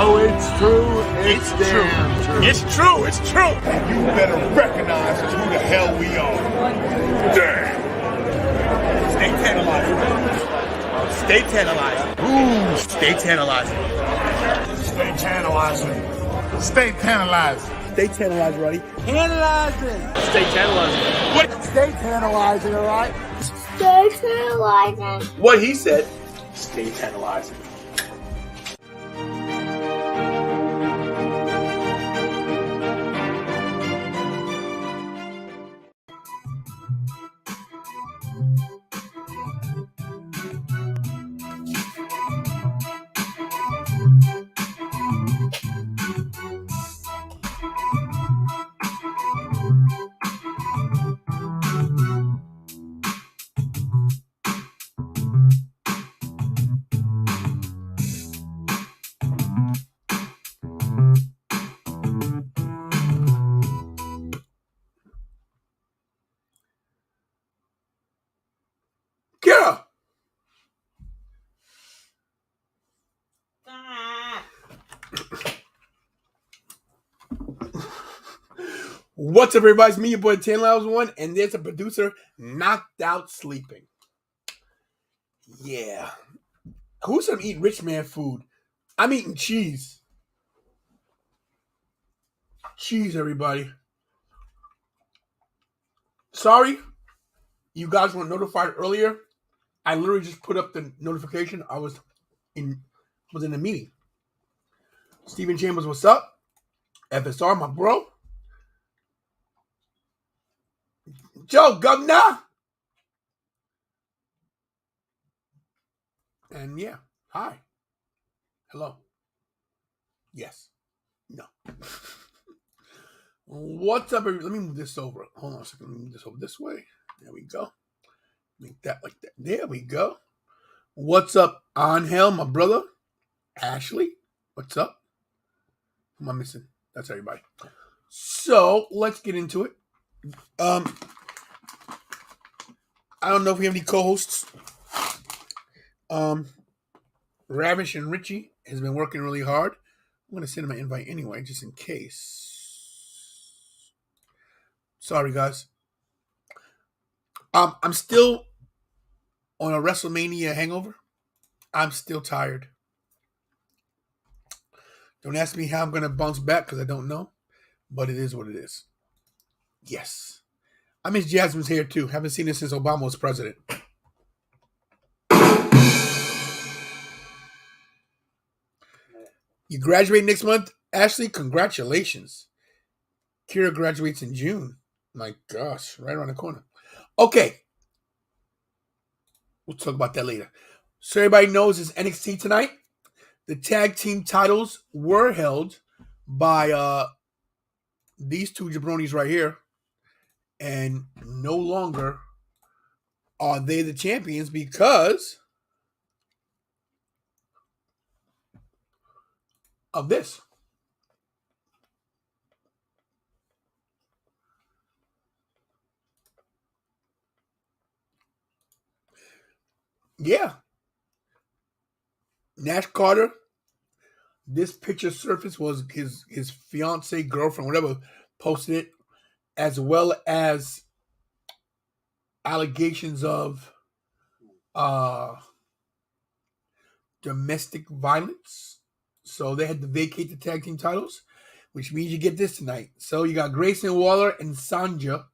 Oh, it's true. It's damn true. It's true. It's true. And you better recognize who the hell we are. Damn. Stay tantalizing. Stay tantalizing. Ooh, stay tantalizing. Stay tantalizing. Stay tantalizing. Stay tantalizing, Roddy. Tantalizing. Stay tantalizing. What? Stay tantalizing, all right? Stay tantalizing. What he said. Stay tantalizing. Kira! What's up, everybody? It's me, your boy 10Lows1, and there's a producer knocked out sleeping. Yeah. Who's some eat rich man food? I'm eating cheese. Cheese, everybody. Sorry, you guys weren't notified earlier. I literally just put up the notification. I was in a meeting. Steven Chambers, what's up? FSR, my bro. Joe, governor. And yeah, hi. Hello. Yes. No. What's up, everybody? Let me move this over. Hold on a second. Let me move this over this way. There we go. Make that like that. There we go. What's up, Angel, my brother? Ashley, what's up? Who am I missing? That's everybody. So let's get into it. I don't know if we have any co-hosts. Ravish and Richie has been working really hard. I'm going to send him an invite anyway, just in case. Sorry, guys. I'm still on a WrestleMania hangover. I'm still tired. Don't ask me how I'm going to bounce back because I don't know. But it is what it is. Yes. I miss Jasmine's hair too. Haven't seen it since Obama was president. You graduate next month? Ashley, congratulations. Kira graduates in June. My gosh, right around the corner. Okay. We'll talk about that later. So everybody knows it's NXT tonight. The tag team titles were held by these two jabronis right here. And no longer are they the champions because of this. Yeah. Nash Carter, this picture surface was his fiance, girlfriend, whatever, posted it, as well as allegations of domestic violence. So they had to vacate the tag team titles, which means you get this tonight. So you got Grayson Waller and Sanja,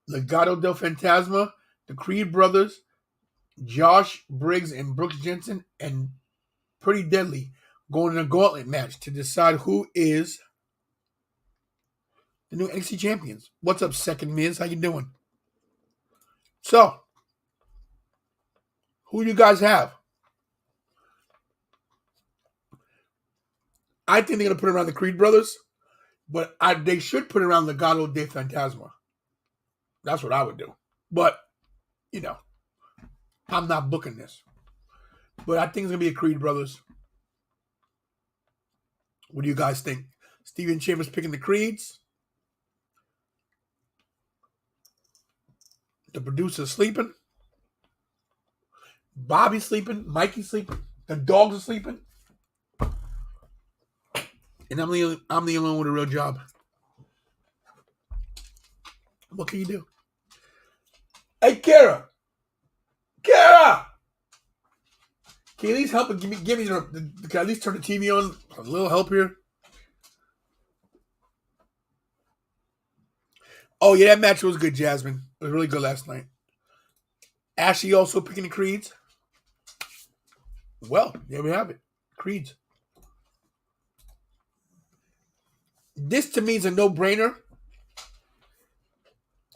Legado del Fantasma, the Creed brothers, Josh Briggs and Brooks Jensen, and Pretty Deadly going in a gauntlet match to decide who is the new NXT champions. What's up, Second Miz? How you doing? So, who do you guys have? I think they're going to put it around the Creed brothers, but they should put it around Legado de Fantasma. That's what I would do. But, you know, I'm not booking this. But I think it's going to be the Creed brothers. What do you guys think? Steven Chambers picking the Creeds. The producer's sleeping. Bobby's sleeping. Mikey's sleeping. The dogs are sleeping. And I'm the only one with a real job. What can you do? Hey, Kara! Kara! Can you at least help and give me can I at least turn the TV on? A little help here. Oh yeah, that match was good, Jasmine. It was really good last night. Ashley also picking the creeds. Well, there we have it. Creeds. This to me is a no-brainer.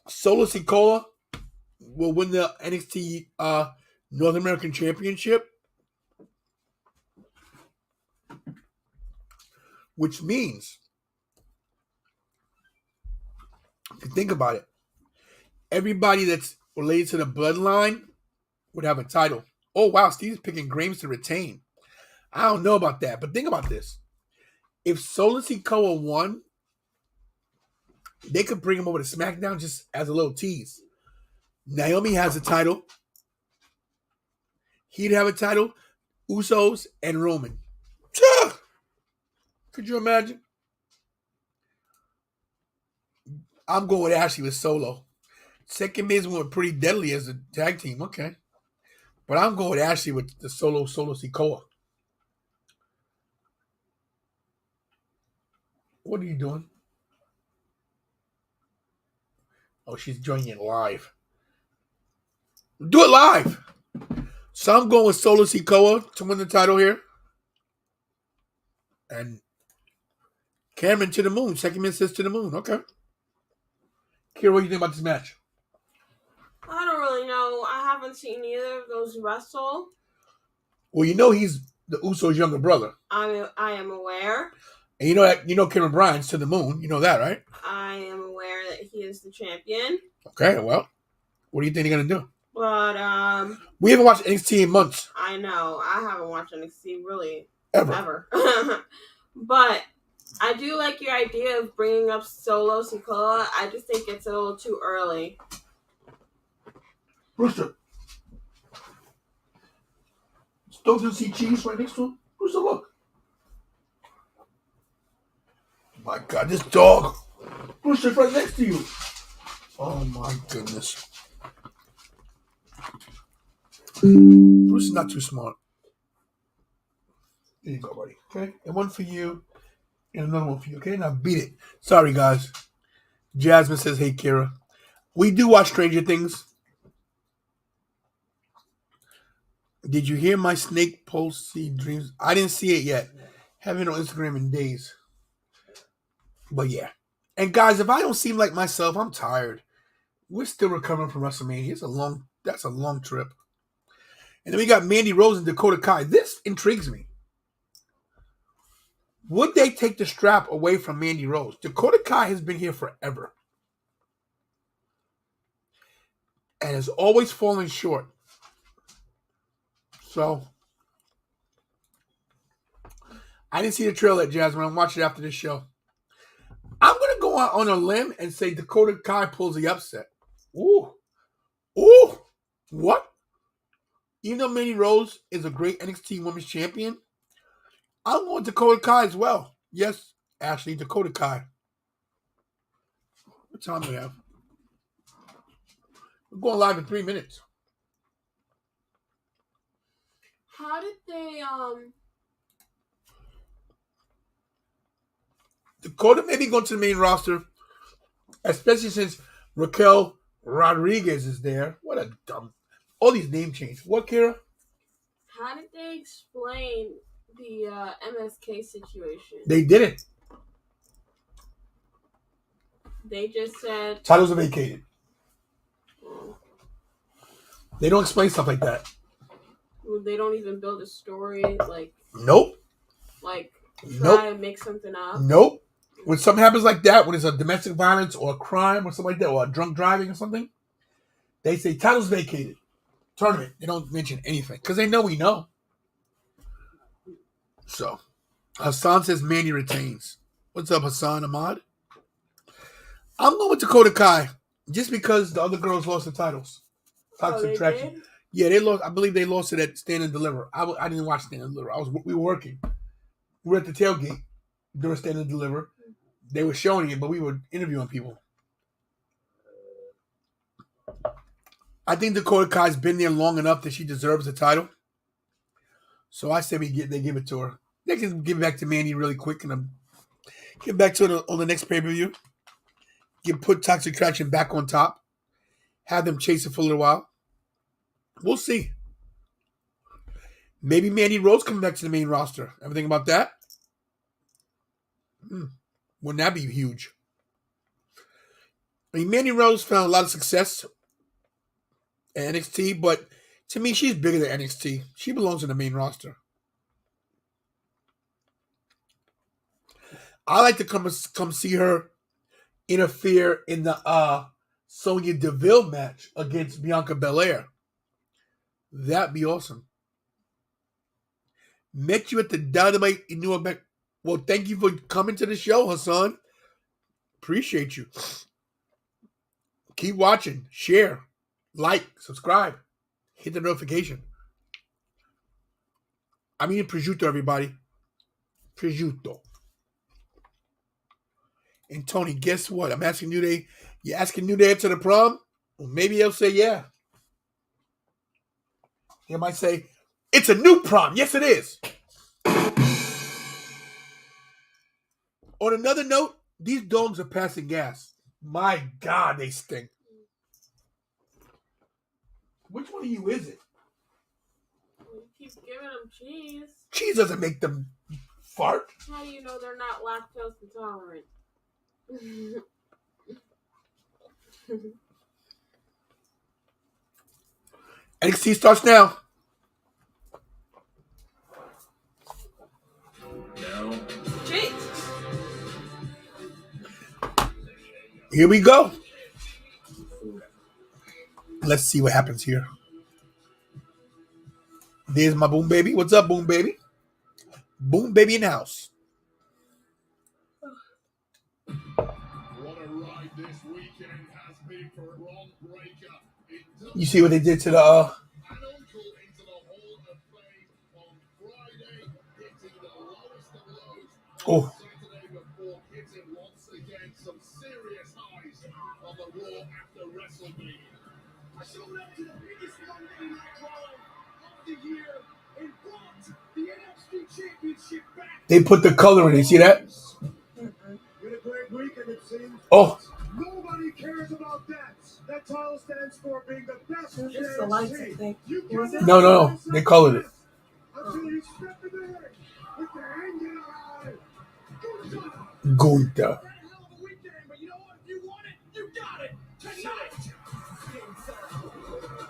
Solo Sikoa will win the NXT North American Championship. Which means, if you think about it, everybody that's related to the bloodline would have a title. Oh, wow, Steve's picking Graves to retain. I don't know about that, but think about this. If Solo Sikoa won, they could bring him over to SmackDown just as a little tease. Naomi has a title. He'd have a title. Usos and Roman. Could you imagine? I'm going with Ashley with Solo. Second Miz went pretty deadly as a tag team. Okay. But I'm going with Ashley with the Solo Sikoa. What are you doing? Oh, she's joining it live. Do it live. So I'm going with Solo Sikoa to win the title here. And Cameron to the moon. Second Miz says to the moon. Okay. Kira, what do you think about this match? I don't really know. I haven't seen either of those wrestle. Well, you know he's the Usos' younger brother. I am aware. And you know Cameron Bryan's to the moon. You know that, right? I am aware that he is the champion. Okay, well, what do you think they're gonna do? But we haven't watched NXT in months. I know. I haven't watched NXT really Ever. But I do like your idea of bringing up Solo Sikoa. I just think it's a little too early. Brewster. Don't you see cheese right next to him? Brewster, look. My God, this dog. Brewster's right next to you. Oh my goodness. Bruce is not too smart. There you go, buddy. Okay? And one for you. And another one for you. Okay? Now beat it. Sorry, guys. Jasmine says, hey, Kira. We do watch Stranger Things. Did you hear my snake policy dreams? I didn't see it yet. Haven't on Instagram in days. But yeah. And guys, if I don't seem like myself, I'm tired. We're still recovering from WrestleMania. That's a long trip. And then we got Mandy Rose and Dakota Kai. This intrigues me. Would they take the strap away from Mandy Rose? Dakota Kai has been here forever. And has always fallen short. So, I didn't see the trailer yet, Jasmine. I'll watch it after this show. I'm going to go out on a limb and say Dakota Kai pulls the upset. Ooh. Ooh. What? Even though Mandy Rose is a great NXT Women's Champion, I'm going Dakota Kai as well. Yes, Ashley, Dakota Kai. What time do we have? We're going live in 3 minutes. How did they Dakota may be going to the main roster, especially since Raquel Rodriguez is there. What a dumb... All these name changes. What, Kira? How did they explain the MSK situation? They didn't. They just said... Titles are vacated. They don't explain stuff like that. They don't even build a story, like... Nope. Like, try to make something up? Nope. When something happens like that, when it's a domestic violence or a crime or something like that, or a drunk driving or something, they say titles vacated. Tournament. They don't mention anything because they know we know. So, Hassan says Mandy retains. What's up, Hassan Ahmad? I'm going with Dakota Kai just because the other girls lost the titles. Toxic Attraction. Yeah, they lost. I believe they lost it at Stand and Deliver. I didn't watch Stand and Deliver. We were working. We were at the tailgate. during Stand and Deliver. They were showing it, but we were interviewing people. I think Dakota Kai's been there long enough that she deserves the title. So I say they give it to her. They can give it back to Mandy really quick and get back to it on the next pay-per-view. Put Toxic Attraction back on top. Have them chase it for a little while. We'll see. Maybe Mandy Rose comes back to the main roster. Ever think about that? Wouldn't that be huge? I mean, Mandy Rose found a lot of success at NXT, but to me, she's bigger than NXT. She belongs in the main roster. I like to come see her interfere in the Sonya Deville match against Bianca Belair. That'd be awesome. Met you at the Dynamite in New York. Well, thank you for coming to the show, Hassan. Appreciate you. Keep watching, share, like, subscribe, hit the notification. I'm eating prosciutto, everybody. Prosciutto. And Tony, guess what? I'm asking New Day. You asking New Day to the prom? Well, maybe they'll say yeah. They might say, it's a new prom. Yes, it is. On another note, these dogs are passing gas. My God, they stink. Which one of you is it? You keep giving them cheese. Cheese doesn't make them fart. How do you know they're not lactose intolerant? NXT starts now. Cheese. Here we go. Let's see what happens here. There's my Boom Baby. What's up, Boom Baby? Boom Baby in the house. You see what they did to the oh. They put the color in it. See that? Oh. Nobody cares about that. That title stands for being the best. It's the lights, I think. No. They colored it. Until you step in the ring with the hand Gunther.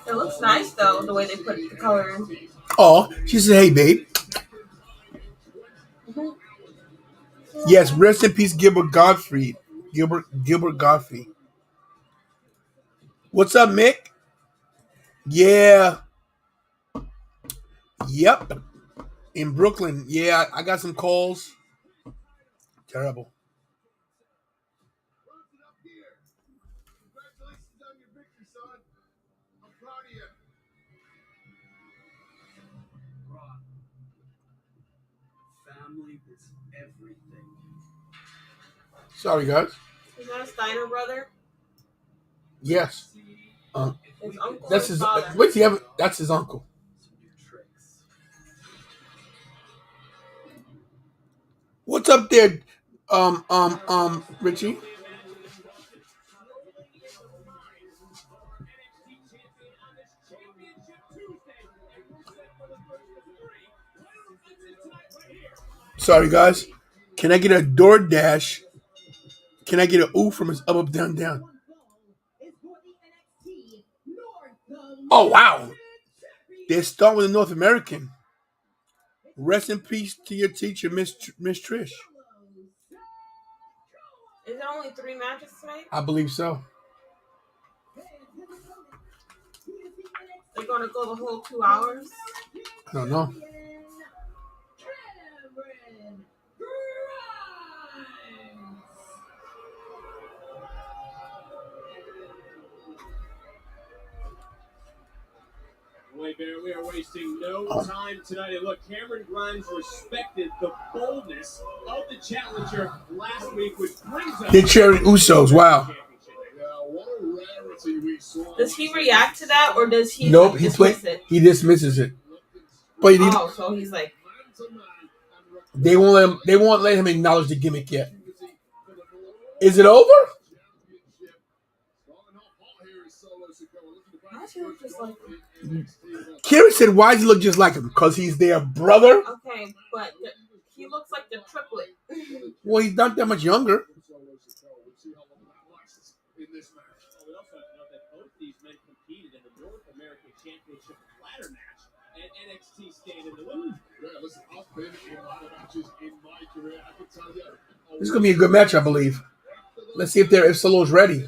It looks nice though, the way they put the color in. Oh, she said, hey, babe. Yes, rest in peace, Gilbert Gottfried. Gilbert Gottfried. What's up, Mick? Yeah. Yep. In Brooklyn. Yeah, I got some calls. Terrible. Family is everything. Sorry, guys. Is that a Steiner brother? Yes. His uncle. That's or his. father? Wait, that's his uncle. What's up there, Richie? Sorry, guys. Can I get a DoorDash? Can I get an ooh from his up, down, down? Oh, wow. They're starting with a North American. Rest in peace to your teacher, Miss Trish. Is it only 3 matches tonight? I believe so. They're gonna go the whole 2 hours? I don't know. right, Bear. We are wasting no time tonight. And look, Cameron Grimes respected the boldness of the challenger last week, which brings us. They're cheering Usos. Wow. Does he react to that, or does he Nope. dismiss it? He dismisses it. But So he's like, they won't let him. They won't let him acknowledge the gimmick yet. Is it over? why does he look just like Kieran said, "Why does he look just like him? Because he's their brother." Okay, but he looks like the triplet. Well, he's not that much younger. We also have to note that both these men competed in the North American Championship ladder match at NXT Stand in the Women. This is gonna be a good match, I believe. Let's see if Solo's ready.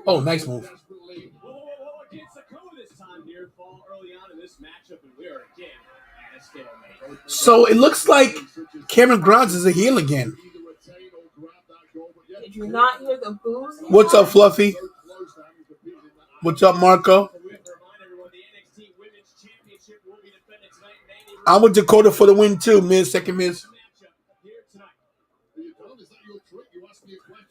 Oh, nice move. Again, Sikoa this time here, fall early on in this matchup, and we are again at a stalemate. So it looks like Cameron Grimes is a heel again. Did you not hear the boos? What's up, Fluffy? What's up, Marco? I'm with Dakota for the win too, Miz. Second Miz.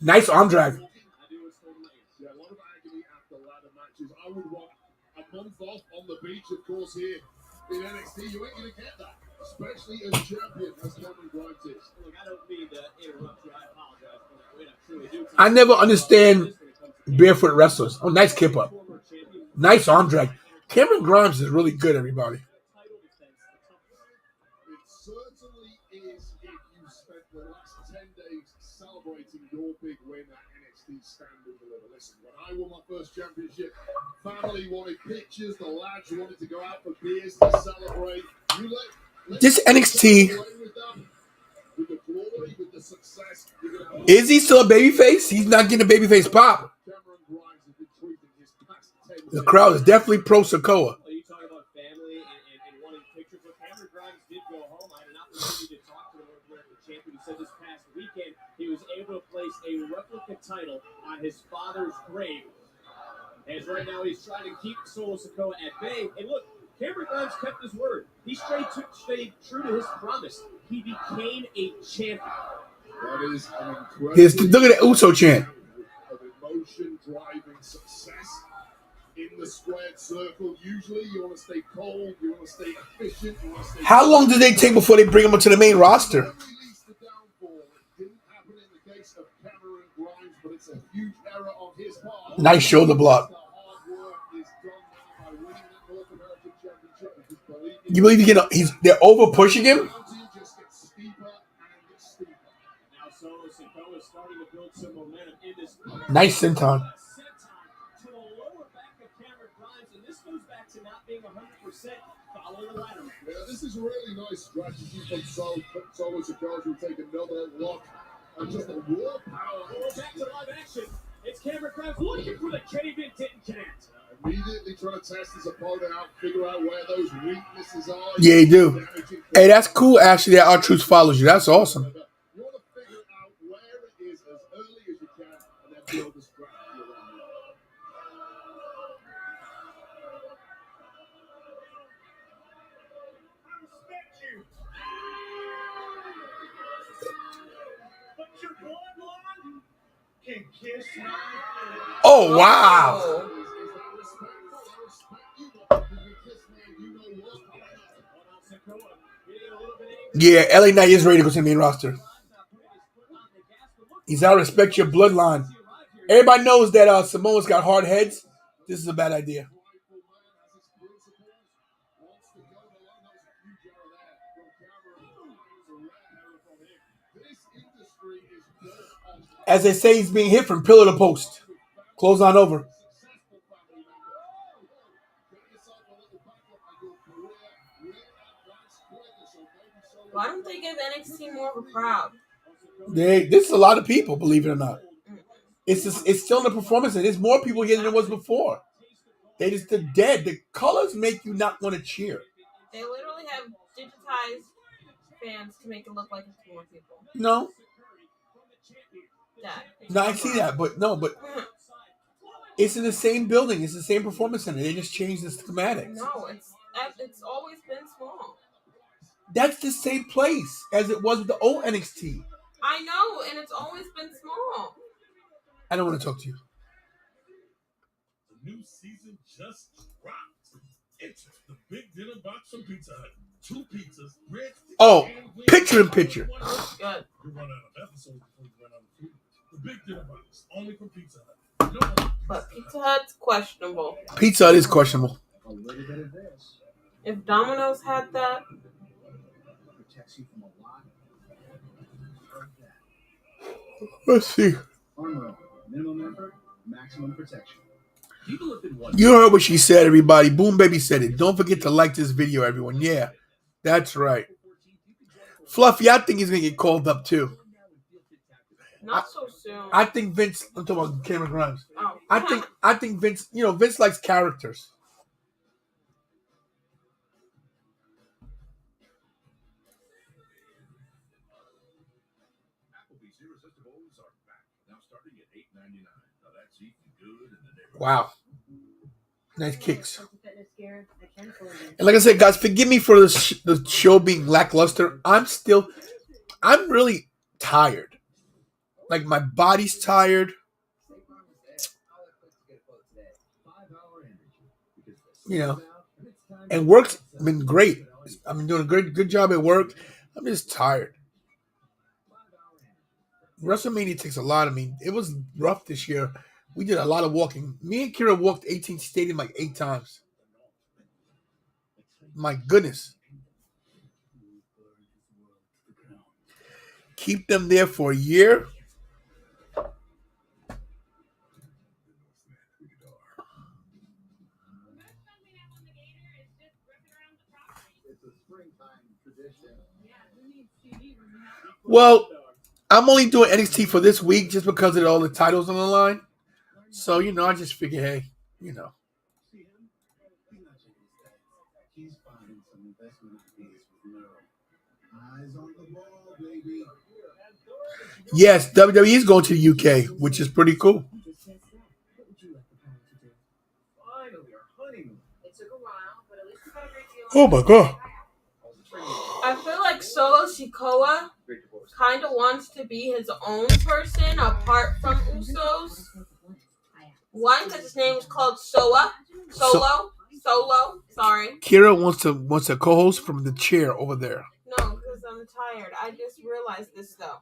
Nice arm drag. Yeah, a lot of agony after ladder matches. I would want a month off on the beach, of course, here in NXT. You ain't going to get that, especially as champion, as Cameron Grimes is. Look, I don't mean to interrupt you. I apologize for that. Wait, I truly do. I never understand barefoot wrestlers. Oh, nice kip up. Nice arm drag. Cameron Grimes is really good, everybody. It certainly is if you spent the last 10 days celebrating your big win at NXT Stand and Deliver. Listen, when I won my first championship, family wanted pictures, the lads wanted to go out for beers to celebrate. You let This NXT, with them, with the glory, with the success. is he still a babyface? He's not getting a babyface pop. Cameron Grimes has been treating his past 10 The crowd is definitely pro Sikoa. You talk about family and wanting pictures. But Cameron Grimes did go home. I had an opportunity to talk to the North American champion. He said this past weekend he was able to place a replica title on his father's grave. As right now he's trying to keep Solo Sikoa at bay. And look, Cameron Grimes kept his word. He stayed true to his promise. He became a champion. That is an incredible Look at the Uso chant. of emotion driving success in the squared circle. Usually you want to stay cold, you want to stay efficient, you want to stay. How long did they take before they bring him up to the main roster? Leads to downfall. It didn't happen in the case of Cameron Grimes, but it's a huge error on his part. Nice shoulder block. The hard work is done now by winning that North American Championship. Because believe me, You believe they're over pushing him? the mountain just gets steeper and steeper. Now Solo Sikoa is starting to build some momentum in this. Nice senton. To the lower back of Cameron Grimes, and this goes back to not being 100% following the ladder. Yeah, this is a really nice strategy from Solo Sikoa to take another look at just a raw power. Well, back to live action. It's Cameron Grimes looking for the cave-in, didn't connect. Immediately trying to test his opponent out, figure out where those weaknesses are. Yeah, you do. Hey, that's cool, actually, that R-Truth follows you. That's awesome. You want to figure out where it is as early as you can and then build a strategy around it. I respect you. But your bloodline can kiss my ass. Oh, wow. Yeah, LA Knight is ready to go to the main roster. He's out. Respect your bloodline. Everybody knows that Samoa's got hard heads. This is a bad idea. As they say, he's being hit from pillar to post. Close on over. Why don't they give NXT more of a crowd? This is a lot of people, believe it or not. It's still in the performance, and there's more people here than there was before. They're dead. The colors make you not want to cheer. They literally have digitized fans to make it look like it's more people. No, Yeah. I see that, but no, but It's in the same building. It's the same performance center. They just changed the schematics. No, it's always been small. That's the same place as it was with the old NXT. I know, and it's always been small. I don't want to talk to you. The new season just dropped. It's the Big Dinner Box from Pizza Hut. 2 pizzas, breadsticks, Oh, and wings. picture in picture. Good. You run out of episodes before you run out of food. The Big Dinner Box, only from Pizza Hut. No other But Pizza Hut's questionable. Pizza Hut is questionable. A little bit of this If Domino's had that, protects you from a lot of that. Let's see. Armor All. Minimum effort, maximum protection. People have been wondering. You heard what she said, everybody. Boom Baby said it. Don't forget to like this video, everyone. Yeah, that's right. Fluffy, I think he's going to get called up, too. not so soon. I think Vince, I'm talking about Cameron Grimes. Oh. I think Vince, Vince likes characters. Applebee's Irresistibles are back. Now starting at $8.99. Now that's eating good in the neighborhood. Wow. Nice kicks. And like I said, guys, forgive me for the show being lackluster. I'm really tired. Like, my body's tired. And work's been great. I've been doing a good job at work. I'm just tired. WrestleMania takes a lot of me. It was rough this year. We did a lot of walking. Me and Kira walked 18 Stadium like 8 times. My goodness. Keep them there for a year. Well, I'm only doing NXT for this week just because of all the titles on the line. So, I just figure, hey, He's finding some investment ideas with Merle. Eyes on the ball, baby. Yes, WWE is going to the UK, which is pretty cool. What would you like the power to do? Finally, our honeymoon. It took a while, but at least we got a great deal. Oh, my God. I feel like Solo Sikoa kind of wants to be his own person apart from Usos. One, because his name is called Solo. Sorry. Kira wants to co-host from the chair over there. No, because I'm tired. I just realized this, though.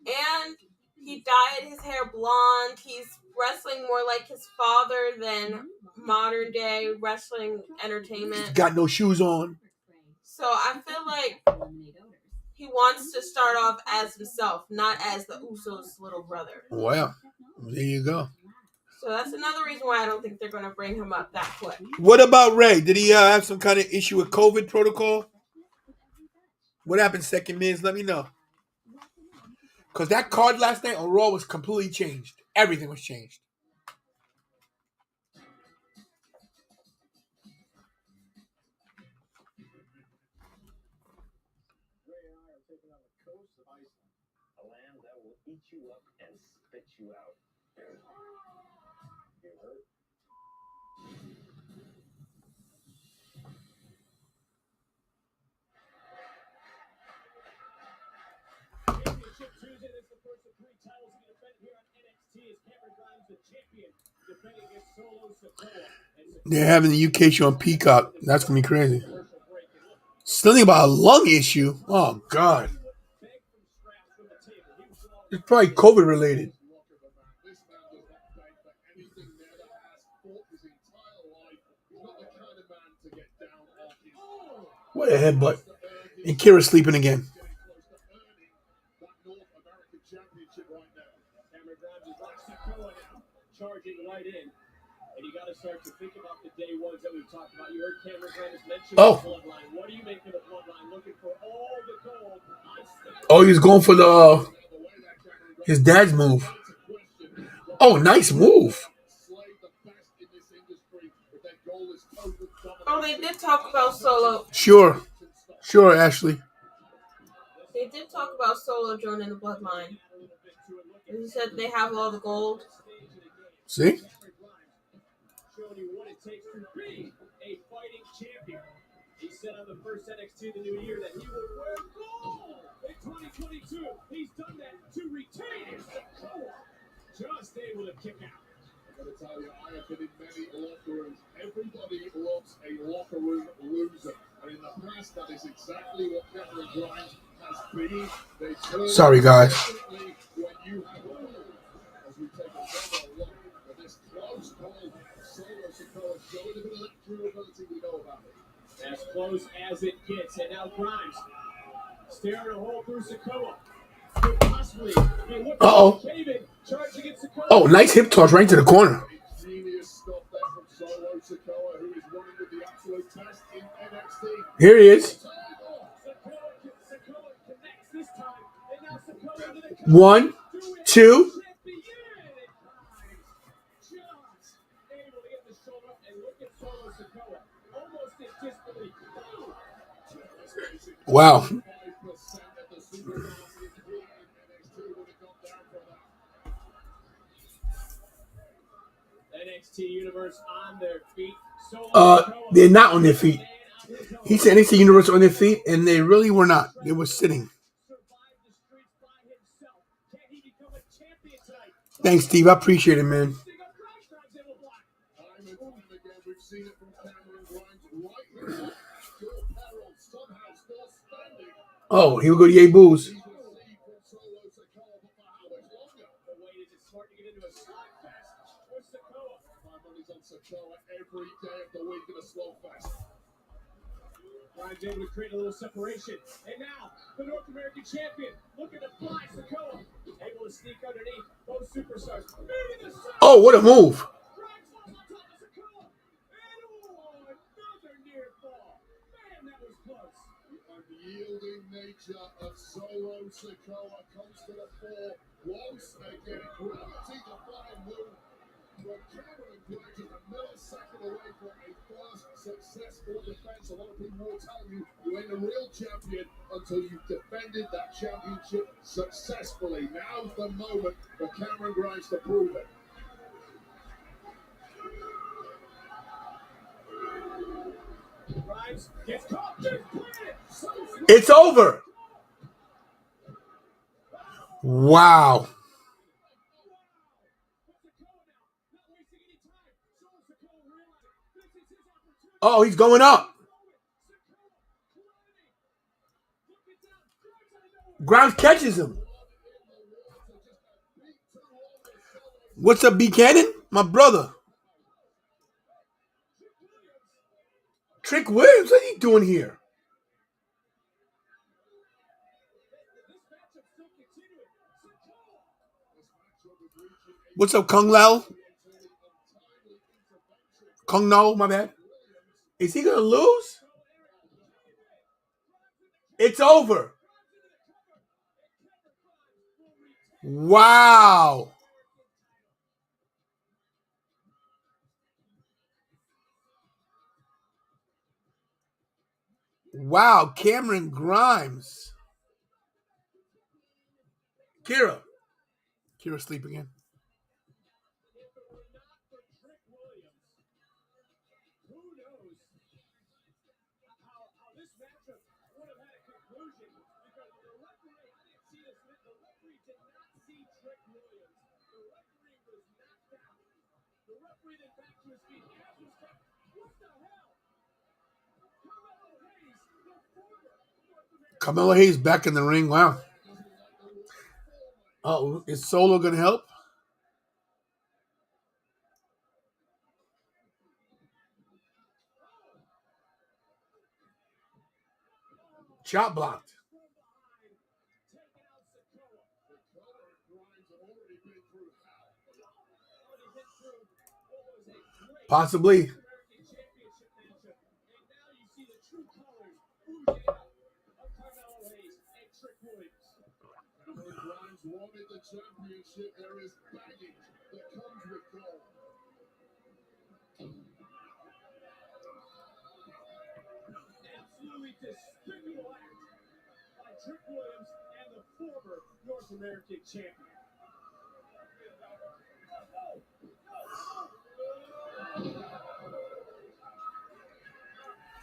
And he dyed his hair blonde. He's wrestling more like his father than modern day wrestling entertainment. He's got no shoes on. So I feel like he wants to start off as himself, not as the Usos' little brother. Well, there you go. So that's another reason why I don't think they're going to bring him up that quick. What about Ray? Did he have some kind of issue with COVID protocol? What happened, Second Miz? Let me know. Because that card last night on Raw was completely changed. Everything was changed. A lamb that will eat you up and spit you out. You hurt? Championship Tuesday. That's the first of 3 titles to be defended here on NXT as Cameron Grimes, the champion, defending against Solo Sikoa. They're having the UK show on Peacock. That's going to be crazy. Something about a lung issue. Oh, God. It's probably COVID related. What a headbutt. And Kira's sleeping again. Charging right in. And you got to start to think about the day ones that we've talked about. You heard Cameron Grimes mention the bloodline. What do you make of the bloodline? Looking for all the gold. Oh, he's going for his dad's move. Oh, nice move. Oh, they did talk about Solo. Sure, Ashley. They did talk about Solo joining the bloodline. He said they have all the gold. See? showing you what it takes to be a fighting champion. He said on the first NXT the new year that he would wear gold in 2022. He's done that to retain his Sokoa. Just able to kick out. I'm going to tell you, I have been in many locker rooms. Everybody loves a locker room loser. And in the past, that is exactly what Cameron Grimes has been. Sorry, guys. When you have as we take another look at this close call, Solo Sikoa showing a bit of that durability we know about it. As close as it gets. And now Grimes staring a hole through Sikoa. Could possibly be looking Uh-oh. at David charging at Sikoa. Oh, nice hip toss right into the corner. Genius stuff there from Solo Sikoa, who is running with the absolute best in NXT. Here he is. One, two. Wow. NXT Universe on their feet. They're not on their feet. He said NXT Universe on their feet, and they really were not. They were sitting. Thanks, Steve. I appreciate it, man. We've seen it from Cameron Grimes right here. Somehow still standing. Oh, here we go to Yay Booze. Every day of the week in a slow fest. Grimes able to create a little separation. And now, the North American champion looking to fly Sikoa. Able to sneak underneath both superstars. Oh, what a move. Grimes was on top of Sikoa. And another near fall. Man, that was close. The unyielding nature of Solo Sikoa comes to the fore once again. Gravity defying move. Well, Cameron Grimes is a millisecond away from a first successful defense. A lot of people will tell you you ain't a real champion until you've defended that championship successfully. Now's the moment for Cameron Grimes to prove it. Grimes gets caught. It's over. Wow. Oh, he's going up. Grimes catches him. What's up, Buchanan? My brother. Trick Williams, what are you doing here? What's up, Kung Lao? Kung Lao, my bad. Is he going to lose? It's over. Wow. Wow, Cameron Grimes. Kira. Kira's asleep again. Carmelo Hayes back in the ring. Wow. Oh, is Solo going to help? Shot blocked. Possibly. Grimes wanted the championship. There is baggage that comes with gold. Absolutely despicable act by Trick Williams and the former North American champion.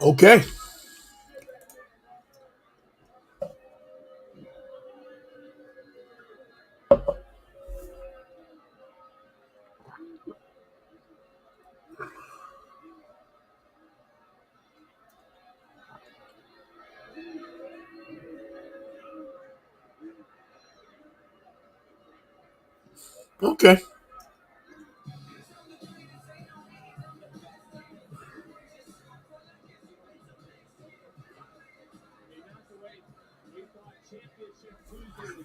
Okay. Okay.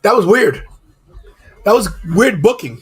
That was weird. That was weird booking.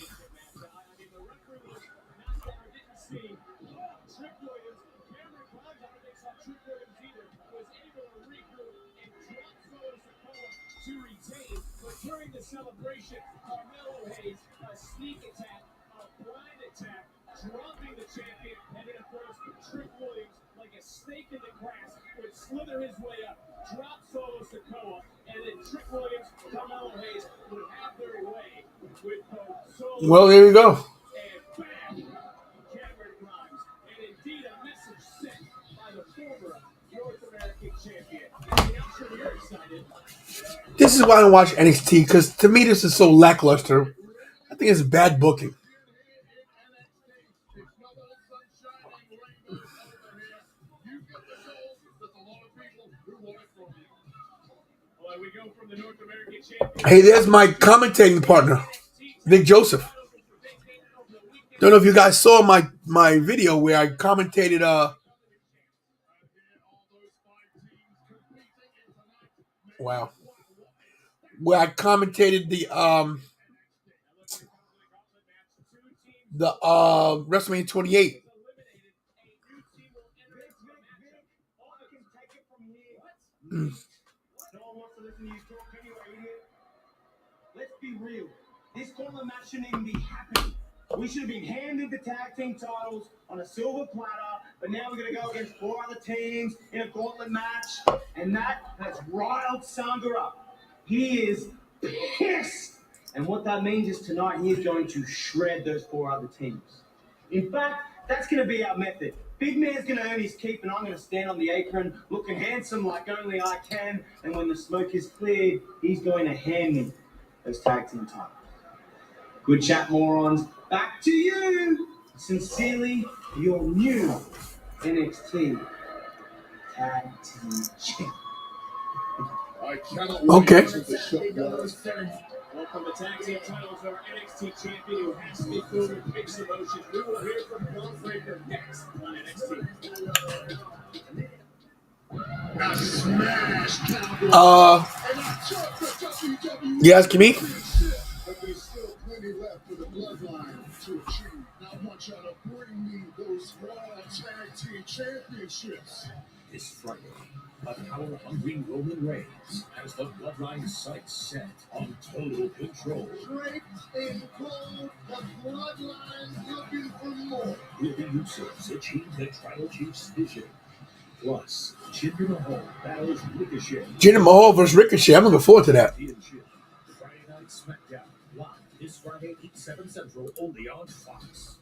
During the celebration, Carmelo Hayes, a sneak attack, a blind attack, dropping the champion, and then of course Trick Williams, like a snake in the grass, would slither his way up, drop Solo Sikoa, and then Trick Williams, Carmelo Hayes would have their way with both Solo Well, there you go. and bam, Cameron Grimes, and indeed a message sent by the former North American champion. I'm sure you're excited. This is why I don't watch NXT, because to me this is so lackluster. I think it's bad booking. Hey, there's my commentating partner, Nick Joseph. Don't know if you guys saw my video where I commentated wow. Where I commentated the WrestleMania 28. Let's be real. This tournament match shouldn't even be happening. We should have been handed the tag team titles on a silver platter, but now we're going to go against 4 other teams in a gauntlet match, and that has riled Sanga up. He is pissed. And what that means is tonight he is going to shred those 4 other teams. In fact, that's going to be our method. Big Man's going to earn his keep, and I'm going to stand on the apron looking handsome like only I can, and when the smoke is cleared, he's going to hand me those tag team titles. Good chat, morons. Back to you. Sincerely, your new NXT Tag Team Champ. I cannot wait Okay. until the shot goes. Welcome to Tag Team Titles, our NXT champion who has to be filled with mixed emotions. We will hear from Braun Breaker next on NXT. Now smash Cowboy. You asking me? But there's still plenty left for the bloodline to achieve. Now I want y'all to bring me those Raw Tag Team Championships. This Friday, a power-hungry Roman Reigns has the bloodline sights set on total control. Drake and Cole, the bloodline looking for more. Will the Usos achieve the Tribal Chief's vision? Plus, Jinder Mahal battles Ricochet. Jinder Mahal versus Ricochet. I'm looking forward to that. Friday Night SmackDown, live this Friday, 8/7 Central, only on Fox.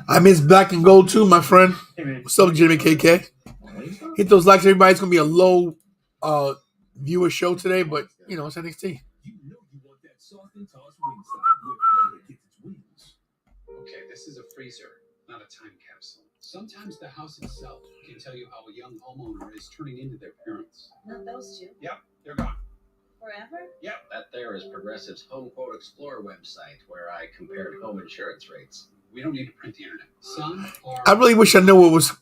I miss Black and Gold too, my friend. What's up, Jimmy KK? Hit those likes, everybody. It's gonna be a low viewer show today, but you know it's NXT. You know you want that soft and tossed wing style with Florida gets its wings. Okay, this is a freezer, not a time capsule. Sometimes the house itself can tell you how a young homeowner is turning into their parents. Not those 2. Yep, they're gone. Forever? Yep, that there is Progressive's Home Quote Explorer website where I compared home insurance rates. We don't need to print the internet. Some are... I really wish I knew what was.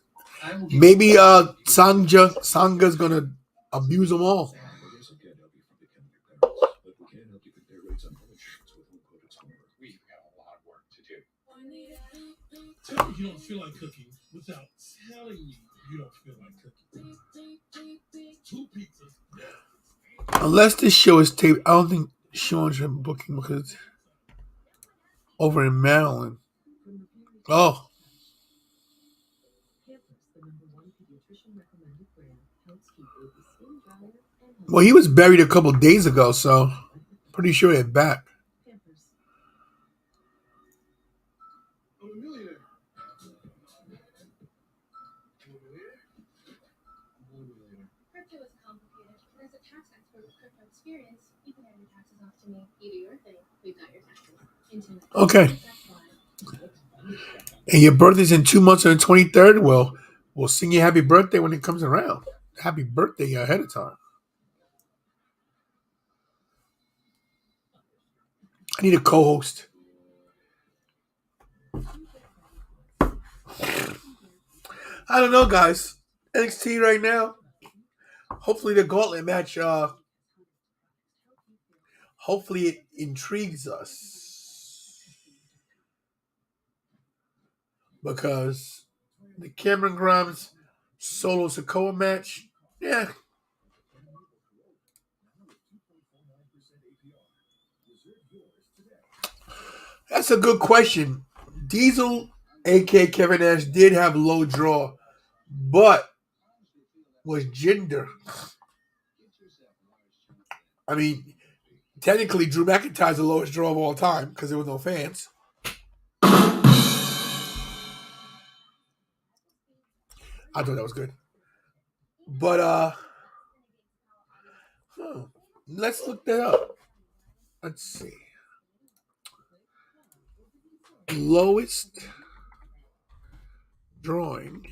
I will give Maybe you- Sanga's gonna abuse them all. I guess I can't help you from becoming your parents, but we can help you compare rates on home insurance with Home Quote Explorer. We've got a lot of work to do. Tell me you don't feel like cooking without telling me you don't feel like cooking. 2 pizzas. Unless this show is taped, I don't think Sean's been booking because over in Maryland. Oh, well, he was buried a couple days ago, so pretty sure they're back. I'm a millionaire. Okay. And your birthday's in 2 months on the 23rd? Well, we'll sing you happy birthday when it comes around. Happy birthday ahead of time. I need a co-host. I don't know, guys. NXT right now. Hopefully the gauntlet match, hopefully it intrigues us. Because the Cameron Grimes Solo Sikoa match, yeah. That's a good question. Diesel, a.k.a. Kevin Nash, did have low draw, but was Jinder. I mean, technically, Drew McIntyre's the lowest draw of all time because there was no fans. I thought that was good. But, let's look that up. Let's see. Lowest drawing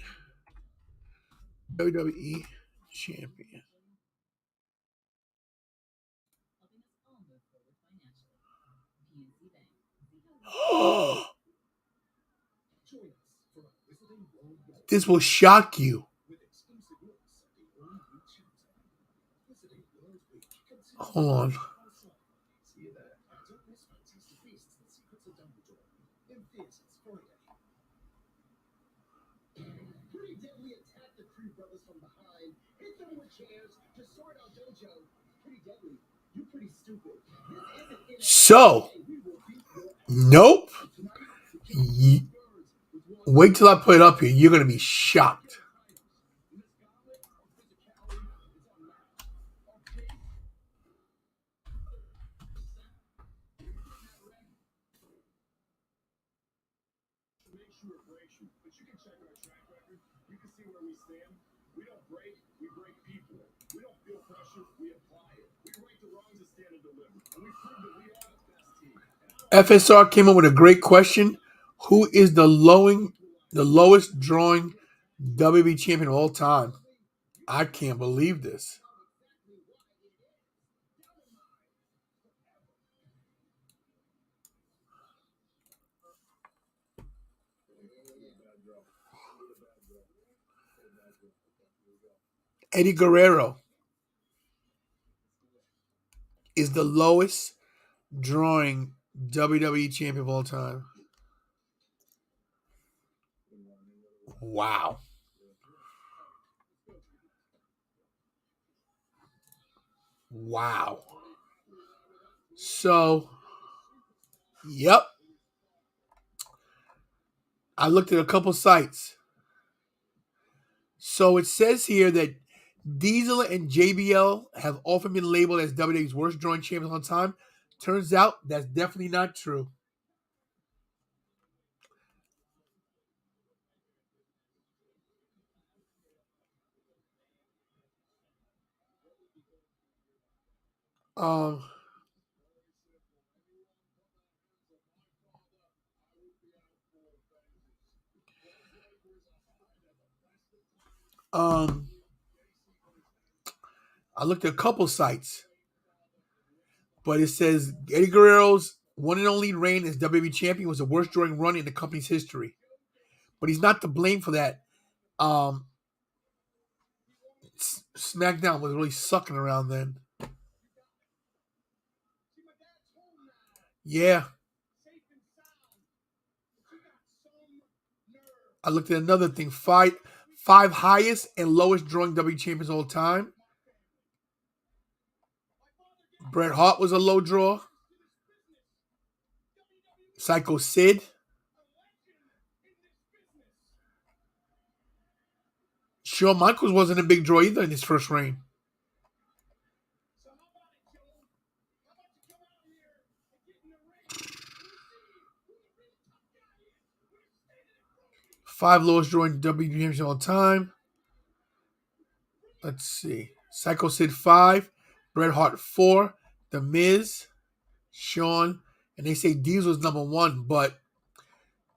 WWE champion. This will shock you. Hold on. So, nope. Wait till I put it up here. You're going to be shocked. FSR came up with a great question. Who is the lowest drawing WWE champion of all time? I can't believe this. Eddie Guerrero is the lowest drawing WWE champion of all time. Wow. Wow. So, yep. I looked at a couple sites. So it says here that Diesel and JBL have often been labeled as WWE's worst drawing champions on time. Turns out that's definitely not true. I looked at a couple sites, but it says Eddie Guerrero's one and only reign as WWE champion was the worst drawing run in the company's history. But he's not to blame for that. SmackDown was really sucking around then. Yeah. I looked at another thing. Five highest and lowest drawing WWE champions all time. Bret Hart was a low draw. Psycho Sid. Shawn Michaels wasn't a big draw either in his first reign. Five lowest drawing WWE champions all time. Let's see. Psycho Sid 5. Bret Hart 4, The Miz, Shawn, and they say Diesel's number 1, but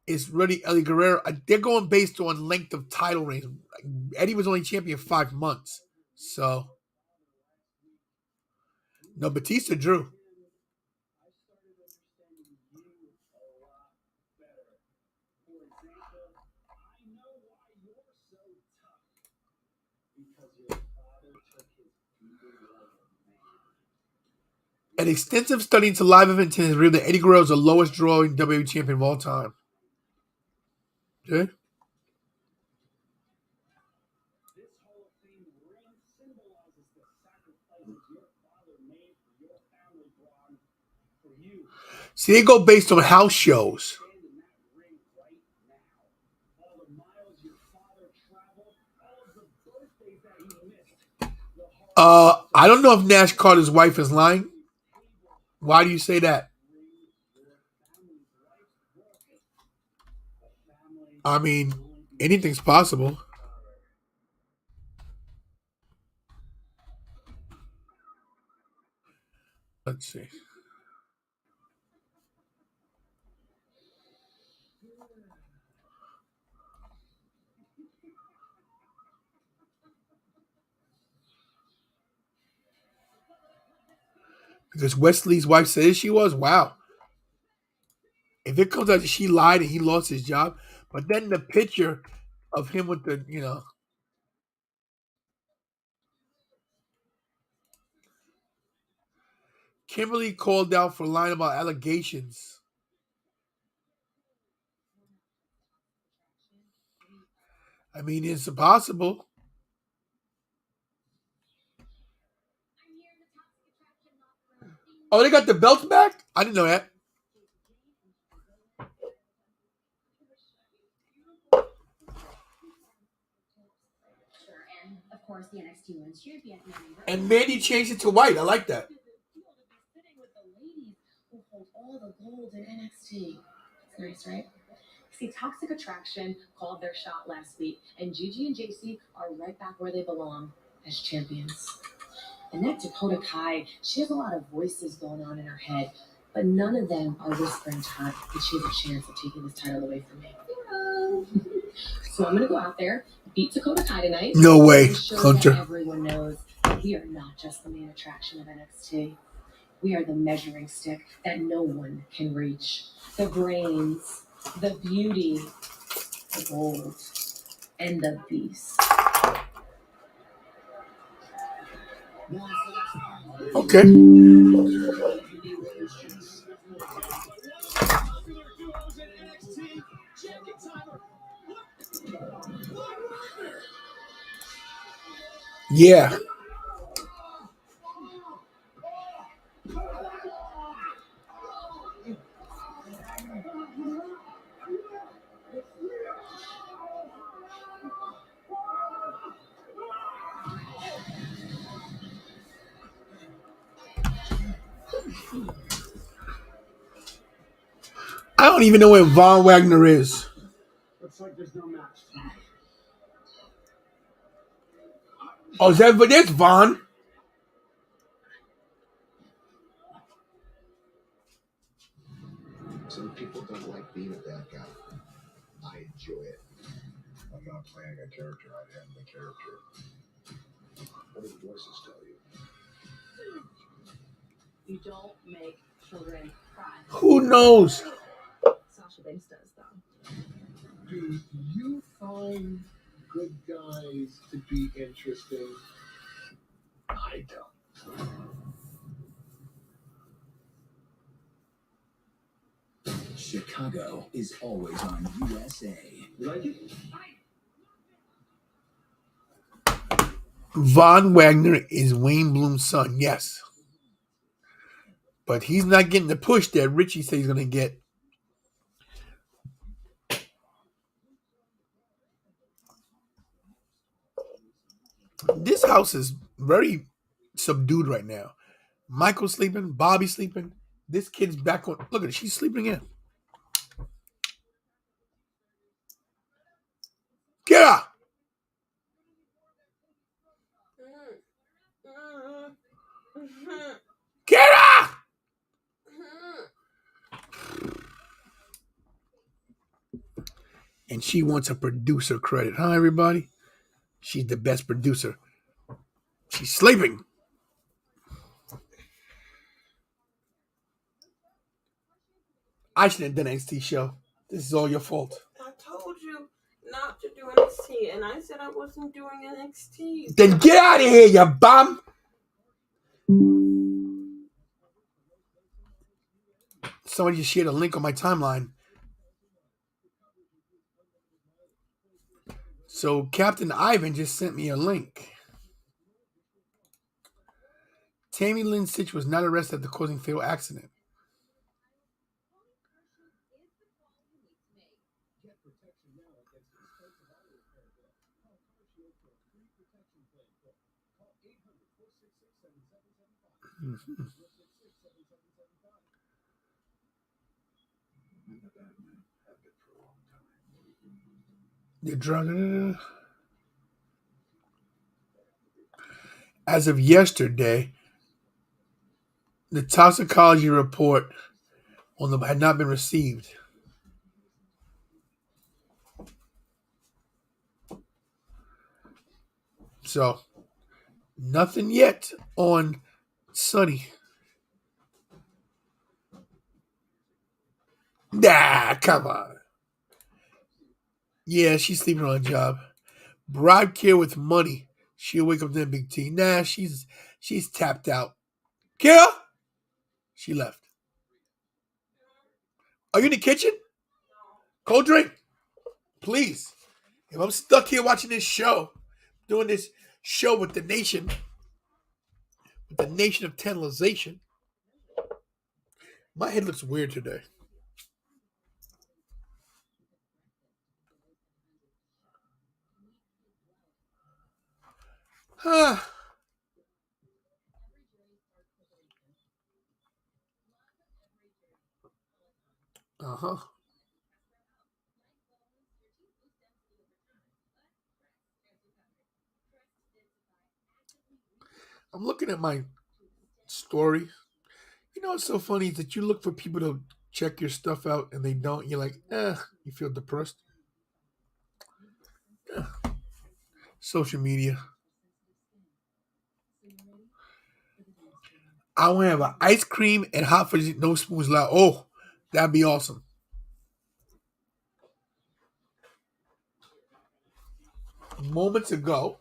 it's really Eddie Guerrero. They're going based on length of title reigns. Eddie was only champion 5 months. So, no, Batista drew. An extensive study into live events has revealed that Eddie Guerrero is the lowest drawing WWE champion of all time. Okay. See, they go based on house shows. I don't know if Nash Carter's wife is lying. Why do you say that? I mean, anything's possible. Let's see. Because Wesley's wife says she was. Wow. If it comes out that she lied and he lost his job, but then the picture of him with the, Kimberly called out for lying about allegations. I mean, it's impossible. Oh, they got the belts back? I didn't know that. Of course, the NXT Women's Champion. And Mandy changed it to white. I like that. Sitting with the ladies who hold all the gold in NXT. It's nice, right? See, Toxic Attraction called their shot last week, and Gigi and JC are right back where they belong as champions. And that Dakota Kai, she has a lot of voices going on in her head, but none of them are whispering to her that she has a chance of taking this title away from me. So I'm going to go out there, beat Dakota Kai tonight. No way, Hunter. That everyone knows that we are not just the main attraction of NXT. We are the measuring stick that no one can reach. The brains, the beauty, the gold, and the beast. Okay. Yeah. I don't even know where Von Wagner is. Looks like there's no match. Oh, is that but there's Von? Some people don't like being a bad guy. I enjoy it. I'm not playing a character. I am the character. What do the voices tell you? You don't make children cry. Who knows? Sasha Banks does, though. Do you find good guys to be interesting? I don't. Chicago is always on USA. You like it? Von Wagner is Wayne Bloom's son, yes. But he's not getting the push that Richie says he's going to get. This house is very subdued right now. Michael's sleeping, Bobby's sleeping. This kid's back on. Look at her, she's sleeping in. Get up! Kira! And she wants a producer credit, huh, everybody? She's the best producer. She's sleeping. I should have done an NXT show. This is all your fault. I told you not to do NXT, and I said I wasn't doing NXT. Then get out of here, you bum! Somebody just shared a link on my timeline. So Captain Ivan just sent me a link. Tammy Lynn Sitch was not arrested after causing fatal accident. Mm-hmm. The drug. As of yesterday, the toxicology report on them had not been received. So, nothing yet on Sunny. Nah, come on. Yeah, she's sleeping on a job. Bribe Kira with money. She'll wake up to the big T. Nah, she's tapped out. Kira? She left. Are you in the kitchen? Cold drink? Please. If I'm stuck here watching this show, doing this show with the nation of tantalization, my head looks weird today. Uh-huh. I'm looking at my story. You know what's so funny is that you look for people to check your stuff out and they don't. You're like, you feel depressed. Social media. I want to have an ice cream and hot fudge, no spoons allowed. Oh, that'd be awesome. Moments ago,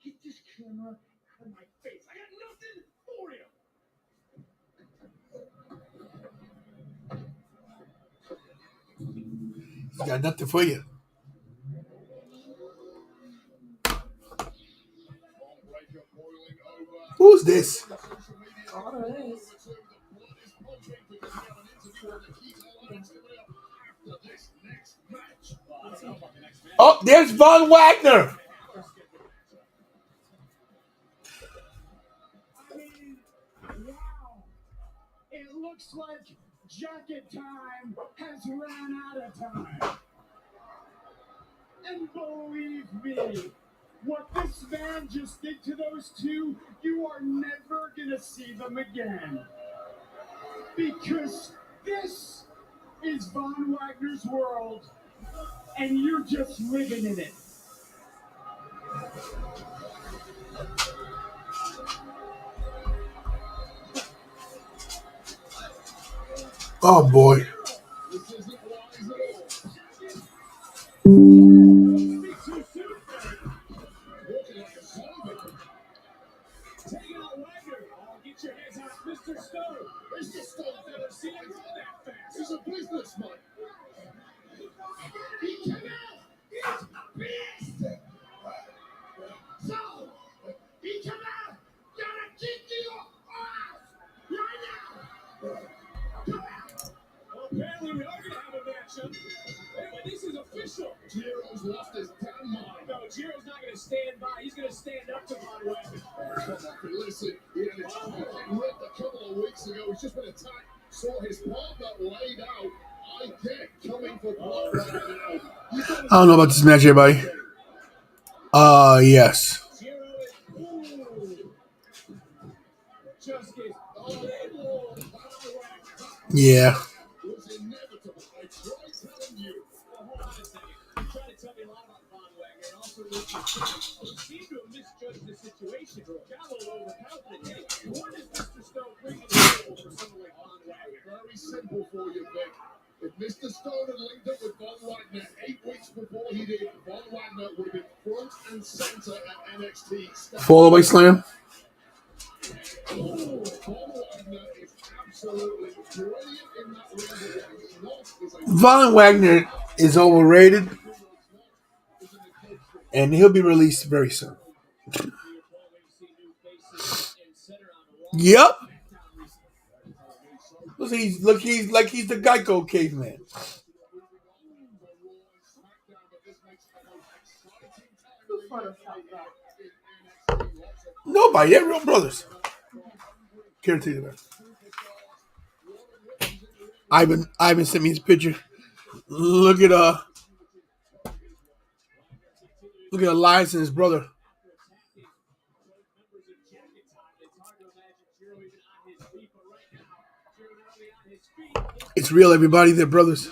Get this camera out of my face. I got nothing for you. he's got nothing for you. Who's this? Oh, there's Von Wagner. Wow. It looks like jacket time has ran out of time. And believe me, what this man just did to those two, you are never gonna see them again. Because this is Von Wagner's world, and you're just living in it. Oh boy. Get your hands off Mr. Stone. Mr. Stone's never seen him run that fast. He's a businessman. He came out. He's pissed. So, he came out. Gotta kick you off right now. Come out. Well, apparently we are going to have a matchup. Anyway, this is official. Jiro's lost his damn mind. No, Jiro's not going to stand by. He's going to stand up to Von Wagner. Listen, he had a ripped a couple of weeks ago. He's just been attacked saw his partner laid out. I get coming for blood right now. I don't know about this match, everybody. Yes. Yeah. Was inevitable. I tried telling you. Well, hold on a second. You tried to tell me a lot about Von Wagner and also you seem to have misjudged the situation. Got a little overconfident. Hey, what does Mr. Stone bring to the table for someone like Von Wagner? Very simple for you, Vic. If Mr. Stone had linked up with Von Wagner 8 weeks before he did, Von Wagner would have been front and center at NXT. Fall away slam. Von Wagner is absolutely brilliant in that ring. Von Wagner is overrated, and he'll be released very soon. Yep. He's the Geico caveman. Nobody, they're real brothers. Can't tell you that. Ivan sent me his picture. Look at Elias and his brother. It's real, everybody. They're brothers.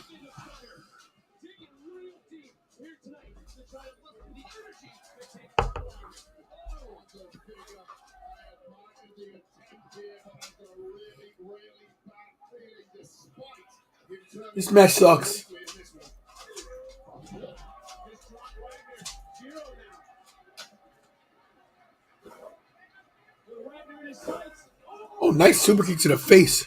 This match sucks. Oh, nice super kick to the face.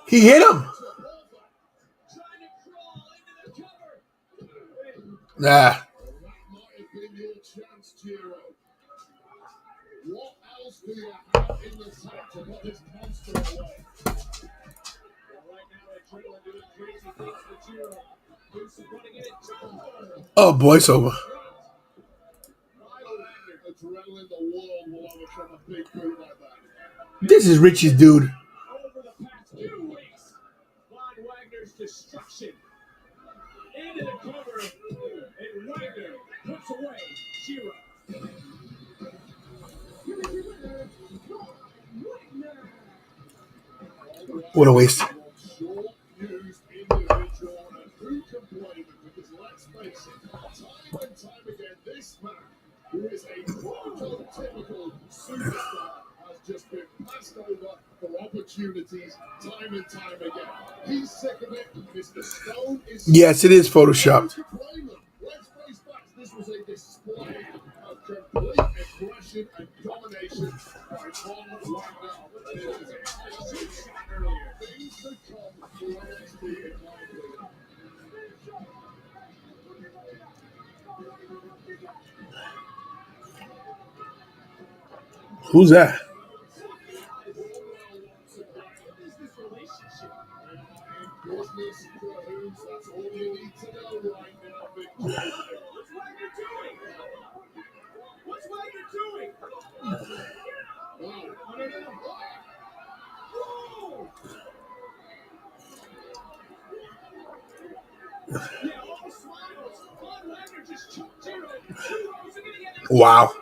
He hit him. Nah. What else do you have in the tank to put this monster away? Oh, boy, it's over. This is Richie's dude. Over the past 2 weeks, Von Wagner's destruction into the cover, and Wagner puts away Shiro. What a waste. Who is a prototypical superstar, has just been passed over for opportunities time and time again. He's sick of it. Mr. Stone is. Yes, it is photoshopped. Let's face facts. This was a display of complete aggression and domination by Von Wagner. Things to come for NXT in my opinion. Who's that? Business cahoots, that's all you need to know right now, Big Joe. What's Wagner doing? What's Wagner doing? Wow.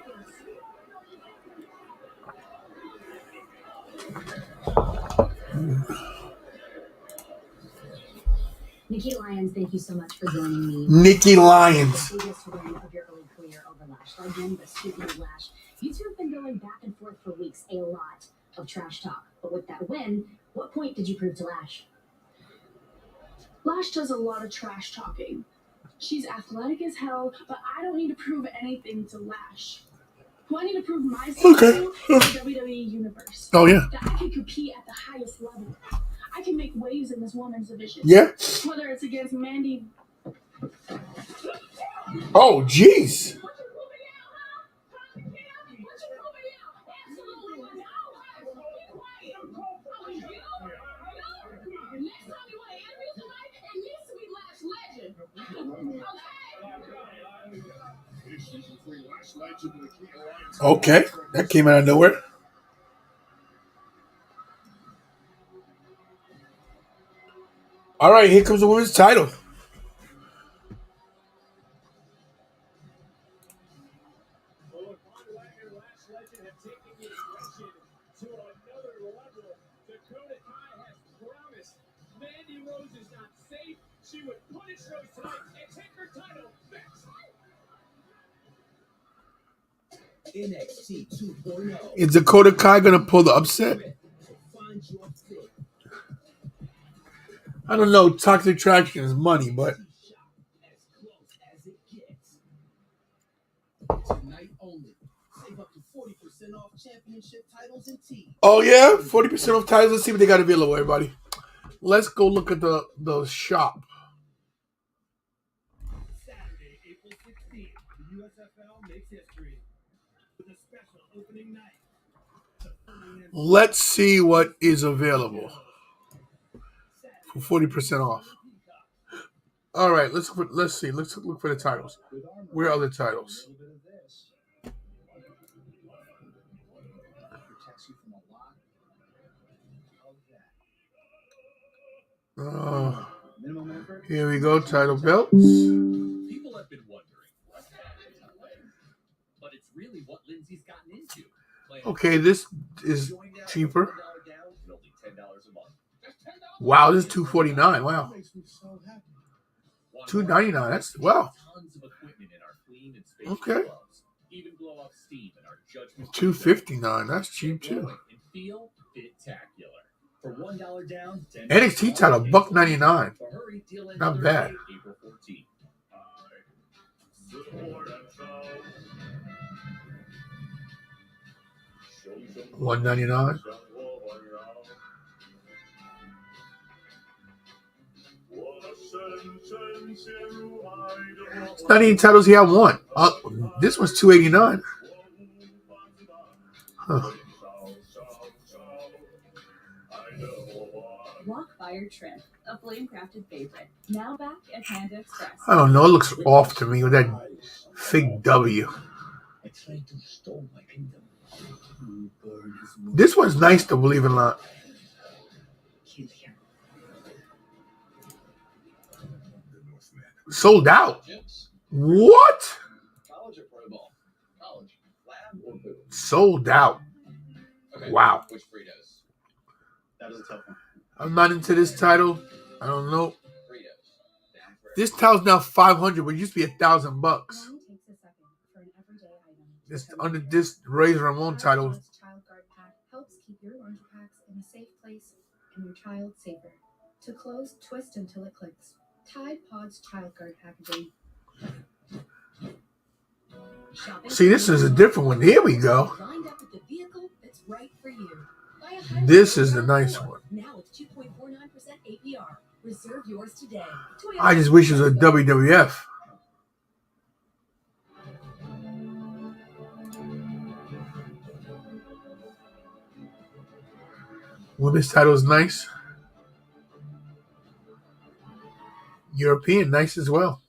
Nikki Lyons, thank you so much for joining me. Nikki Lyons. The biggest win of your early career over Lash Legend, but speaking of Lash, you two have been going back and forth for weeks, a lot of trash talk. But with that win, what point did you prove to Lash? Lash does a lot of trash talking. She's athletic as hell, but I don't need to prove anything to Lash. Who I need to prove myself to is the WWE Universe. Oh, yeah. That I can compete at the highest level. I can make waves in this women's division. Yeah. Whether it's against Mandy. Oh, jeez. Okay, that came out of nowhere. All right, here comes the women's title. To another level. Dakota Kai has promised Mandy Rose is not safe. She would punish Rose tonight and take her title back. NXT 2.0. Is Dakota Kai gonna pull the upset? I don't know. Toxic Attraction is money, but Tonight only. Save up to 40% off championship titles and tees. oh yeah, 40% off titles. Let's see what they got available, everybody. Let's go look at the shop. Saturday, April 16th, the USFL makes history with a special opening night. Let's see what is available for 40% off. All right, let's see. Let's look for the titles. Where are the titles? Here we go. Title belts. People have been wondering what's happening to Lindsay, but it's really what Lindsay's gotten into. Okay, this is cheaper. Wow, this is $249. Wow, $299. That's wow. Okay, $259. That's cheap too. For $1 down, NXT title $199. Not bad. $199. It's not even titles he had won. This one's $289. Huh. Rock Fire Trim, a flame-crafted favorite. Now back at Panda Express. I don't know. It looks off to me with that fake W. This one's nice to believe it or not. Sold out. What? Sold out. Wow. I'm not into this title. I don't know. This title's now $500, but it used to be $1,000. This under this Razor Ramon title. Child Guard Pack helps keep your laundry packs in a safe place and your child safer. To close, twist until it clicks. Tide Pods Child Guard packaging. See, this is a different one. Here we go. Lined up with the vehicle that's right for you. This is the nice one. Now it's 2.49% APR. Reserve yours today. I just wish it was a WWF. Women's title is nice. European, nice as well.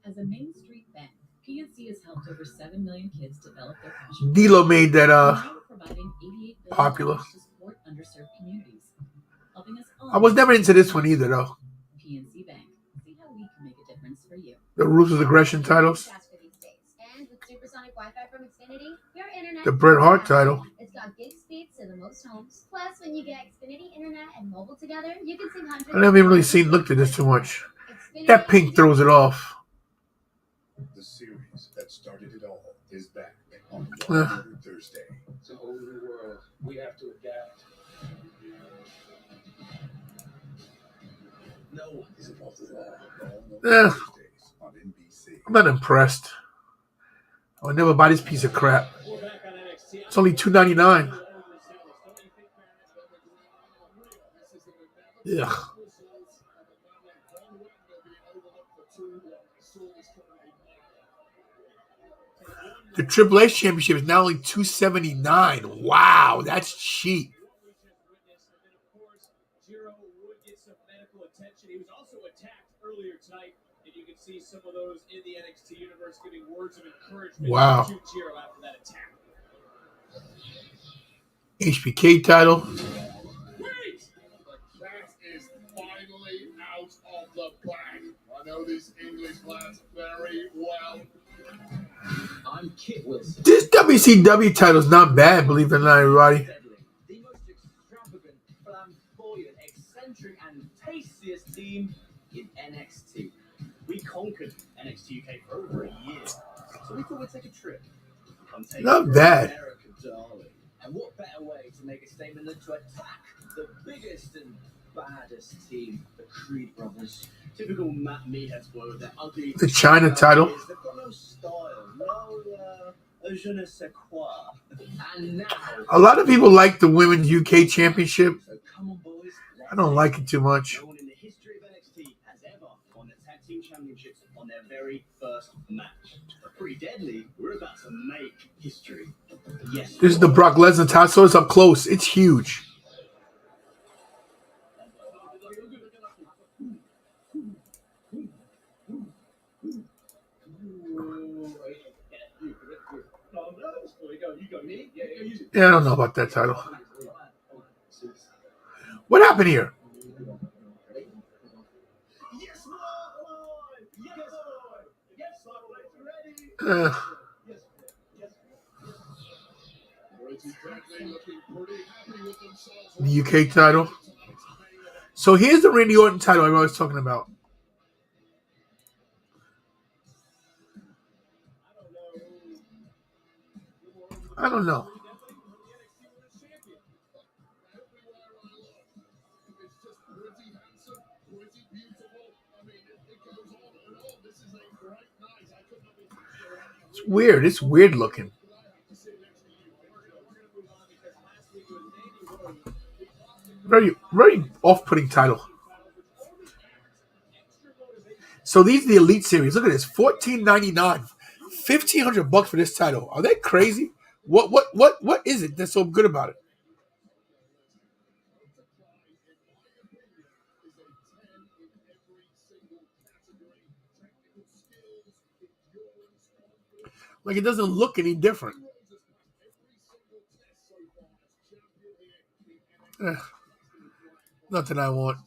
As a Main Street bank, PNC has helped over 7 million kids develop their passion. D-Lo made that Now we're providing $88 billion popular. to support underserved communities, helping us all. I was never into this one either, though. PNC Bank. See how we can make a difference for you. The Ruthless Aggression titles. And with supersonic Wi-Fi from Xfinity, your internet. The Bret Hart title. It's got gig speeds to the most homes. Plus, when you get Xfinity internet and mobile together, you can see hundreds. I never even really looked at this too much. That pink throws it off. The series that started it all is back on Thursday. It's a whole new world. We have to adapt. No one is involved in that. Yeah. On NBC. I'm not impressed. I'll never buy this piece of crap. It's only $2.99. Ugh. The Triple H Championship is now only $279. Wow, that's cheap. see some of those in the NXT universe giving words of encouragement Wow. to Jiro after that attack. HBK title. Wait! The cat is finally out of the bag. I know these English lads very well. I'm Kit Wilson. This WCW title's not bad, believe it or not, everybody. The most extravagant, flamboyant, eccentric, and tastiest team in NXT. We conquered NXT UK for over a year, so we thought we'd take a trip. Not bad. America, darling. And what better way to make a statement than to attack the biggest and baddest team, the Creed brothers. Typical Matt Meathead's word, they're ugly. The China title. They've got no style, no je ne sais quoi. And now, A lot of people like the Women's UK Championship. so come on, boys. I don't like it too much. No one in the history of NXT has ever won the tag team championships on their very first match. Pretty deadly. We're about to make history. Yes. This is the Brock Lesnar title, so it's up close. It's huge. Yeah, I don't know about that title. What happened here? Yes, Lord! Yes, Lord! Yes, Lord! Ready? Pretty deadly, looking pretty happy with themselves. The UK title. So here's the Randy Orton title I was talking about. I don't know. It's weird. It's weird looking. Very off-putting title. So these are the Elite Series. Look at this, $14.99, $1,500 for this title. Are they crazy? What is it that's so good about it? Like, it doesn't look any different. Nothing I want.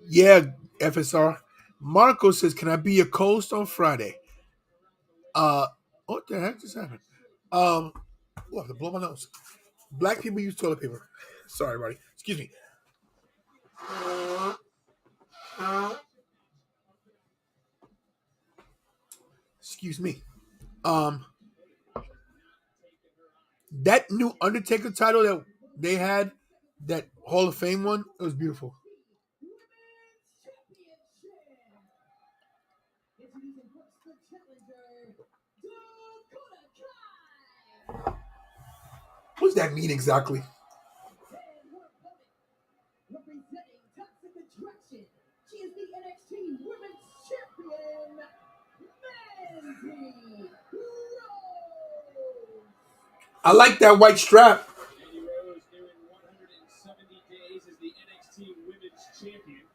Yeah, FSR. Marco says, "Can I be your co-host on Friday?" What the heck just happened? Oh, I have to blow my nose. Black people use toilet paper. Sorry, everybody. Excuse me. Excuse me. That new Undertaker title that they had, that Hall of Fame one, it was beautiful. What does that mean exactly? Representing Toxic Attraction, she is the NXT Women's Champion, Mandy Rose. I like that white strap. Mandy Rose doing 170 days as the NXT Women's Champion.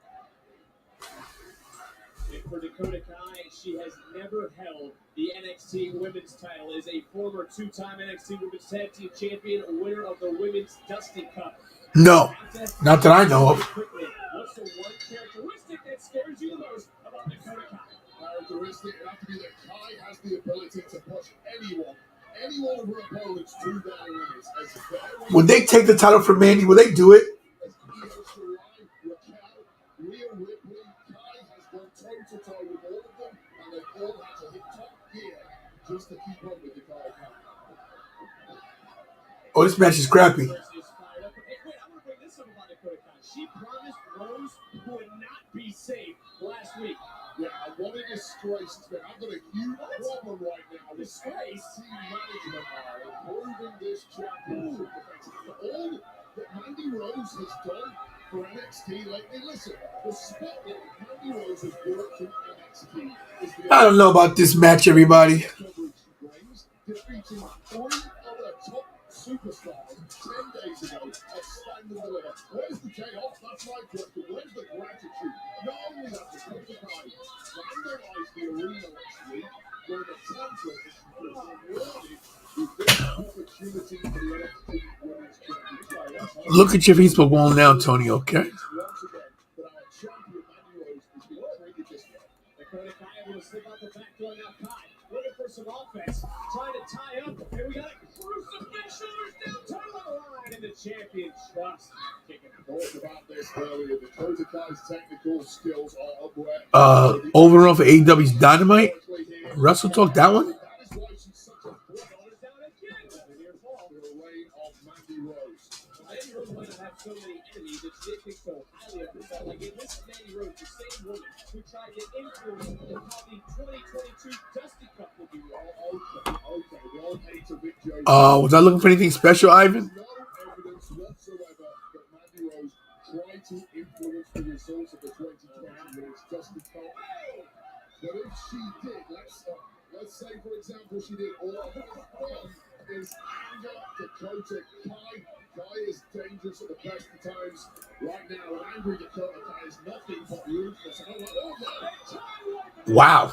And for Dakota Kai, she has never held the NXT Women's title. Is a former two-time NXT Women's Tag Team Champion, winner of the Women's Dusty Cup. No, not that I know of. What's the one characteristic that scares you the most about Dakota Kai? Characteristic, it has to be that Kai has the ability to push any one of her opponents to their limits. Would they take the title from Mandy? Would they do it? As Io Shirai, Raquel, Rhea Ripley, Kai has gone toe-to-toe with all of them, and they've all had to hit top gear just to keep up with Dakota Kai. Oh, this match is crappy. Wait, I'm going to bring this up about Dakota Kai. She promised Rose would not be safe last week. Yeah, and what a disgrace it's been. I've got a huge problem right now. Disgrace? Team management are improving this championship defense. All that Mandy Rose has done for NXT lately, listen, the spotlight Mandy Rose has brought to NXT is the I don't know about this match, everybody. coverage she brings, defeating 3 other top superstars 10 days ago at Stand and Deliver. Where's the payoff? That's my question. Where's the gratitude? Not only that, the Dakota Kai vandalized the arena last week where the Tantra was rewarded with this opportunity for the NXT Women's Championship. Look at your Facebook wall now, Tony, okay? Once again, that our champion Mandy Rose is being treated this way. Dakota Kai able to slip out the back door now. Kai looking for some offense, trying to tie up. Here we got a crucifix, shoulders down, turn on the line, and the champion just kicking out. Talked about this earlier. Dakota Kai's technical skills are up where. Overall for AEW's Dynamite, Wrestle Talk, that one? That is why she's such a threat. Shoulders down again. Near fall. The reign of Mandy Rose. Mandy Rose might not have so many enemies that she did think so highly of herself. Like, if this is Mandy Rose, the same woman who tried to influence how the 2022 Dusty Cup will be run. Okay. The old hate of Vic Jones. Was I looking for anything special, Ivan? No evidence whatsoever that Mandy Rose tried to influence the results of the 2020 Women's Dusty Cup. But if she did, let's say, for example, she did, all of it is anger. Dakota Kai is dangerous at the best of times. Right now, an angry Dakota Kai is nothing but ruthless. And I'm like, oh my. Wow.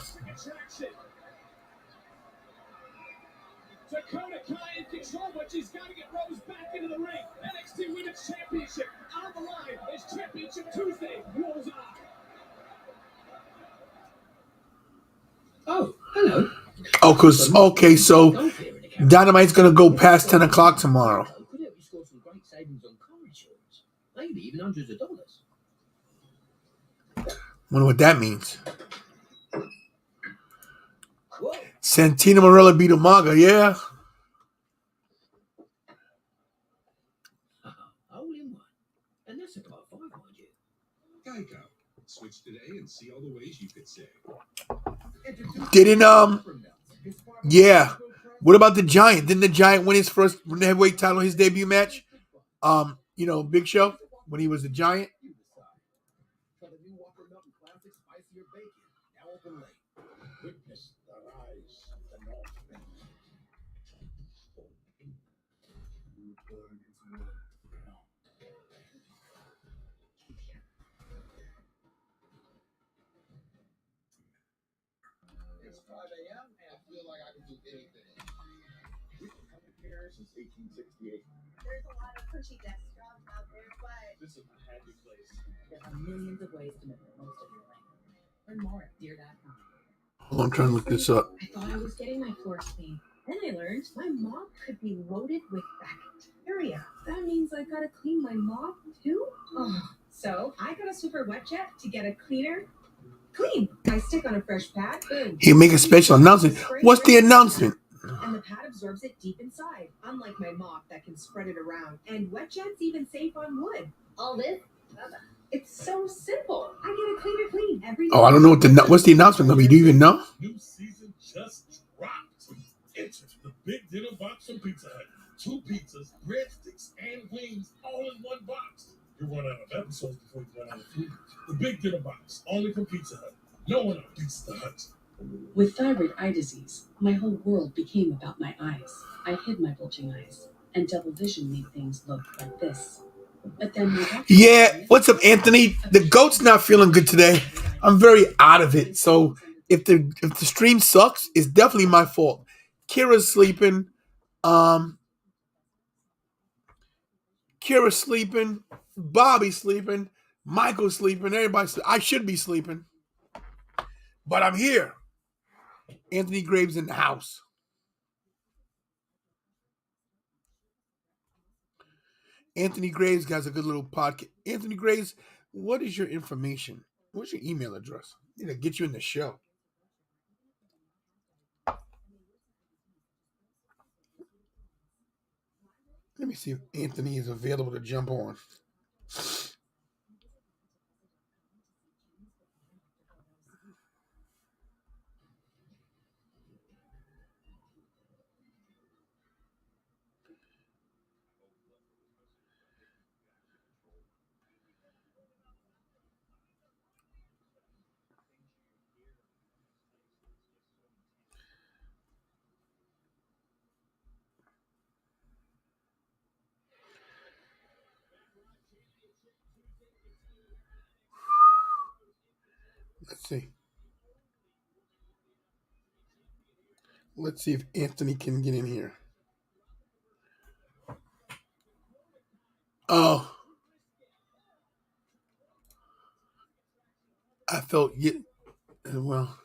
Dakota Kai in control, but she's got to get Rose back into the ring. NXT Women's Championship on the line as Championship Tuesday rolls on. Oh, hello. Okay, so Dynamite's going to go past 10 o'clock tomorrow. Could help you score some great savings on car insurance. Maybe even hundreds of dollars. Wonder what that means. Whoa. Santina Morella beat Umaga, yeah. All in one. And that's a part 5, mind you. Geico. Switch today and see all the ways you could save. Yeah. What about the Giant? Didn't the Giant win his first heavyweight title, his debut match? Big Show, when he was the Giant? It's 5 a.m. and I feel like I can do anything. We've been coming here since 1868. There's a lot of cushy desk jobs out there, but This is my happy place. there are millions of ways to make the most of your life. Learn more at Deer.com. Hold on, I'm trying to look this up. I thought I was getting my floors clean. Then I learned my mop could be loaded with bacteria. That means I gotta clean my mop too? Oh, so I got a super wet jet to get a cleaner. Clean. I stick on a fresh pad. Boom. He'll make a special announcement. What's the announcement? And the pad absorbs it deep inside, unlike my mop that can spread it around. And wet jet's even safe on wood. All this? It's so simple. I get a cleaner clean every day. Oh, I don't know what's the announcement gonna be. Do you even know? New season just dropped. Enter the big dinner box from Pizza Hut. 2 pizzas, breadsticks, and wings all in one box. You run out of episodes before you run out of food. The big dinner box, only from Pizza Hut. No one beats the Hut. With thyroid eye disease, my whole world became about my eyes. I hid my bulging eyes, and double vision made things look like this. But then my doctor What's up, Anthony? The goat's not feeling good today. I'm very out of it. So if the stream sucks, it's definitely my fault. Kira's sleeping. Kira's sleeping. Bobby's sleeping. Michael's sleeping. Everybody's I should be sleeping. But I'm here. Anthony Graves in the house. Anthony Graves has a good little podcast. Anthony Graves, what is your information? What's your email address? I need to get you in the show. Let me see if Anthony is available to jump on. Let's see. Let's see if Anthony can get in here. Oh, I felt well.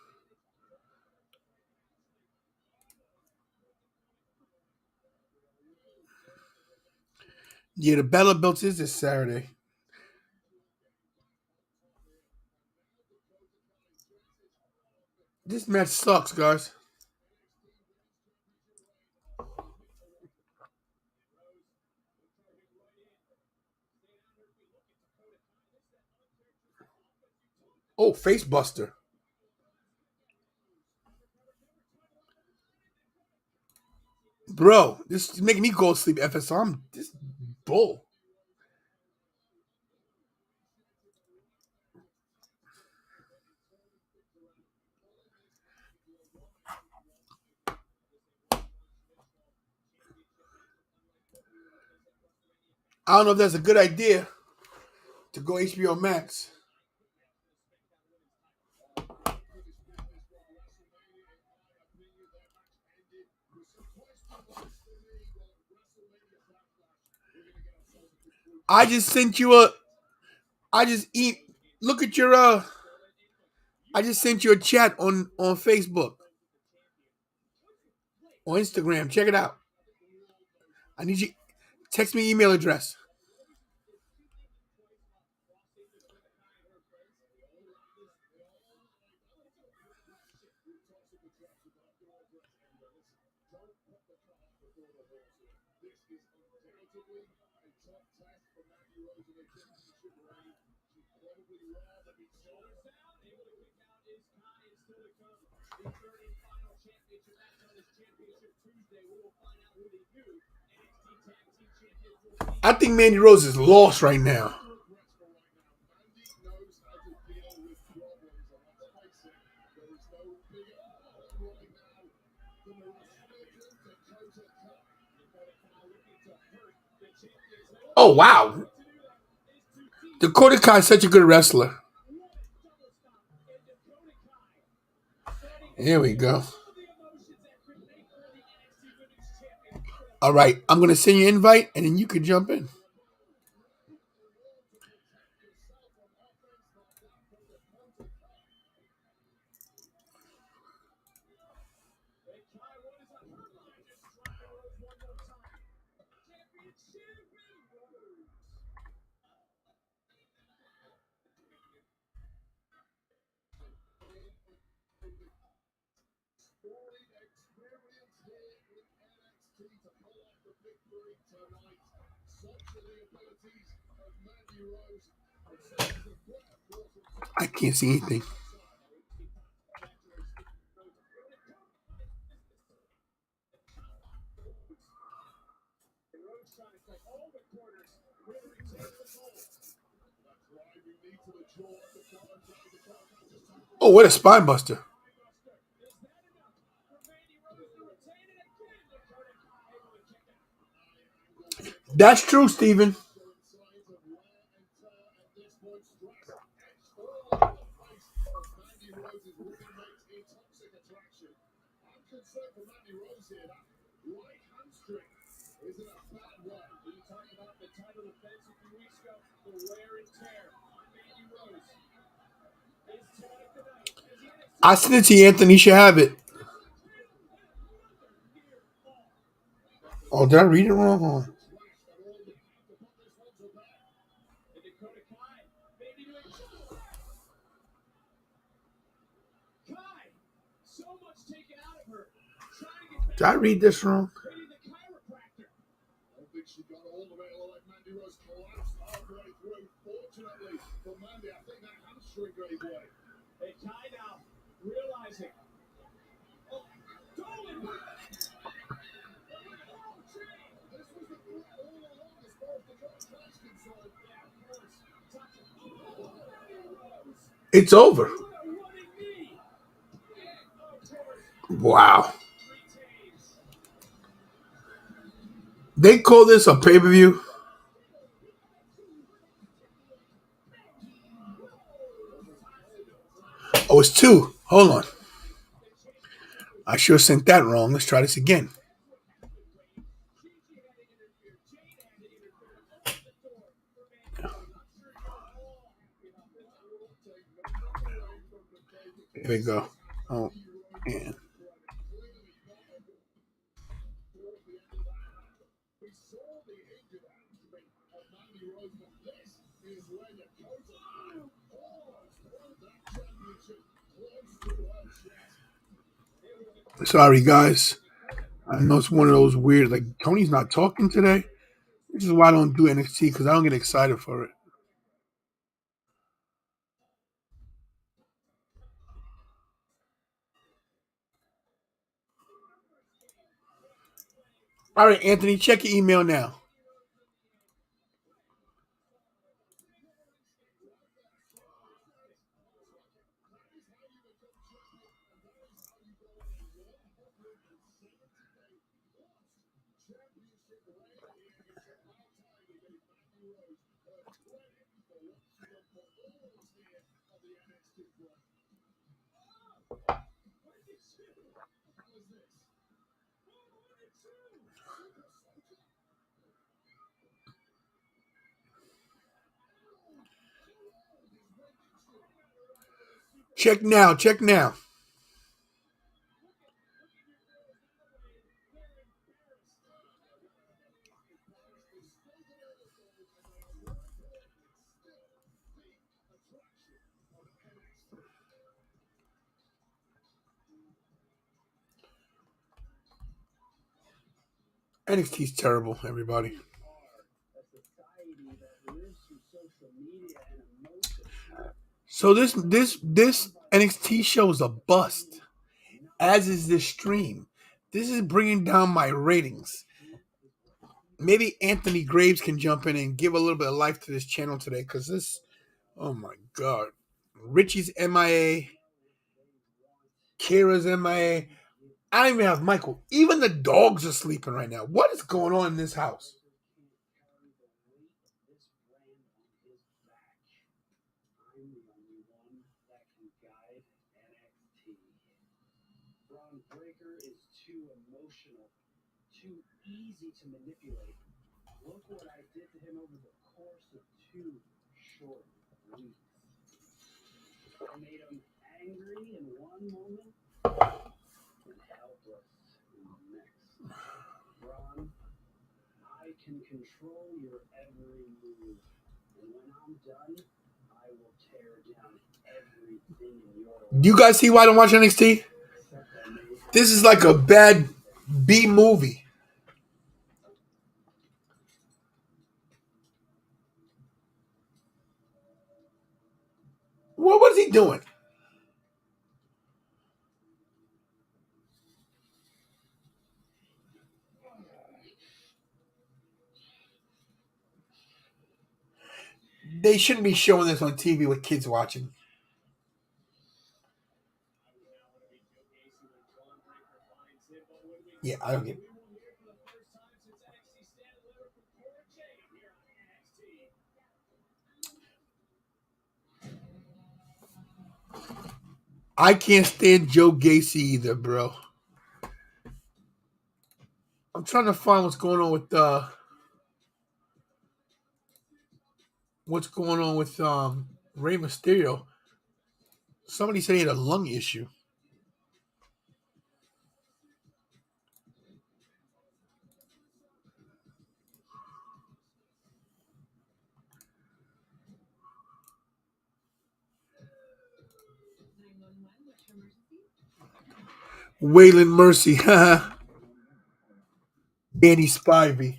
Yeah, the Battle of Belts is this Saturday. This match sucks, guys. Oh, Face Buster. Bro, this is making me go to sleep, FSR. I'm this bull. I don't know if that's a good idea to go HBO Max. I just sent you a. Look at your. I just sent you a chat on Facebook or Instagram. Check it out. I need you. Text me email address. I think Mandy Rose is lost right now. Oh, wow. Dakota Kai is such a good wrestler. Here we go. All right. I'm going to send you an invite, and then you can jump in. I can't see anything. Oh, what a spine buster. That's true, Steven. I sent it to you, Anthony. You should have it. Oh, did I read it wrong? Hold on. Did I read this wrong? It's over. Wow. They call this a pay-per-view? Oh, it's 2. Hold on. I sure sent that wrong. Let's try this again. Here we go. Oh, man. Sorry, guys. I know it's one of those weird, like, Tony's not talking today. This is why I don't do NXT, because I don't get excited for it. All right, Anthony, check your email now. Check now. Check now. NXT's terrible, everybody. So this NXT show is a bust, as is this stream. This is bringing down my ratings. Maybe Anthony Graves can jump in and give a little bit of life to this channel today, because this, oh my God. Richie's MIA. Kira's MIA. I don't even have Michael. Even the dogs are sleeping right now. What is going on in this house? Breaker is too emotional, too easy to manipulate. Look what I did to him over the course of 2 short weeks. I made him angry in one moment and helpless in the next. Braun, I can control your every move. And when I'm done, I will tear down everything in your life. Do you guys see why I don't watch NXT? This is like a bad B movie. What was he doing? They shouldn't be showing this on TV with kids watching. Yeah, I don't get it. I can't stand Joe Gacy either, bro. I'm trying to find what's going on with Rey Mysterio. Somebody said he had a lung issue. Waylon Mercy. Danny Spivey.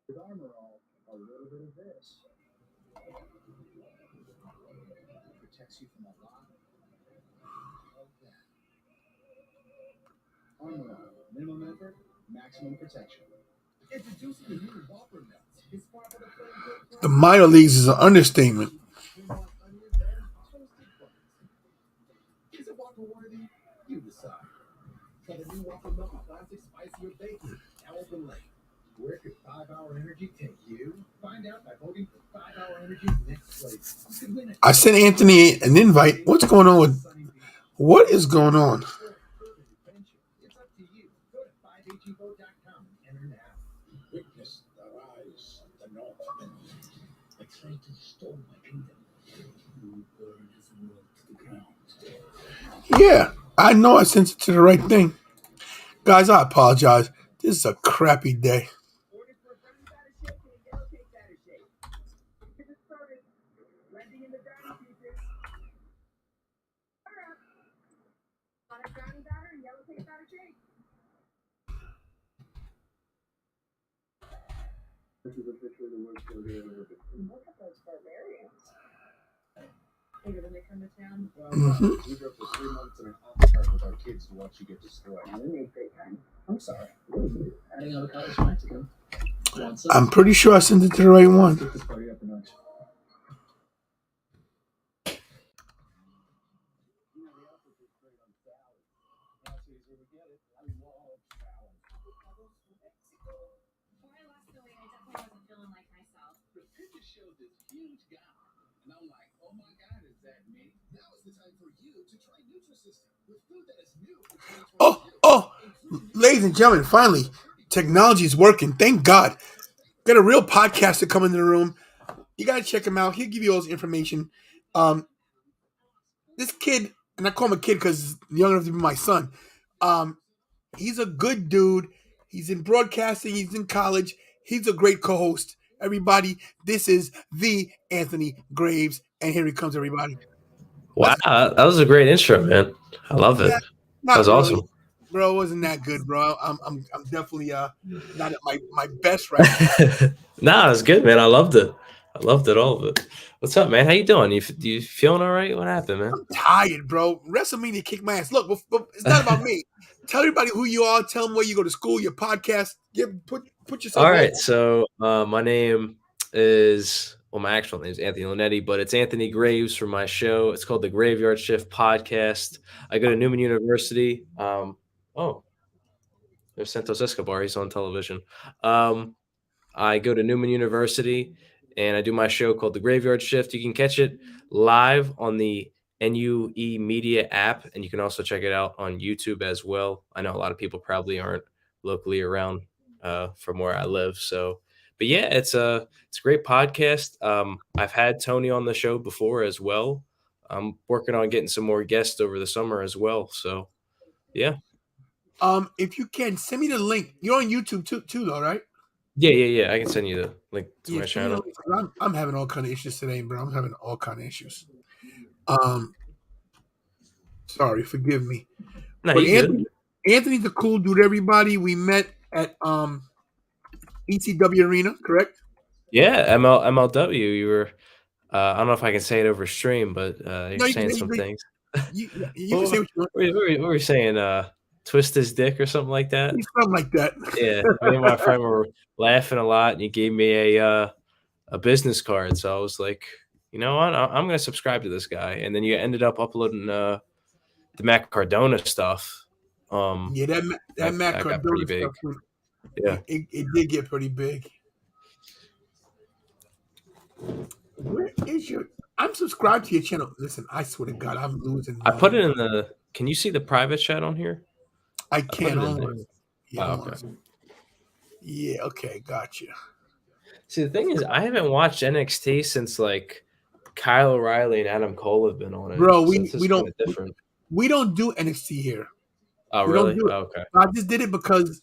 With armor all, a little bit of this. Protects you from a lot of that. Armor all, minimum effort, maximum protection. Introducing the new Whopper Nuts. The minor leagues is an understatement. Is it waffle worthy? You decide. Try the new waffle milk with classic spicy or bacon. Now open late. Where could 5-hour energy take you? Find out by voting for 5-hour energy's next place. You could win I sent Anthony an invite. What's going on with? What is going on? It's up to you. Go to 5hevote.com and enter now. Witness the rise of the Northmen. The traitors stole my kingdom. You burned his world to the ground. Yeah, I know I sent it to the right thing. Guys, I apologize. This is a crappy day. This is officially the worst movie I've ever been. Look at those barbarians. Maybe when they come to town. We drove for 3 months in an ox cart with our kids to watch you get destroyed. We made great time. I'm sorry. Adding avocado to Mexico. I'm pretty sure I sent it to the right one. Get this party up a notch. Oh, ladies and gentlemen, finally, technology is working. Thank God. Got a real podcaster coming in the room. You got to check him out. He'll give you all this information. This kid, and I call him a kid because he's young enough to be my son. He's a good dude. He's in broadcasting. He's in college. He's a great co-host. Everybody, this is the Anthony Graves, and here he comes, everybody. Wow, that was a great intro, man. I love it. Yeah, That was really, awesome. bro. It wasn't that good, bro. I'm definitely not at my best right now. Nah, it's good, man. I loved it. I loved it, all of it. What's up, man? How you doing? You feeling all right? What happened, man? I'm tired, bro. WrestleMania kicked my ass. Look, but it's not about me. Tell everybody who you are. Tell them where you go to school, your podcast. Put yourself. All right, so my name is, well, my actual name is Anthony Linetti, but it's Anthony Graves for my show. It's called the Graveyard Shift Podcast. I go to Newman University. There's Santos Escobar. He's on television. I go to Newman University, and I do my show called The Graveyard Shift. You can catch it live on the NUE Media app, and you can also check it out on YouTube as well. I know a lot of people probably aren't locally around from where I live. So, but yeah, it's a great podcast. I've had Tony on the show before as well. I'm working on getting some more guests over the summer as well. So, yeah. If you can, send me the link. You're on YouTube too, though, right? Yeah. I can send you the link to my send me channel. the link. I'm having all kind of issues today, bro. I'm having all kind of issues. Sorry, forgive me. No, but you good. Anthony's a cool dude. Everybody, we met at ECW Arena, correct? Yeah, MLW. You were. I don't know if I can say it over stream, but you're saying some things. You can say what you want. We were saying twist his dick or something like that. Something like that. Yeah, me and my friend were laughing a lot, and he gave me a business card. So I was like, you know what? I'm going to subscribe to this guy. And then you ended up uploading the Matt Cardona stuff. Yeah, that Matt Cardona pretty big. Stuff. Yeah, it did get pretty big. Where is your? I'm subscribed to your channel. Listen, I swear to God, I'm losing. I put it in the. Can you see the private chat on here? I can't. Yeah, okay. Yeah, okay, gotcha. See, the thing is, I haven't watched NXT since like Kyle O'Reilly and Adam Cole have been on it. Bro, so we don't different. We don't do NXT here. Oh, we really? Don't do it. Oh, okay. I just did it because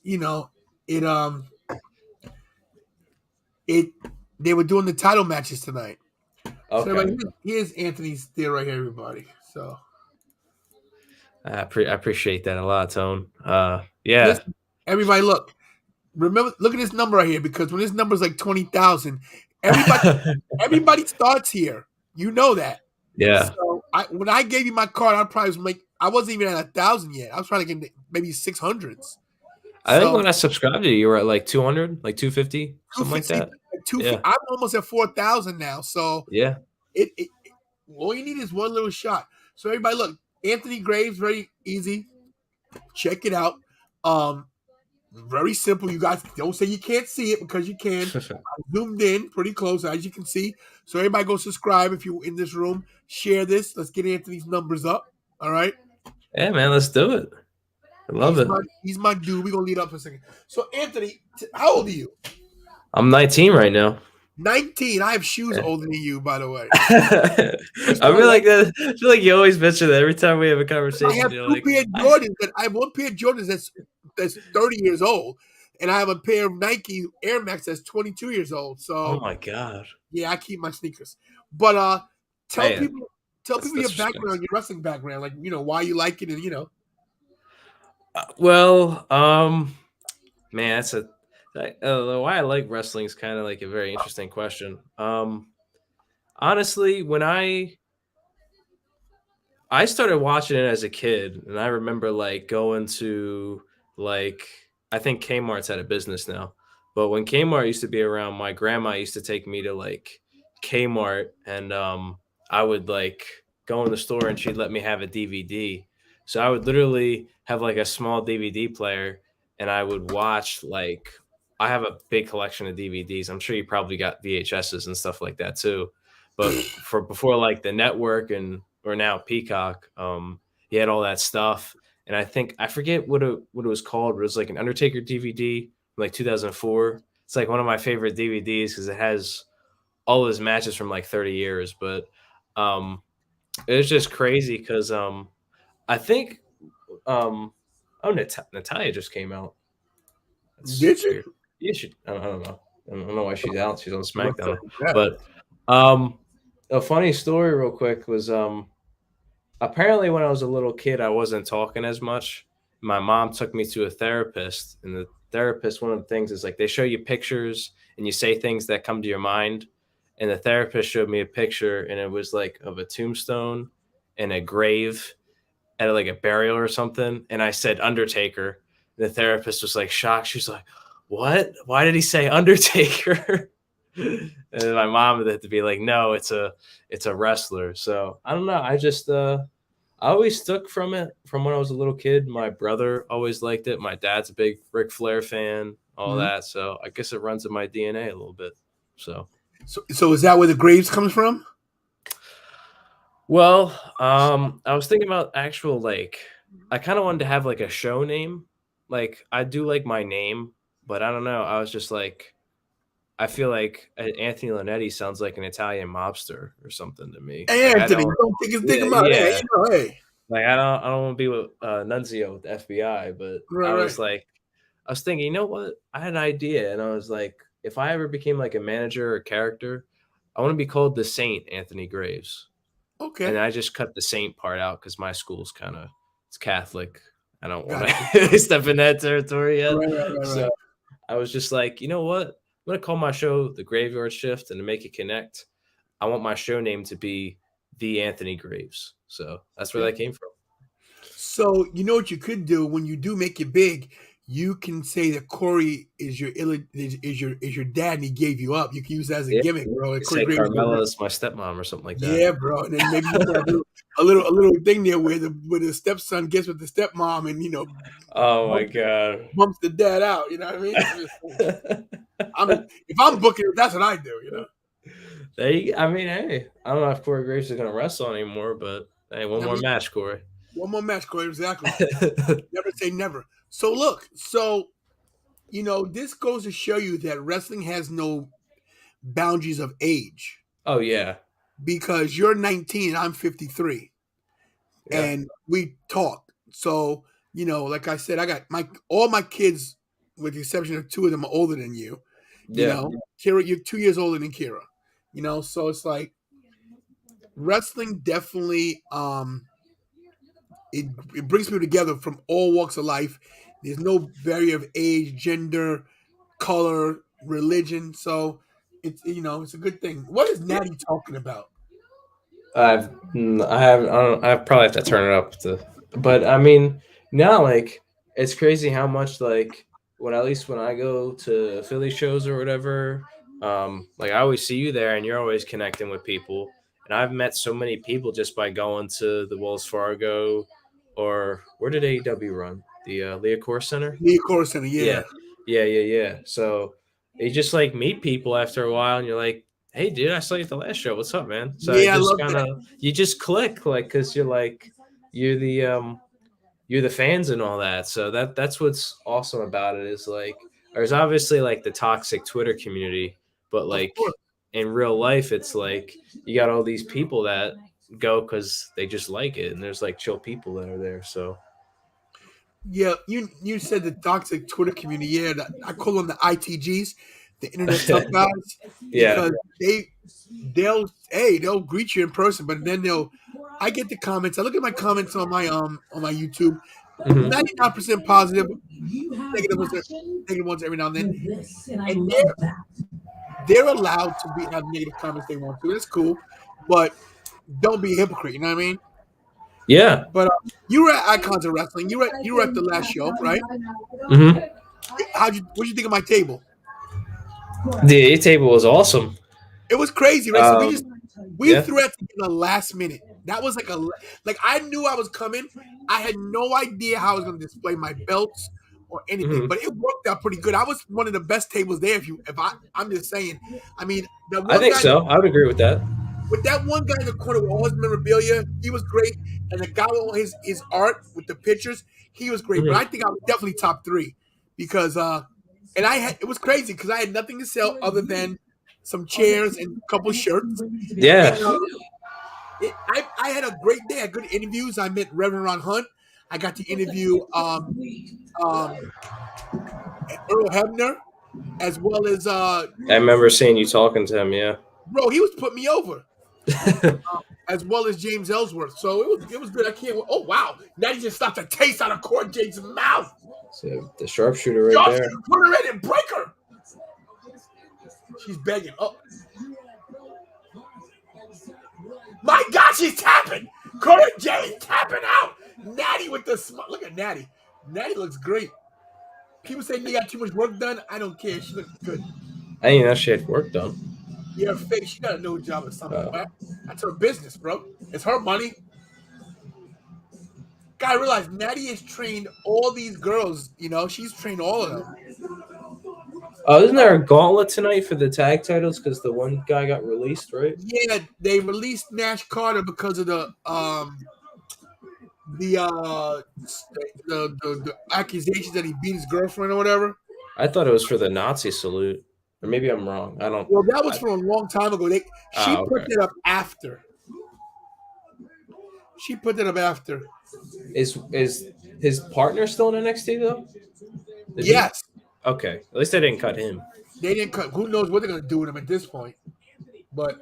they were doing the title matches tonight. Okay. So here's Anthony's there right here, everybody. So I appreciate that a lot, Tone. Yeah. Listen, everybody, look at this number right here, because when this number is like 20,000, everybody starts here. You know that. Yeah. So when I gave you my card, I wasn't even at 1,000 yet. I was trying to get maybe 600s. I think when I subscribed to you, you were at like 200, like 250, something like that. Yeah. I'm almost at 4,000 now. So Yeah. it all you need is one little shot. So everybody, look, Anthony Graves, very easy. Check it out. Very simple. You guys don't say you can't see it because you can. I zoomed in pretty close, as you can see. So everybody go subscribe if you're in this room. Share this. Let's get Anthony's numbers up. All right. Yeah, man, let's do it. I love it. He's my dude. We're gonna lead up for a second. So Anthony, how old are you? I'm 19 right now. 19. I have shoes older than you, by the way. I feel like that. I feel like you always mention that every time we have a conversation. I have two pair of Jordans. I have one pair of Jordans that's 30 years old, and I have a pair of Nike Air Max that's 22 years old. So, oh my god. Yeah, I keep my sneakers. But tell Man, people your background, your wrestling background, like why you like it, and Well, man, that's why I like wrestling is kind of like a very interesting question. Honestly, when I started watching it as a kid, and I remember like going to like I think Kmart's out of business now, but when Kmart used to be around, my grandma used to take me to like Kmart, and I would like go in the store, and she'd let me have a DVD. So I would literally have like a small DVD player, and I would watch like I have a big collection of DVDs. I'm sure you probably got VHSs and stuff like that too. But for before like the network and or now Peacock, he had all that stuff. And I forget what it was called, but it was like an Undertaker DVD from like 2004. It's like one of my favorite DVDs because it has all his matches from like 30 years. But it was just crazy because I think Natalia just came out. Did she? Weird. Yeah, I don't know. I don't know why she's out. She's on SmackDown. Yeah. But a funny story real quick was apparently when I was a little kid, I wasn't talking as much. My mom took me to a therapist, and the therapist, one of the things is like they show you pictures and you say things that come to your mind. And the therapist showed me a picture, and it was like of a tombstone and a grave at like a burial or something. And I said Undertaker. And the therapist was like shocked. She's like, "What? Why did he say Undertaker?" And then my mom had to be like, "No, it's a wrestler." So I don't know. I just I always stuck from it from when I was a little kid. My brother always liked it. My dad's a big Ric Flair fan, all that. So I guess it runs in my DNA a little bit. So is that where the Graves comes from? Well, I was thinking about actual like I kind of wanted to have like a show name. Like I do like my name, but I don't know. I was just like I feel like Anthony Lanetti sounds like an Italian mobster or something to me. Hey, Like, Anthony, don't think it's thinking about it. Hey. Like I don't want to be with Nunzio with the FBI, but I was thinking, you know what? I had an idea, and I was like, if I ever became like a manager or character, I want to be called the Saint Anthony Graves. Okay. And I just cut the Saint part out because my school's it's Catholic. I don't want to step in that territory yet. So I was just like, you know what? I'm going to call my show The Graveyard Shift, and to make it connect, I want my show name to be The Anthony Graves. So that's where that came from. So you know what you could do when you do make it big, you can say that Corey is your dad and he gave you up. You can use that as a gimmick, bro. You say Carmella is my stepmom or something like that. Yeah, bro. And then maybe you can have a little thing there where the stepson gets with the stepmom and oh my god, bumps the dad out. You know what I mean? If I'm booking it, that's what I do. Hey, I don't know if Corey Graves is going to wrestle anymore, but hey, one more match, Corey. One more match, Corey. Exactly. Never say never. So look, this goes to show you that wrestling has no boundaries of age. Oh yeah. Because you're 19 and I'm 53. Yeah. And we talk. So, like I said, I got all my kids, with the exception of two of them, are older than you. Kira, you're 2 years older than Kira. So it's like wrestling definitely it brings people together from all walks of life. There's no barrier of age, gender, color, religion. So it's it's a good thing. What is Natty talking about? I probably have to turn it up but now like it's crazy how much like when I go to Philly shows or whatever, Like I always see you there, and you're always connecting with people. And I've met so many people just by going to the Wells Fargo, or where did AEW run? The Leocore Center. Lee Corson, Yeah, yeah. yeah. So you just like meet people after a while, and you're like, "Hey, dude, I saw you at the last show. What's up, man?" So it Yeah, I just love kind that. of you just click, like, because you're the fans and all that. So that's what's awesome about it is like there's obviously like the toxic Twitter community, but Of like course. in real life, it's like you got all these people that go because they just like it, and there's like chill people that are there. So Yeah, you said the toxic Twitter community. Yeah, I call them the ITGs, the internet tough guys, yeah, because they'll greet you in person, but then I get the comments. I look at my comments on my YouTube. Mhm. 99% positive, negative ones every now and then, and they're allowed to have negative comments they want to. That's cool, but don't be a hypocrite. You know what I mean? yeah. But you were at Icons of Wrestling. You were at the last show, right? Hmm. What'd you think of my table? The A table was awesome. It was crazy, right? So we Yeah. threw it in the last minute. That was like I knew I was coming. I had no idea how I was going to display my belts or anything, Mhm. but it worked out pretty good. I was one of the best tables there. I'm just saying. I mean, the I one think guy so. I would agree with that. with that one guy in the corner with all his memorabilia, he was great. And the guy with all his art with the pictures, he was great. But Mhm. I think I was definitely top three because and it was crazy because I had nothing to sell other than some chairs and a couple shirts. Yeah. And I had a great day. I had good interviews. I met Reverend Ron Hunt. I got to interview Earl Hebner as well as I remember seeing you talking to him. Yeah. bro. He was putting me over. As well as James Ellsworth. So it was good. I can't. Oh wow! Now you just stopped the taste out of Corey James' mouth. So the sharpshooter right Josh, there. put her in and break her. She's begging. Oh my God, she's tapping. Corey James tapping out. Natty with the smile. Look at Natty. Natty looks great. People say you got too much work done. I don't care. She looks good. I didn't know she had work done. Yeah, her face. She got a new job or something. That's her business, bro. It's her money. Guy, realize Natty has trained all these girls. You know, she's trained all of them. Oh, isn't there a gauntlet tonight for the tag titles because the one guy got released, right? Yeah, they released Nash Carter because of the accusations that he beat his girlfriend or whatever. I thought it was for the Nazi salute, or maybe I'm wrong. I don't. Well, that was from a long time ago. She put okay. that up after. She put that up after. Is his partner still in NXT though? Yes. Okay. At least they didn't cut him. They didn't cut. Who knows what they're gonna do with him at this point? But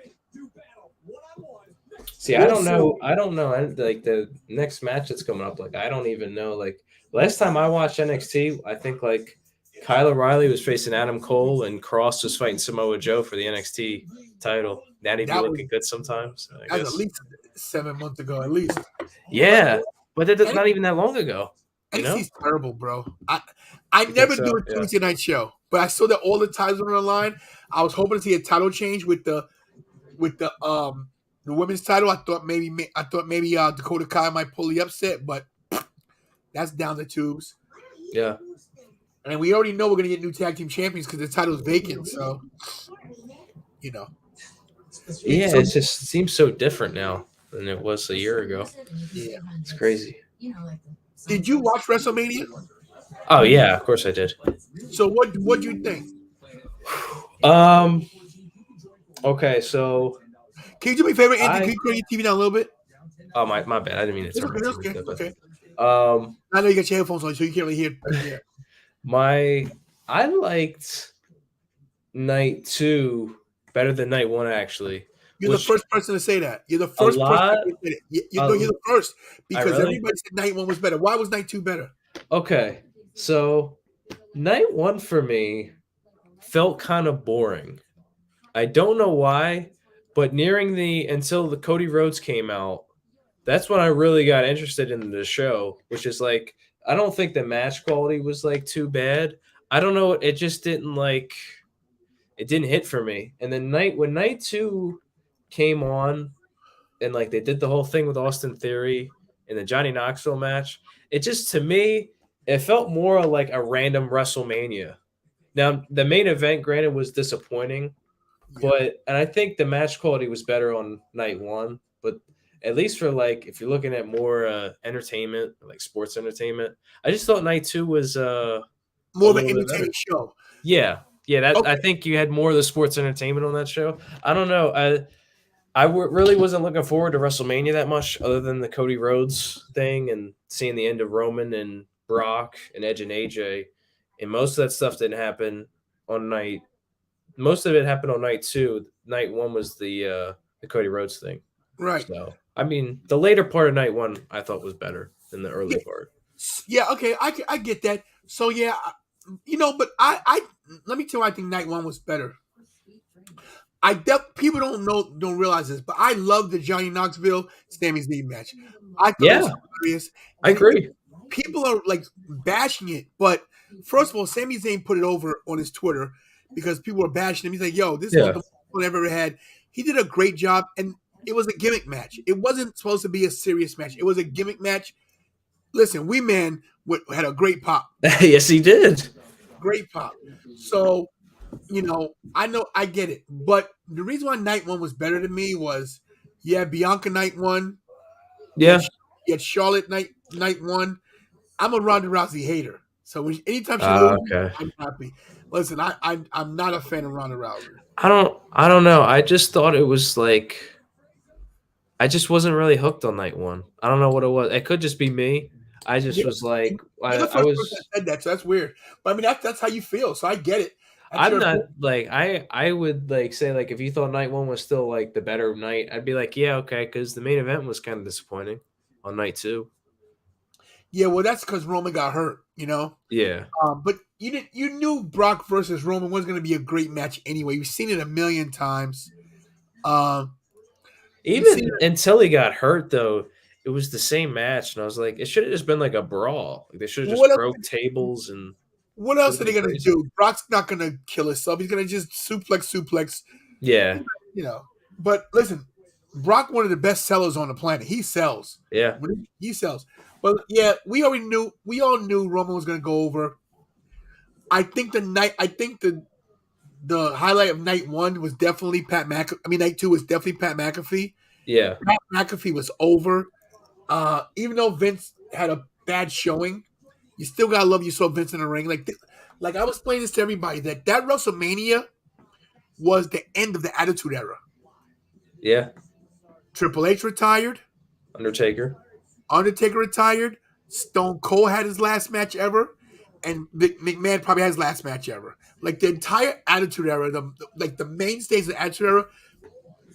see, I don't know. I don't know. Like the next match that's coming up, like I don't even know. Like last time I watched NXT, I think like Kyle O'Reilly was facing Adam Cole and Cross was fighting Samoa Joe for the NXT title. Natty be looking good sometimes. That was at least 7 months ago, at least. Yeah, but that's not even that long ago. You know? NXT's terrible, bro. I never do a Tuesday night show, but I saw that all the titles were online. I was hoping to see a title change with the women's title. I thought maybe Dakota Kai might pull the upset, but that's down the tubes. Yeah. And we already know we're gonna get new tag team champions because the title's vacant. So, you know. Yeah, it just seems so different now than it was a year ago. Yeah, it's crazy. Did you watch WrestleMania? Oh yeah, of course I did. So what do you think? Okay, so can you do me a favor, Andy? Can you turn your TV down a little bit? Oh my bad. I didn't mean to turn It's my TV down. Okay. I know you got your headphones on, so you can't really hear. Yeah. I liked night 2 better than night 1 actually. You're the first person to say that. You're the first person to say it. You're the first because everybody said night 1 was better. Why was night 2 better? Okay, so night 1 for me felt kind of boring. I don't know why, but until the Cody Rhodes came out, that's when I really got interested in the show, which is like I don't think the match quality was like too bad. I don't know, it just didn't like it didn't hit for me. And then when night 2 came on, and like they did the whole thing with Austin Theory in the Johnny Knoxville match, it just to me it felt more like a random WrestleMania. Now the main event, granted, was disappointing, Yeah. but and I think the match quality was better on night 1. But at least for like if you're looking at more entertainment, like sports entertainment, I just thought night 2 was a More of an little bit better. entertaining show. Yeah, that Okay. I think you had more of the sports entertainment on that show. I don't know. Really wasn't looking forward to WrestleMania that much, other than the Cody Rhodes thing and seeing the end of Roman and Brock and Edge and AJ. And most of that stuff didn't happen on night. Most of it happened on night 2. Night 1 was the Cody Rhodes thing. Right. So I mean, the later part of night 1 I thought was better than the early part. Yeah. Okay. I get that. So yeah, but I let me tell you, I think night 1 was better. People don't realize this, but I love the Johnny Knoxville Sami Zayn match. I thought it was hilarious. I agree. People are like bashing it, but first of all, Sami Zayn put it over on his Twitter because people were bashing him. He's like, "Yo, this is the most fun I've ever had." He did a great job, and it was a gimmick match. It wasn't supposed to be a serious match. It was a gimmick match. Listen, had a great pop. Yes, he did. Great pop. So, I get it. But the reason why night 1 was better to me was, Bianca night 1. Yeah. You had Charlotte night 1. I'm a Ronda Rousey hater. So anytime she loses, I'm happy. Listen, I'm not a fan of Ronda Rousey. I don't know. I just thought it was like I just wasn't really hooked on night 1. I don't know what it was. It could just be me. I just was like, You're the first person that said that, so that's weird. But I mean, that's how you feel, so I get it. I'm not like I would like say like if you thought night 1 was still like the better night, I'd be like, yeah, okay, because the main event was kind of disappointing on night 2. Yeah, well, that's because Roman got hurt, Yeah. But you knew Brock versus Roman was going to be a great match anyway. You've seen it a million times. Even until he got hurt, though, it was the same match, and I was like, it should have just been like a brawl. Like, they should have just broke tables and. What else are they going to do? Brock's not going to kill himself. He's going to just suplex. Yeah. But listen, Brock, one of the best sellers on the planet. He sells. Yeah. He sells. But yeah, we all knew Roman was going to go over. I think the highlight of night 1 was definitely Pat McAfee. I mean, night 2 was definitely Pat McAfee. Yeah. Pat McAfee was over. Even though Vince had a bad showing, you still gotta love you saw Vince in the ring. Like I was explaining this to everybody that WrestleMania was the end of the Attitude Era. Yeah. Triple H retired. Undertaker retired. Stone Cold had his last match ever, and McMahon probably had his last match ever. Like the entire Attitude Era, the mainstays of the Attitude Era,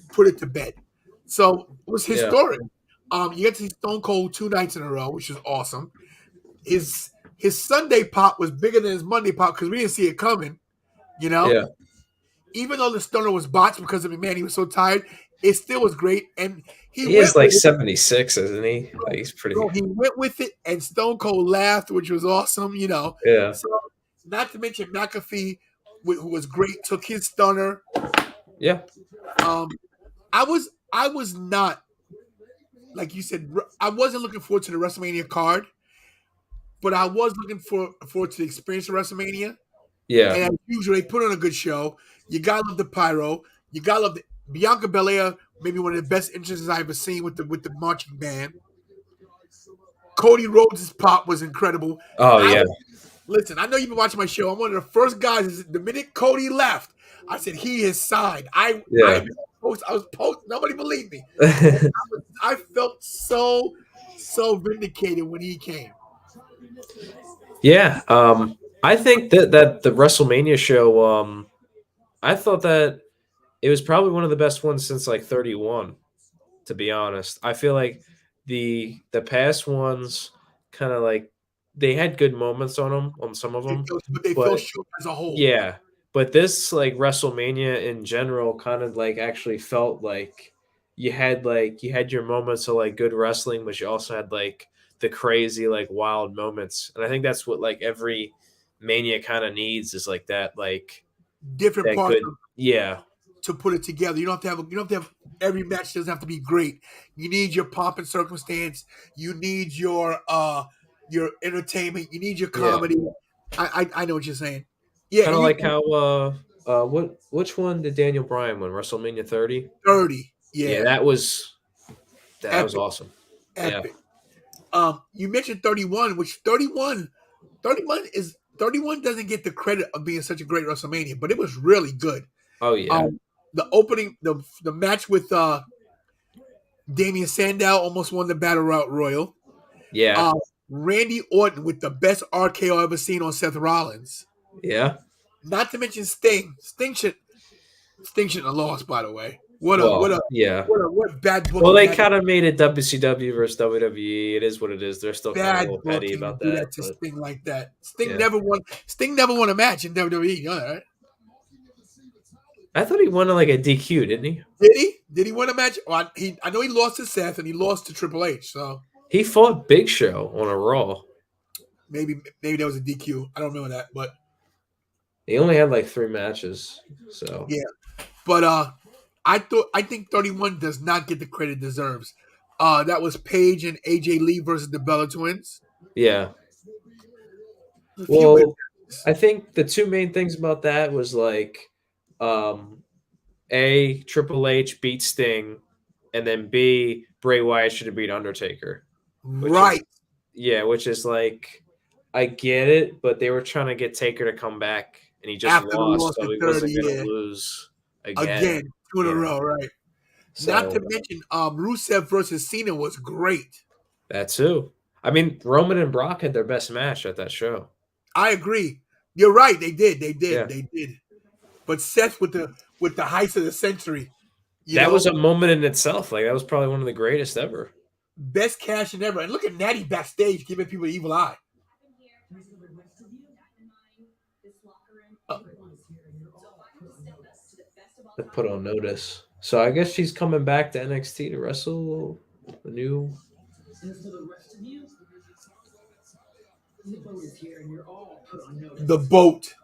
put it to bed. So it was historic. You get to see Stone Cold 2 nights in a row, which is awesome. His Sunday pop was bigger than his Monday pop because we didn't see it coming. Yeah. Even though the Stunner was botched because of McMahon, he was so tired. It still was great, and he is like 76, isn't he? Like, he's pretty. He went with it, and Stone Cold laughed, which was awesome. Yeah. So, not to mention McAfee, who was great, took his Stunner. Yeah. I was not, like you said, I wasn't looking forward to the WrestleMania card, but I was looking forward to the experience of WrestleMania. Yeah. And as usual, they put on a good show. You gotta love the pyro. You gotta love the Bianca Belair, maybe one of the best entrances I've ever seen with the marching band. Cody Rhodes' pop was incredible. Oh yeah. Listen, I know you've been watching my show. I'm one of the first guys. The minute Cody left, I said he is signed. I was post. Nobody believed me. I felt so vindicated when he came. Yeah. I think that the WrestleMania show. I thought that it was probably one of the best ones since like 31. To be honest, I feel like the past ones kind of like they had good moments on some of them, but they fell short as a whole. Yeah, but this like WrestleMania in general kind of like actually felt like you had your moments of like good wrestling, but you also had like the crazy like wild moments, and I think that's what like every Mania kind of needs is like that like different that parts could, yeah, to put it together. You don't have to have every match doesn't have to be great. You need your pomp and circumstance. You need your entertainment. You need your yeah. comedy. I know what you're saying. Yeah, Kind and of you like how which one did Daniel Bryan win? WrestleMania 30? 30. Yeah, Yeah, that was epic, awesome. Yeah. epic. You mentioned 31, which 31 doesn't get the credit of being such a great WrestleMania, but it was really good. Oh yeah. The opening, the match with Damian Sandow almost won the Battle Royal. Yeah. Randy Orton with the best RKO I've ever seen on Seth Rollins. Yeah. Not to mention Sting. Sting shouldn't have lost, by the way. Well, yeah. What bad Well, booking they that kind of made it WCW versus WWE. It is what it is. They're still kind of a bad little petty booking to about do that, that to but Sting like that. yeah. Sting never won a match in WWE. You know that, right? I thought he won like a DQ, didn't he? Did he? Did he win a match? Well, I know he lost to Seth and he lost to Triple H. So He fought Big Show on a Raw. maybe that was a DQ. I don't remember that, but He only had like 3 matches, so yeah. But I think 31 does not get the credit it deserves. That was Paige and AJ Lee versus the Bella Twins. yeah. A few good Well, I think the 2 main things about that was like, A, Triple H beat Sting, and then B, Bray Wyatt should have beat Undertaker, which is right which is like, I get it, but they were trying to get Taker to come back, and he just after the lost, loss so to he 30. wasn't going Yeah, to lose again, 2 in a row. Right. Not to So mention, Rusev versus Cena was great. that too. I mean, Roman and Brock had their best match at that show. I agree. You're right. They did. Yeah. They did. But Seth with the heights of the century, That was a moment in itself. Like, that was probably one of the greatest ever. best cash in ever. And look at Natty backstage giving people the evil eye. To put on notice. So I guess she's coming back to NXT to wrestle the new. The boat.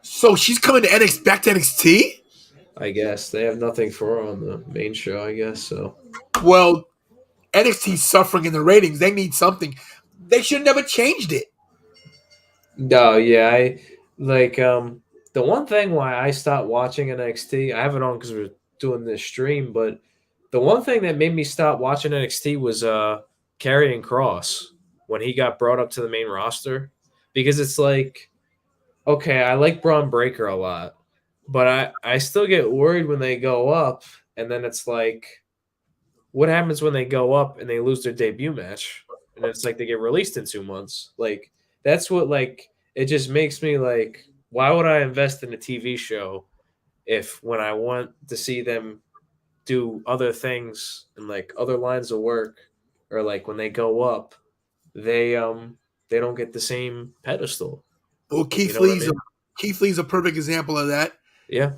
So she's coming to back to NXT? I guess they have nothing for her on the main show. I guess so. Well, NXT's suffering in the ratings. They need something. They should never changed it. No, yeah, I like the one thing why I stopped watching NXT. I have it on because we're doing this stream, but the one thing that made me stop watching NXT was Karrion Kross when he got brought up to the main roster, because it's like, okay, I like Braun Breaker a lot, but I still get worried when they go up, and then it's like, what happens when they go up and they lose their debut match, and it's like they get released in 2 months? Like, that's what, like, it just makes me like, why would I invest in a TV show if when I want to see them do other things and like other lines of work, or like when they go up, they don't get the same pedestal. Well, Keith Lee's a perfect example of that. Yeah.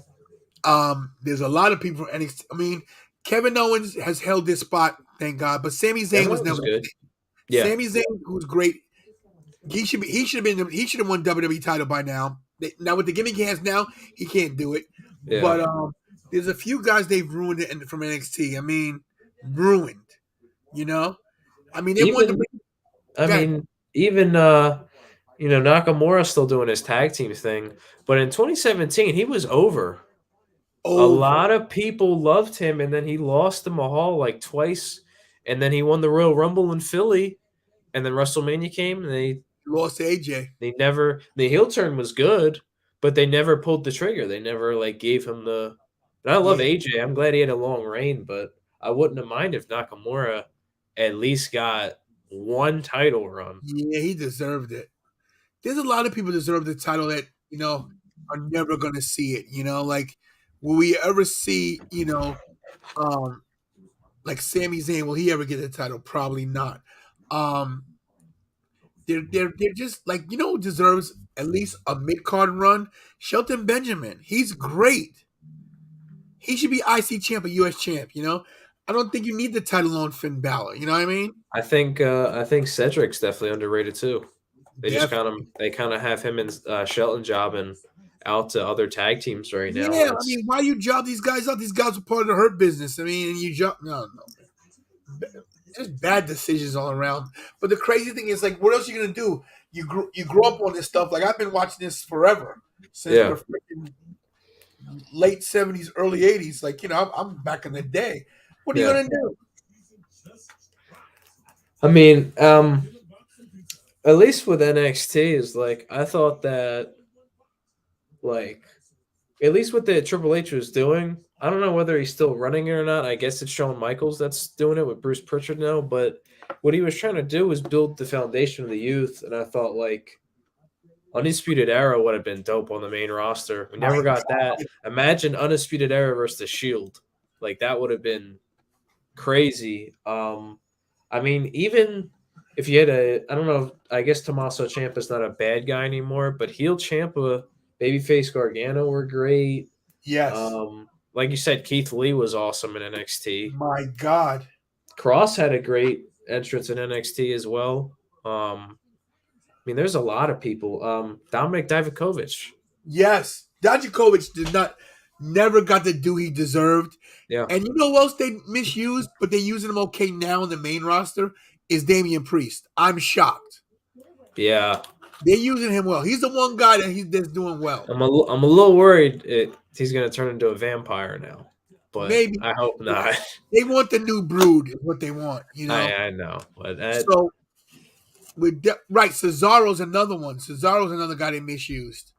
There's a lot of people from NXT. I mean, Kevin Owens has held this spot, thank God, but Sami Zayn was never good. Yeah. Sami Zayn, who's great. He should have won WWE title by now. Now with the gimmick he has now, he can't do it. Yeah. But there's a few guys they've ruined it from NXT. I mean, ruined. You know, I mean, even Nakamura's still doing his tag team thing, but in 2017 he was over. A lot of people loved him, and then he lost to Mahal like twice, and then he won the Royal Rumble in Philly, and then WrestleMania came, and they lost to AJ. The heel turn was good, but they never pulled the trigger. They never like gave him the. And I love AJ. I'm glad he had a long reign, but I wouldn't have minded if Nakamura at least got one title run. Yeah, he deserved it. There's a lot of people deserve the title that are never going to see it. Like, will we ever see like Sami Zayn? Will he ever get the title? Probably not. They're just like, who deserves at least a mid-card run? Shelton Benjamin. He's great. He should be IC champ or US champ, I don't think you need the title on Finn Balor, you know what I mean? I think Cedric's definitely underrated too. They just kind of have him and Shelton jobbing out to other tag teams right now. Yeah, I mean, why you job these guys out? These guys are part of the Hurt Business. I mean, and you job no, just bad decisions all around. But the crazy thing is, like, what else are you gonna do? You grow up on this stuff. Like, I've been watching this forever since Yeah. the freaking late '70s, early '80s. Like, I'm back in the day. What are you Yeah. gonna do? I mean, at least with NXT is like I thought that, like, at least what the Triple H was doing. I don't know whether he's still running it or not. I guess it's Shawn Michaels that's doing it with Bruce Pritchard now. But what he was trying to do was build the foundation of the youth, and I thought like Undisputed Era would have been dope on the main roster. We never got that. Imagine Undisputed Era versus the Shield. Like that would have been crazy. I mean, even if you had I don't know, I guess Tommaso Ciampa's not a bad guy anymore, but heel Ciampa, babyface Gargano were great. Yes. Like you said, Keith Lee was awesome in NXT. My God. Cross had a great entrance in NXT as well. I mean, there's a lot of people. Dominic Divakovic. Yes. Dijakovic never got the due he deserved. Yeah. And you know what else they misused, but they're using him okay now in the main roster, is Damian Priest. I'm shocked. Yeah. They're using him well. He's the one guy that's doing well. I'm a little worried he's going to turn into a vampire now. But maybe I hope not. They want the new brood is what they want, I know. But so Cesaro's another one. Cesaro's another guy they misused.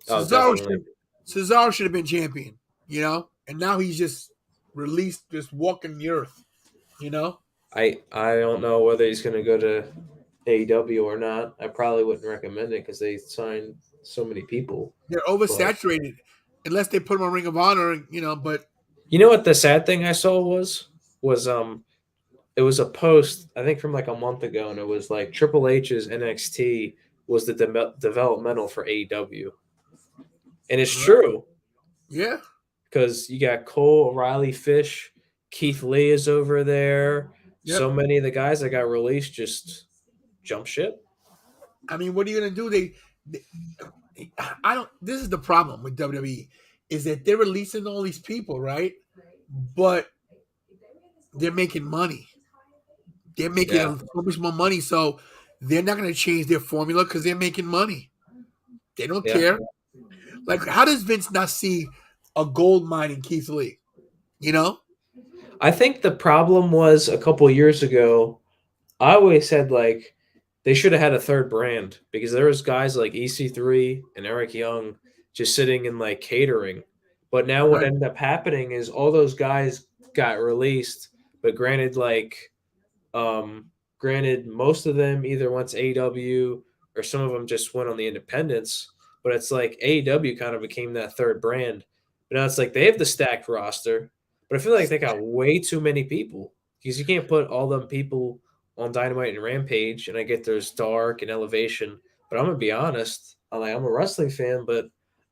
Cesaro should have been champion, and now he's just released, just walking the earth, I don't know whether he's going to go to AEW or not. I probably wouldn't recommend it because they signed so many people. They're oversaturated, unless they put him on Ring of Honor, But you know what the sad thing I saw was it was a post I think from like a month ago, and it was like Triple H's NXT was the developmental for AEW, and it's true. Yeah, because you got Cole, O'Reilly, Fish, Keith Lee is over there. Yep. So many of the guys that got released just jump ship. I mean, what are you gonna do? This is the problem with WWE, is that they're releasing all these people, right? But they're making money. They're making so much more money, so they're not gonna change their formula because they're making money. They don't care. Like, how does Vince not see a gold mine in Keith Lee? I think the problem was a couple of years ago. I always said like they should have had a third brand because there was guys like EC3 and Eric Young just sitting in like catering. But now what ended up happening is all those guys got released. But granted, most of them either went to AEW or some of them just went on the independents. But it's like AEW kind of became that third brand. But now it's like they have the stacked roster. But I feel like they got way too many people because you can't put all them people on Dynamite and Rampage. And I get there's Dark and Elevation. But I'm going to be honest. I'm a wrestling fan, but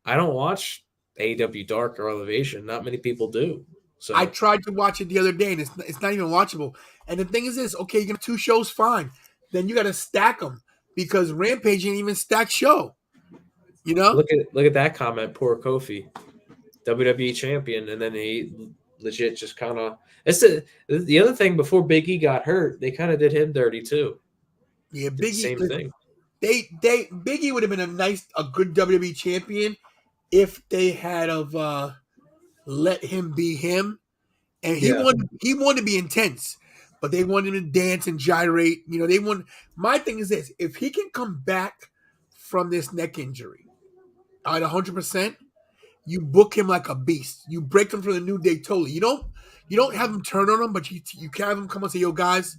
I don't watch AEW Dark or Elevation. Not many people do. So I tried to watch it the other day, and it's not even watchable. And the thing is this, okay, you got 2 shows, fine. Then you got to stack them because Rampage ain't even stacked show. Look at that comment, poor Kofi, WWE champion, and then he legit just kind of. It's the other thing. Before Big E got hurt, they kind of did him dirty too. Yeah, Big E. Same thing. Big E would have been a good WWE champion if they had let him be him, and he wanted to be intense, but they wanted him to dance and gyrate. They want. My thing is this: if he can come back from this neck injury at 100%, you book him like a beast. You break him from the New Day totally. You don't have him turn on him, but you can have him come and say, "Yo, guys,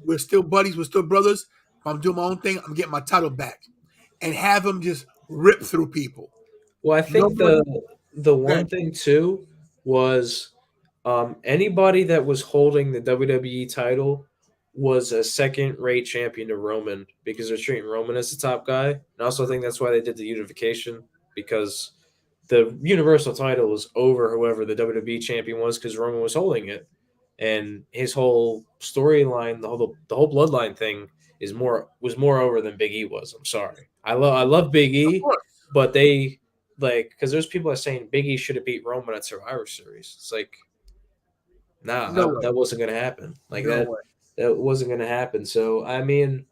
we're still buddies, we're still brothers. If I'm doing my own thing, I'm getting my title back," and have him just rip through people. Well, I think the one thing too was anybody that was holding the WWE title was a second-rate champion to Roman because they're treating Roman as the top guy. And I also think that's why they did the unification because the Universal title was over whoever the WWE champion was because Roman was holding it. And his whole storyline, the whole bloodline thing was more over than Big E was. I'm sorry. I love Big Of E, course. but they because there's people that are saying Big E should have beat Roman at Survivor Series. It's like, nah, No way. that wasn't gonna happen. Like No way. that wasn't gonna happen. So I mean,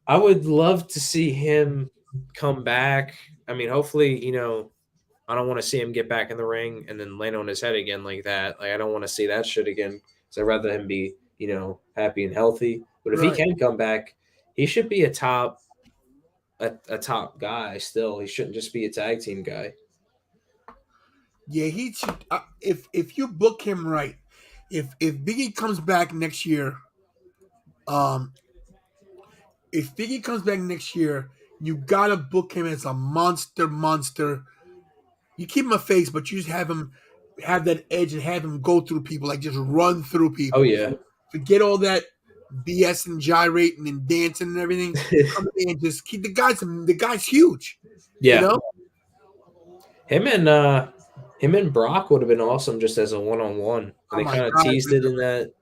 I would love to see him come back. I mean, hopefully, I don't want to see him get back in the ring and then land on his head again like that. Like I don't want to see that shit again. So I'd rather him be, happy and healthy. But if he Right. can come back, he should be a top guy still. He shouldn't just be a tag team guy. Yeah, he should. If you book him right, if Biggie comes back next year, um, if Biggie comes back next year, you gotta book him as a monster. You keep him a face, but you just have him have that edge and have him go through people, like just run through Oh people. yeah. Forget all that BS and gyrating and dancing and everything. Come in and just keep the guy's huge. You Yeah. know? Him and Brock would have been awesome just as a one-on-one. Oh They my kind of god. teased it in that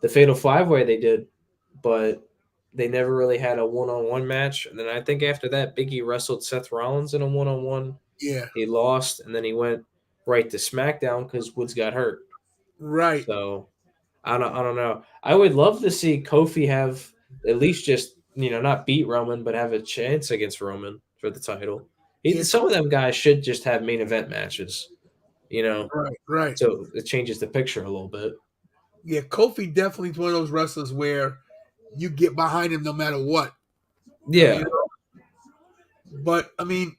the Fatal 5-Way they did, but they never really had a one-on-one match. And then I think after that, Biggie wrestled Seth Rollins in a one-on-one. Yeah. He lost, and then he went right to SmackDown because Woods got hurt. Right. So I don't know. I would love to see Kofi have at least just not beat Roman, but have a chance against Roman for the title. Yeah, Some of them guys should just have main event matches, Right. so it changes the picture a little bit. Yeah, Kofi definitely is one of those wrestlers where you get behind him no matter what. Yeah. But I mean,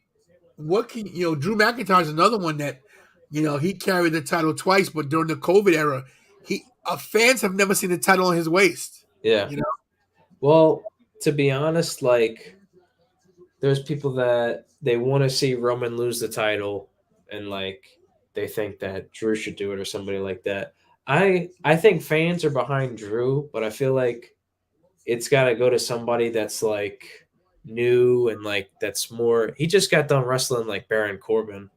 what can Drew McIntyre's another one that, he carried the title twice, but during the COVID era, fans have never seen the title on his waist. Yeah. Well, to be honest, like there's people that they want to see Roman lose the title and like they think that Drew should do it or somebody like that. I think fans are behind Drew, but I feel like it's got to go to somebody that's like new and like that's more. He just got done wrestling like Baron Corbin.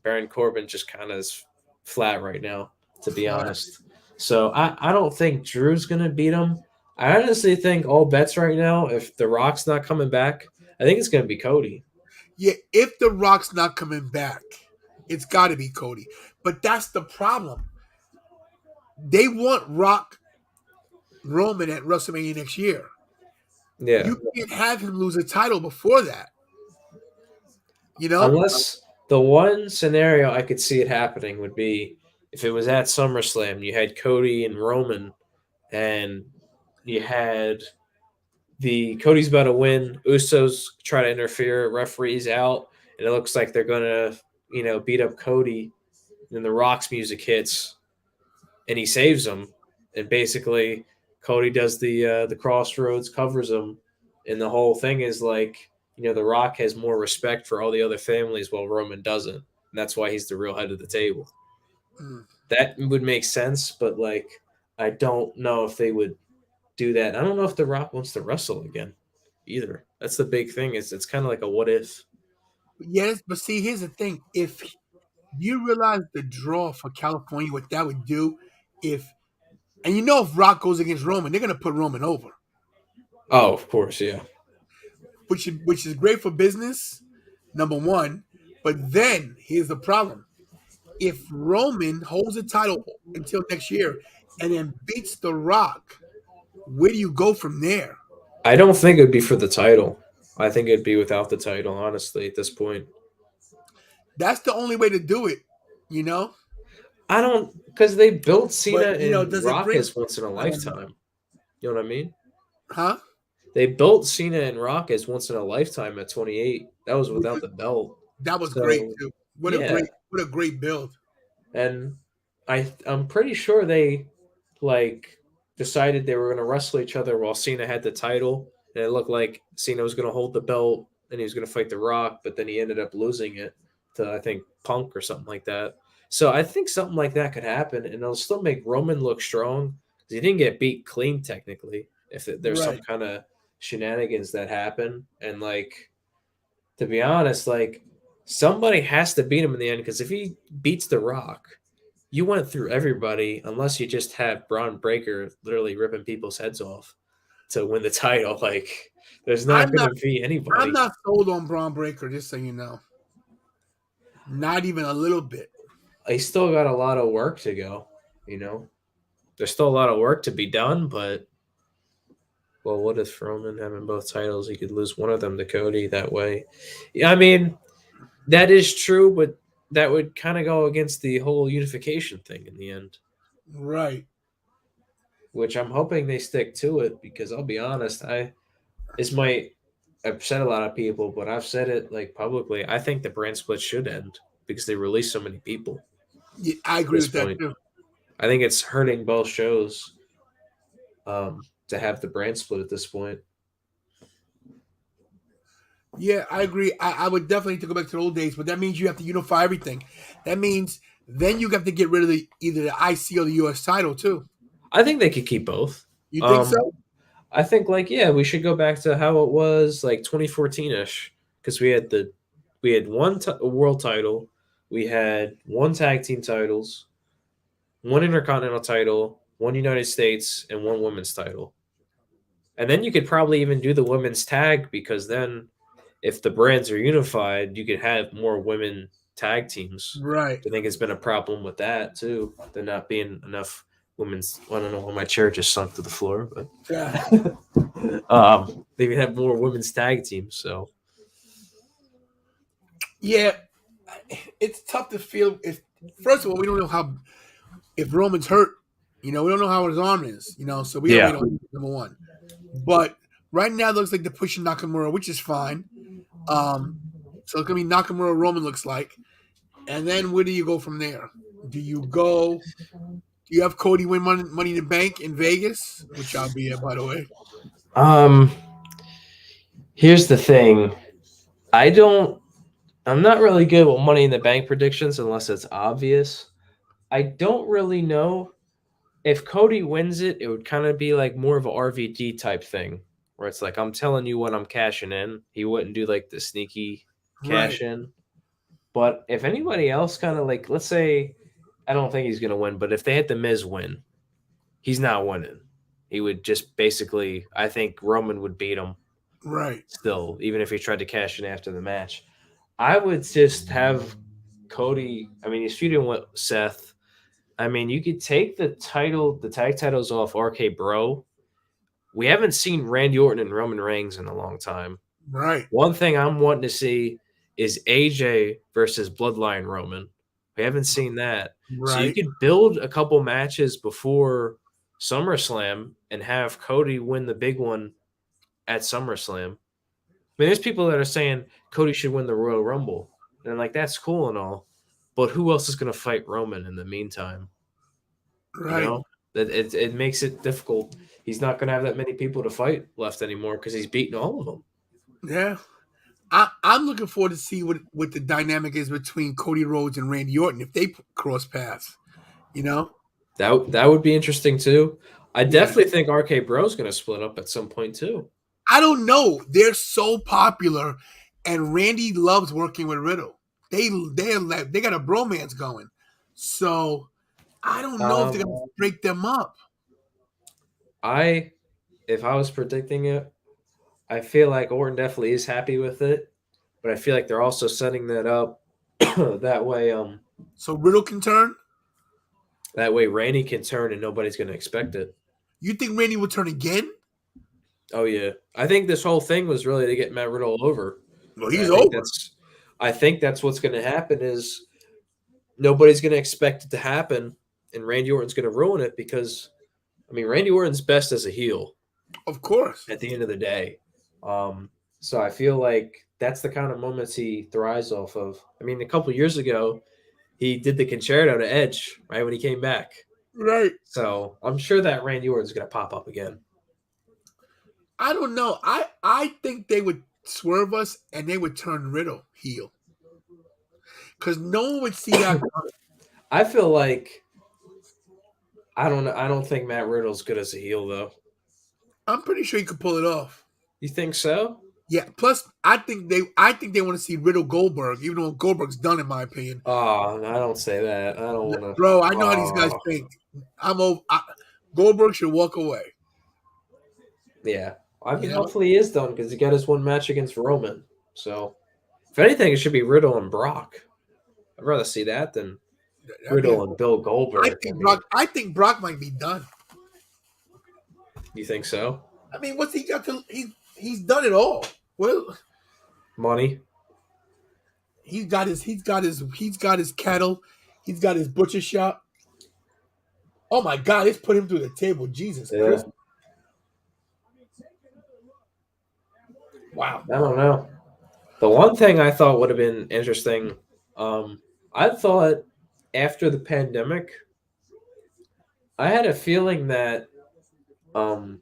Baron Corbin just kind of is flat right now, to be honest. So I don't think Drew's gonna beat him. I honestly think all bets right now, if The Rock's not coming back, I think it's gonna be Cody. Yeah, if The Rock's not coming back, it's got to be Cody. But that's the problem. They want Rock Roman at WrestleMania next year. Yeah. You can't have him lose a title before that. Unless the one scenario I could see it happening would be if it was at SummerSlam, you had Cody and Roman, and you had Cody's about to win, Usos try to interfere, referees out, and it looks like they're gonna, beat up Cody. Then the Rock's music hits, and he saves him, and basically Cody does the crossroads, covers him, and the whole thing is like, the Rock has more respect for all the other families while Roman doesn't, and that's why he's the real head of the table. That would make sense, but like I don't know if they would do that. I don't know if The Rock wants to wrestle again either. That's the big thing. It's kind of like a what if. Yes, but see, here's the thing. If you realize the draw for California, what that would do, if Rock goes against Roman, they're gonna put Roman over. Oh, of course, yeah. Which is great for business, number one. But then here's the problem: if Roman holds the title until next year and then beats The Rock, where do you go from there? I don't think it'd be for the title. I think it'd be without the title, honestly, at this point. That's the only way to do it, I don't, because they built Cena But, and does it Rock bring- as once in a I don't know. lifetime. You know what I mean? Huh? They built Cena and Rock as once in a lifetime at 28. That was without the belt. That was So, great too. What yeah. a great build. And I'm pretty sure they like decided they were going to wrestle each other while Cena had the title, and it looked like Cena was going to hold the belt and he was going to fight The Rock, but then he ended up losing it to I think Punk or something like that. So I think something like that could happen, and it'll still make Roman look strong because he didn't get beat clean technically. If there's some Right. kind of shenanigans that happen, and like to be honest, like somebody has to beat him in the end because if he beats The Rock, you went through everybody unless you just have Braun Breaker literally ripping people's heads off to win the title. Like, there's not I'm going not. to be I'm anybody. not sold on Braun Breaker. Just so you know, not even a little bit. He's still got a lot of work to go. You know, there's still a lot of work to be done. But well, what if Roman having both titles? He could lose one of them to Cody that way. Yeah, I mean that is true, but that would kind of go against the whole unification thing in the end. Right. Which I'm hoping they stick to it because I'll be honest, this might upset a lot of people, but I've said it like publicly. I think the brand split should end because they release so many people Yeah, I at agree this with that point. too. I think it's hurting both shows to have the brand split at this point. Yeah, I agree. I would definitely to go back to the old days, but that means you have to unify everything. That means then you have to get rid of either the IC or the US title too. I think they could keep both. You think so? I think we should go back to how it was like 2014ish because we had one world title, we had one tag team titles, one intercontinental title, one United States, and one women's title. And then you could probably even do the women's tag because then if the brands are unified, you could have more women tag teams. Right. I think it's been a problem with that too. There not being enough women's. I don't know why my chair just sunk to the floor, but Yeah. they could have more women's tag teams. So Yeah, it's tough to feel. If first of all, we don't know if Roman's hurt. You know, we don't know how his arm is. You know, so we Yeah. don't know, number one. But right now, it looks like they're pushing Nakamura, which is fine. So it's gonna be Nakamura Roman looks like, and then where do you go from there? Do you have Cody win Money in the Bank in Vegas, which I'll be at, by the way. Here's the thing. I'm not really good with Money in the Bank predictions unless it's obvious. I don't really know. If Cody wins it, it would kind of be like more of a RVD type thing, where it's like I'm telling you when I'm cashing in. He wouldn't do like the sneaky cash in. But if anybody else kind of like, let's say, I don't think he's gonna win, but if they had the Miz win, he's not winning. He would just basically, I think Roman would beat him. Right. Still, even if he tried to cash in after the match, I would just have Cody. I mean, he's feuding with Seth. I mean, you could take the tag titles off RK Bro. We haven't seen Randy Orton and Roman Reigns in a long time. Right. One thing I'm wanting to see is AJ versus Bloodline Roman. We haven't seen that. So you Right. could build a couple matches before SummerSlam and have Cody win the big one at SummerSlam. I mean, there's people that are saying Cody should win the Royal Rumble. And I'm like, that's cool and all. But who else is going to fight Roman in the meantime? Right. You know, that it makes it difficult. He's not going to have that many people to fight left anymore because he's beaten all of them. Yeah. I'm looking forward to see what the dynamic is between Cody Rhodes and Randy Orton if they cross paths. You know? That would be interesting too. I definitely think RK Bro's going to split up at some point too. I don't know. They're so popular, and Randy loves working with Riddle. They got a bromance going. So I don't know if they're going to break them up. If I was predicting it, I feel like Orton definitely is happy with it, but I feel like they're also setting that up that way. So Riddle can turn. That way, Randy can turn, and nobody's going to expect it. You think Randy will turn again? Oh yeah, I think this whole thing was really to get Matt Riddle over. Well, he's over. I think that's what's going to happen. Is nobody's going to expect it to happen, and Randy Orton's going to ruin it because, I mean, Randy Orton's best as a heel. Of course. At the end of the day. So I feel like that's the kind of moments he thrives off of. I mean, a couple years ago, he did the concerto to Edge, right, when he came back. Right. So I'm sure that Randy Orton's going to pop up again. I don't know. I think they would swerve us and they would turn Riddle heel. Because no one would see that coming. I feel like I don't know. I don't think Matt Riddle's good as a heel though. I'm pretty sure he could pull it off. You think so? Yeah. Plus, I think they want to see Riddle Goldberg, even though Goldberg's done, in my opinion. Oh, no, I don't say that. I don't want to. Bro, I know how these guys think. Goldberg should walk away. Yeah. I You mean, know, hopefully he is done because he got his one match against Roman. So, if anything, it should be Riddle and Brock. I'd rather see that than that'd be. Riddle and Bill Goldberg. I mean, I think Brock might be done. you think so? I mean, what's he got to? He's done it all. Well, Money? he's got his cattle. He's got his butcher shop. Oh my God! It's put him through the table. Jesus Yeah. Christ! Wow. I don't know. The one thing I thought would have been interesting, I thought after the pandemic, I had a feeling that AEW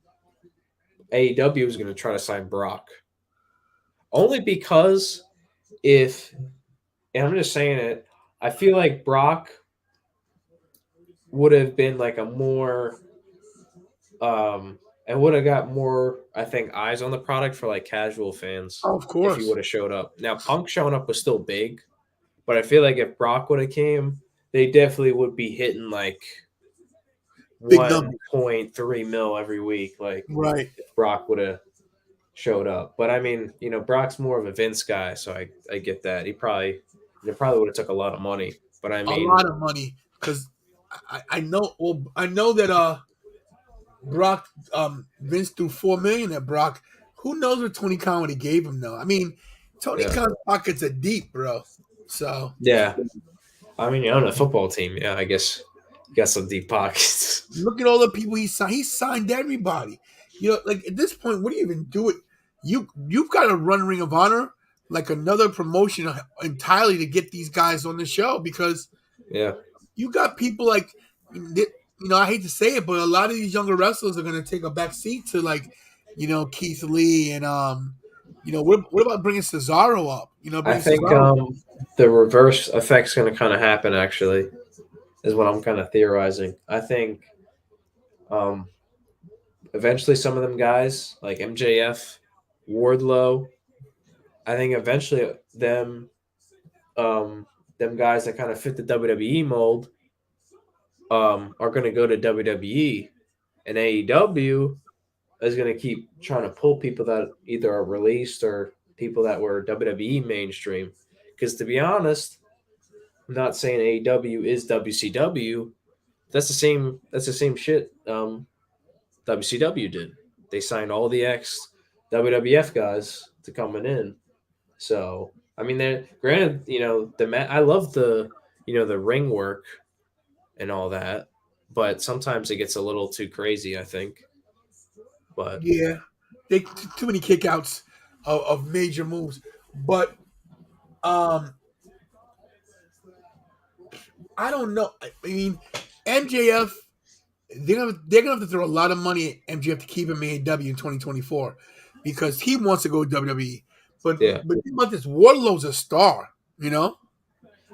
was going to try to sign Brock. Only because if, and I'm just saying it, I feel like Brock would have been like a more, and would have got more, I think, eyes on the product for like casual fans Oh, of if he course. would have showed up. Now, Punk showing up was still big, but I feel like if Brock would have came, they definitely would be hitting like Big number. 1.3 mil every week. Like Right. if Brock would have showed up. But I mean, Brock's more of a Vince guy, so I get that. It probably would have took a lot of money. But I A mean, lot of money because I know. Well, I know that Brock Vince threw $4 million at Brock. Who knows what Tony Khan would have gave him though? I mean, Tony yeah. Khan's pockets are deep, bro. So Yeah. I mean, you're on a football team. Yeah, I guess you got some deep pockets. look at all the people he signed. He signed everybody. Like at this point, what do you even do it? You've got to run Ring of Honor like another promotion entirely to get these guys on the show because Yeah. you got people like I hate to say it, but a lot of these younger wrestlers are going to take a back seat to like Keith Lee and what about bringing Cesaro up? I Bringing think Cesaro. the reverse effect's going to kind of happen, actually, is what I'm kind of theorizing. I think um, eventually some of them guys, like MJF, Wardlow, I think eventually them guys that kind of fit the WWE mold are going to go to WWE, and AEW is going to keep trying to pull people that either are released or people that were WWE mainstream. Because to be honest, I'm not saying AEW is WCW. That's the same. That's the same shit. WCW did. They signed all the ex WWF guys to coming in. So I mean, they're granted. I love the ring work and all that, but sometimes it gets a little too crazy. I think. But Yeah, they too many kickouts of major moves, but um, I don't know. I mean, MJF, they're gonna have to throw a lot of money at MJF to keep him in AEW in 2024 because he wants to go to WWE. But yeah, think about this, Wardlow's a star,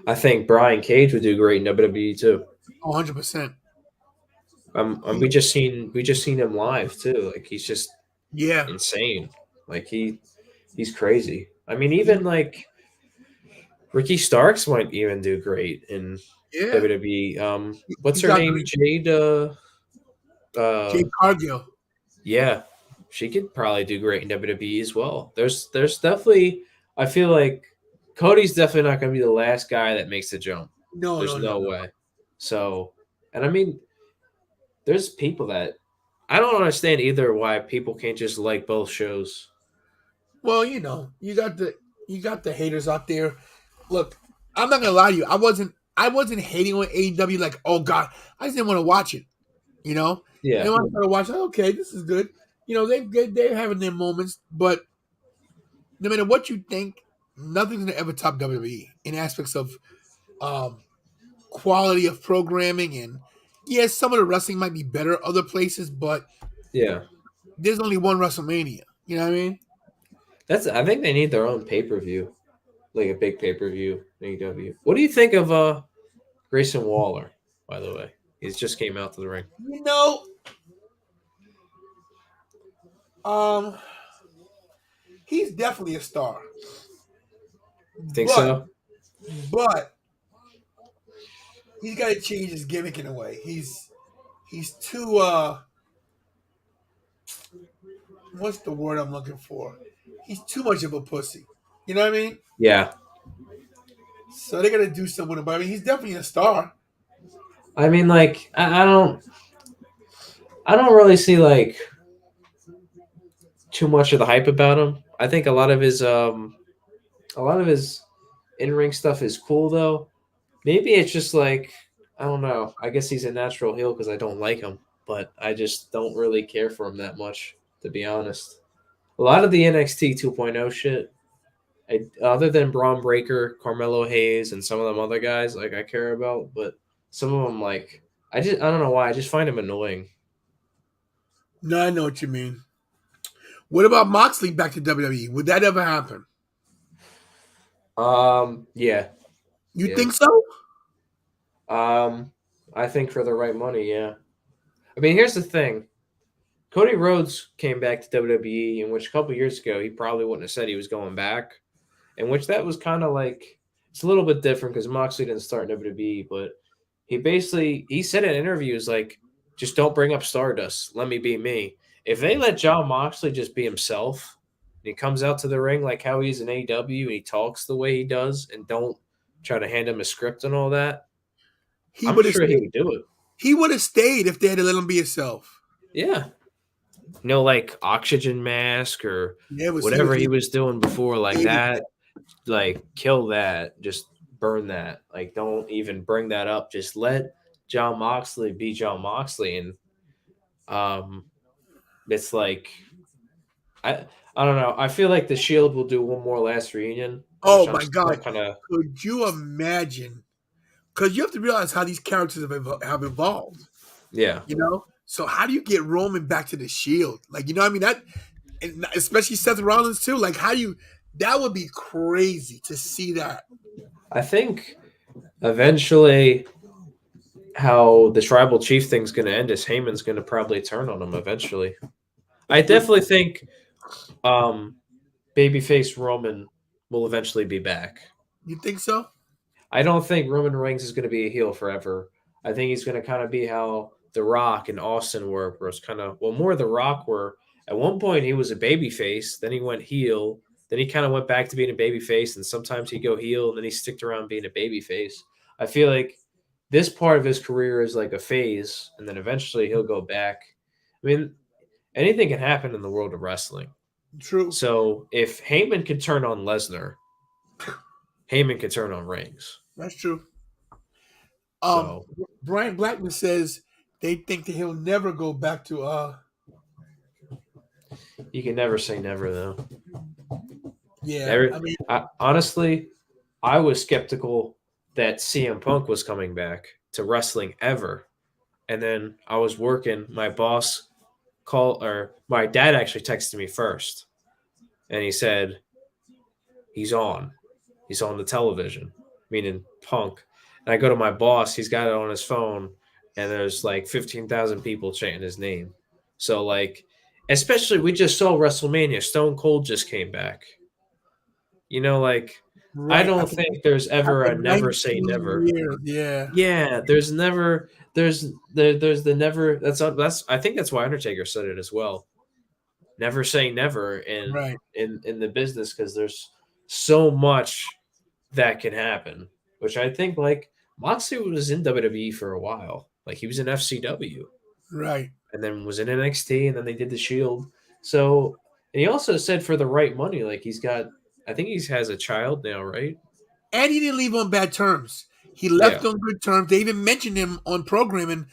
I think Brian Cage would do great in WWE too. 100%. And we just seen him live too. Like he's just Yeah, insane. Like he's crazy. I mean, even like Ricky Starks might even do great in yeah. WWE. What's He's her got name? great. Jade. Jade Cargill. Yeah, she could probably do great in WWE as well. There's definitely. I feel like Cody's definitely not going to be the last guy that makes the jump. No, There's no, no, no no. way. So, and I mean, there's people that I don't understand either why people can't just like both shows. Well, you got the haters out there. Look, I'm not gonna lie to you. I wasn't hating on AEW like, oh God, I just didn't want to watch it. And Yeah, when I started watching, okay, this is good. They're having their moments, but no matter what you think, nothing's gonna ever top WWE in aspects of um, quality of programming. And yes, some of the wrestling might be better other places, but yeah. there's only one WrestleMania. You know what I mean? I think they need their own pay-per-view, like a big pay-per-view AEW. What do you think of Grayson Waller, by the way? He's just came out to the ring. You know, um, he's definitely a star, Think but so? but he's got to change his gimmick in a way. He's too what's the word I'm looking for? He's too much of a pussy. You know what I mean? Yeah. So they got to do something about it. I mean, he's definitely a star. I mean, like, I don't really see like too much of the hype about him. I think a lot of his in ring stuff is cool though. Maybe it's just like I don't know. I guess he's a natural heel because I don't like him, but I just don't really care for him that much, to be honest. A lot of the NXT 2.0 shit, other than Braun Breaker, Carmelo Hayes, and some of them other guys, like I care about, but some of them, like I don't know why, I just find him annoying. No, I know what you mean. What about Moxley back to WWE? Would that ever happen? Yeah, You yeah. think so? I think for the right money, yeah. I mean, here's the thing. Cody Rhodes came back to WWE, in which a couple years ago he probably wouldn't have said he was going back. In which that was kind of like it's a little bit different because Moxley didn't start in WWE, but he said in interviews like, just don't bring up Stardust. Let me be me. If they let John Moxley just be himself, and he comes out to the ring like how he's in AEW and he talks the way he does, and don't try to hand him a script and all that, He I'm would have sure he stayed. would do it. He would have stayed if they had let him be himself. Yeah. No, like oxygen mask or Yeah, whatever he was doing before, like hated that. Like kill that, just burn that. Like don't even bring that up. Just let John Moxley be John Moxley, and it's like I don't know. I feel like the Shield will do one more last reunion, Oh which I'm my still God! kind of Could you imagine? Because you have to realize how these characters have evolved. yeah. You know, so how do you get Roman back to the Shield? Like, you know what I mean? That, and especially Seth Rollins too. Like, how do you? That would be crazy to see that. I think eventually how the tribal chief thing's going to end is Heyman's going to probably turn on him eventually. I definitely think um, babyface Roman will eventually be back. You think so? I don't think Roman Reigns is going to be a heel forever. I think he's going to kind of be how The Rock and Austin were, where it's kind of, well, more The Rock, where at one point he was a babyface, then he went heel, then he kind of went back to being a babyface, and sometimes he'd go heel, and then he sticked around being a babyface. I feel like this part of his career is like a phase, and then eventually he'll go back. I mean, anything can happen in the world of wrestling. True. So if Heyman could turn on Lesnar, Heyman could turn on Reigns. That's true. So Brian Blackman says they think that he'll never go back to you can never say never, though. Yeah, I mean, honestly, I was skeptical that CM Punk was coming back to wrestling ever, and then I was working. My boss my dad actually texted me first, and he said he's on the television, meaning Punk. And I go to my boss, he's got it on his phone, and there's like 15,000 people chanting his name. So like, especially we just saw WrestleMania, Stone Cold just came back. You know, like I right. don't think there's ever After a never say 19 never. years, yeah. Yeah, there's the never. That's I think that's why Undertaker said it as well. Never say never Right. in the business, because there's so much that can happen. Which I think like Moxley was in WWE for a while. Like he was in FCW. Right. And then was in NXT, and then they did the Shield. So, and he also said for the right money, like I think he has a child now, right? And he didn't leave on bad terms. He left Yeah. on good terms. They even mentioned him on programming.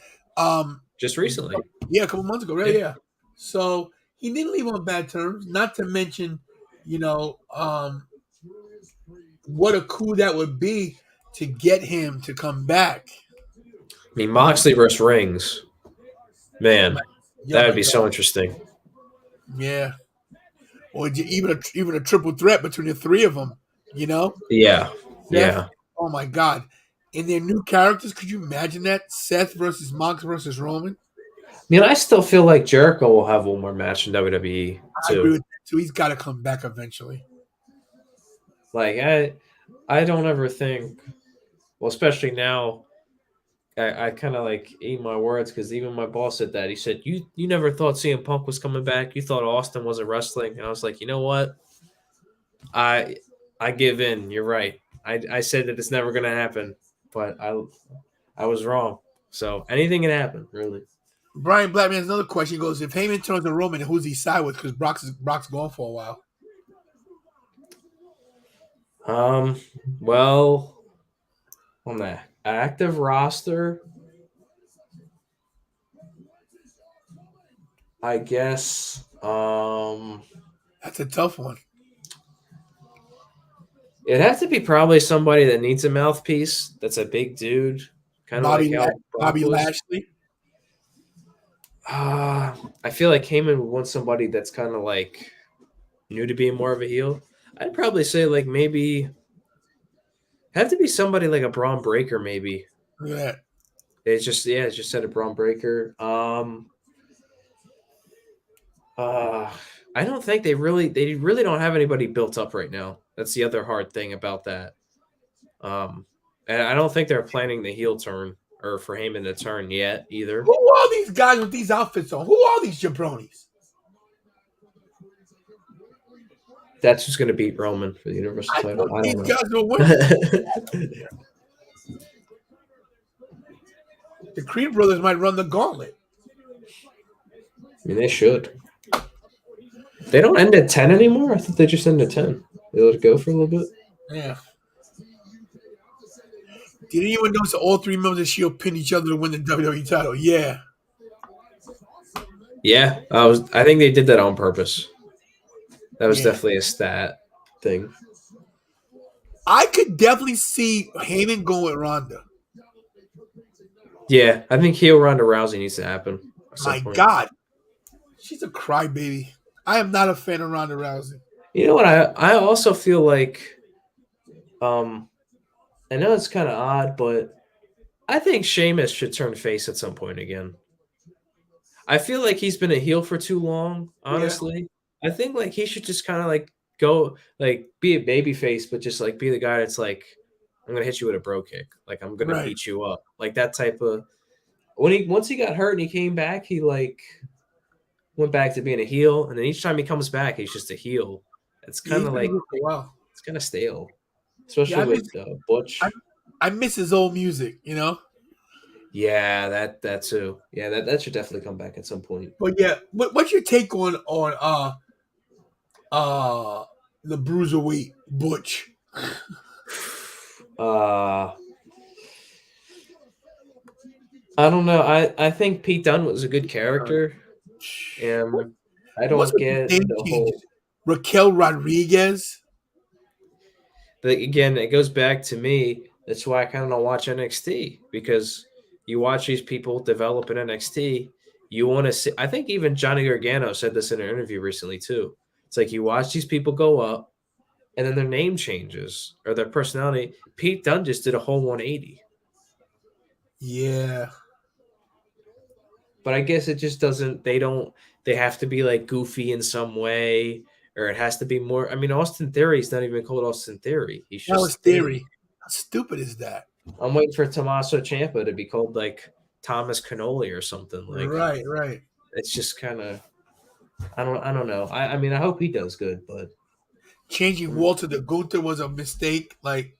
Just recently. Yeah, a couple months ago. Right? Yeah. So he didn't leave on bad terms. Not to mention, you know, what a coup that would be to get him to come back. I mean, Moxley versus Rings, man, Yeah, that my would be God. so interesting. Yeah. Or even a triple threat between the three of them. You know. Yeah, Seth, yeah. oh my God. In their new characters, could you imagine that? Seth versus Mox versus Roman? I mean, I still feel like Jericho will have one more match in WWE I agree too. with that too. He's got to come back eventually. Like I don't ever think, well, especially now, I kind of like ate my words because even my boss said that. He said, You never thought CM Punk was coming back. You thought Austin wasn't wrestling." And I was like, you know what? I I give in. You're right. I said that it's never gonna happen, but I was wrong. So anything can happen, really. Brian Blackman has another question. He goes, if Heyman turns to Roman, who's he side with? Because Brock's gone for a while. Well, on the active roster, I guess That's a tough one. it'd have to be probably somebody that needs a mouthpiece. That's a big dude, kind of like how Brock Bobby was. Lashley. I feel like Heyman would want somebody that's kind of like new to being more of a heel. I'd probably say like maybe have to be somebody like a Braun Breaker, maybe. Yeah. It's just said a Braun Breaker. I don't think they really don't have anybody built up right now. That's the other hard thing about that. And I don't think they're planning the heel turn or for Heyman to turn yet either. Who are these guys with these outfits on? Who are these jabronis? That's who's going to beat Roman for the Universal title. I These don't guys know. are winning. The Creed brothers might run the gauntlet. I mean, they should. They don't end at 10 anymore. I thought they just end at 10. They let it go for a little bit. Yeah. Did anyone notice that all three members of Shield pinned each other to win the WWE title? Yeah. Yeah, I think they did that on purpose. That was Yeah. definitely a stat thing. I could definitely see Heyman going with Ronda. Yeah, I think heel Ronda Rousey needs to happen. at some My point. God. She's a crybaby. I am not a fan of Ronda Rousey. You know what? I also feel like, I know it's kind of odd, but I think Sheamus should turn face at some point again. I feel like he's been a heel for too long, honestly. I think like he should just kind of like go like be a baby face, but just like be the guy that's like, I'm gonna hit you with a bro kick. Like I'm gonna Right. beat you up. Like that type of once he got hurt and he came back, he like went back to being a heel, and then each time he comes back, he's just a heel. It's Yeah, kind he's of been like here for a while. it's kind of stale, especially Yeah, with Butch. I miss his old music, you know? Yeah, that too. Yeah, that should definitely come back at some point. But yeah, what's your take on the Bruiserweight Butch? I don't know. I think Pete Dunne was a good character. I What's don't with get the name the changes? whole. Raquel Rodriguez. But again, it goes back to me. That's why I kind of don't watch NXT because you watch these people develop in NXT. You want to see. I think even Johnny Gargano said this in an interview recently too. It's like you watch these people go up, and then their name changes or their personality. Pete Dunne just did a whole 180. Yeah. But I guess it just doesn't. They have to be like goofy in some way, or it has to be more. I mean, Austin Theory's not even called Austin Theory. He's That was just Theory. Theory. How stupid is that? I'm waiting for Tommaso Ciampa to be called like Thomas Cannoli or something. Like, Right. it's just kind of. I don't know. I mean, I hope he does good, but Changing Walter to Gunther was a mistake. Like,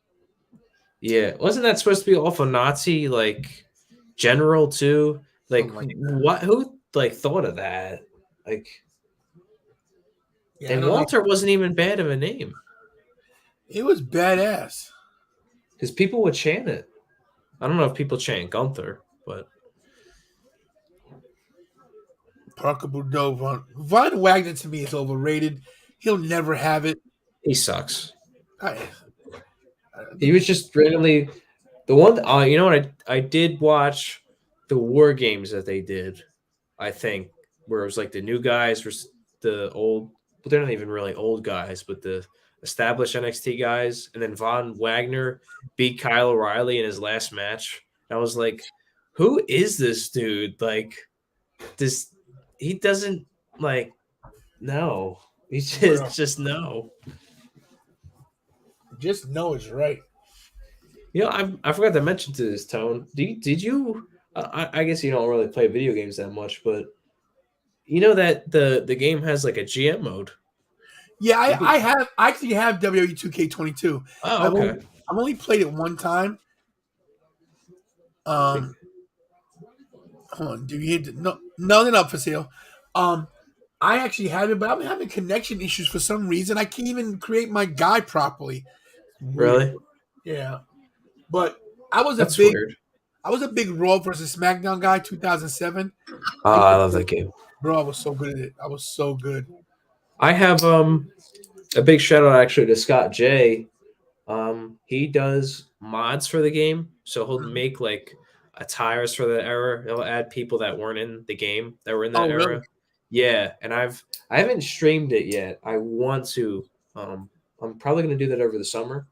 yeah, wasn't that supposed to be off a Nazi like general too? Like, what? Who like thought of that? Like, yeah, I and don't know. Walter wasn't even bad of a name. It was badass. Because people would chant it. I don't know if people chant Gunther, but Parker Boudreaux. Von Wagner to me is overrated. He'll never have it. he sucks. I, He was just randomly the one. You know what? I did watch the War Games that they did. I think where it was like the new guys versus the old. But they're not even really old guys, but the established NXT guys. And then Von Wagner beat Kyle O'Reilly in his last match. And I was like, who is this dude? Like, this he doesn't like. No, he just no. Just know it's right. I forgot to mention to this Tone. Did you? I guess you don't really play video games that much, but you know that the game has like a GM mode. Yeah, You could. I actually have WWE 2K22. Oh, I've okay. only I've only played it one time. Think- Hold on, do you hear? No, they're not for sale. Um, I actually have it, but I'm having connection issues for some reason. I can't even create my guy properly. Weird. Really? Yeah, but I was a That's big weird. I was a big Raw versus SmackDown guy. 2007. Oh, I used I to love play, that game. bro. I was so good at it. I was so good. I have a big shout out actually to Scott J. He does mods for the game, so he'll make like attires for the era. He'll add people that weren't in the game that were in that Oh, really? era. Yeah, and I haven't streamed it yet. I want to. I'm probably gonna do that over the summer.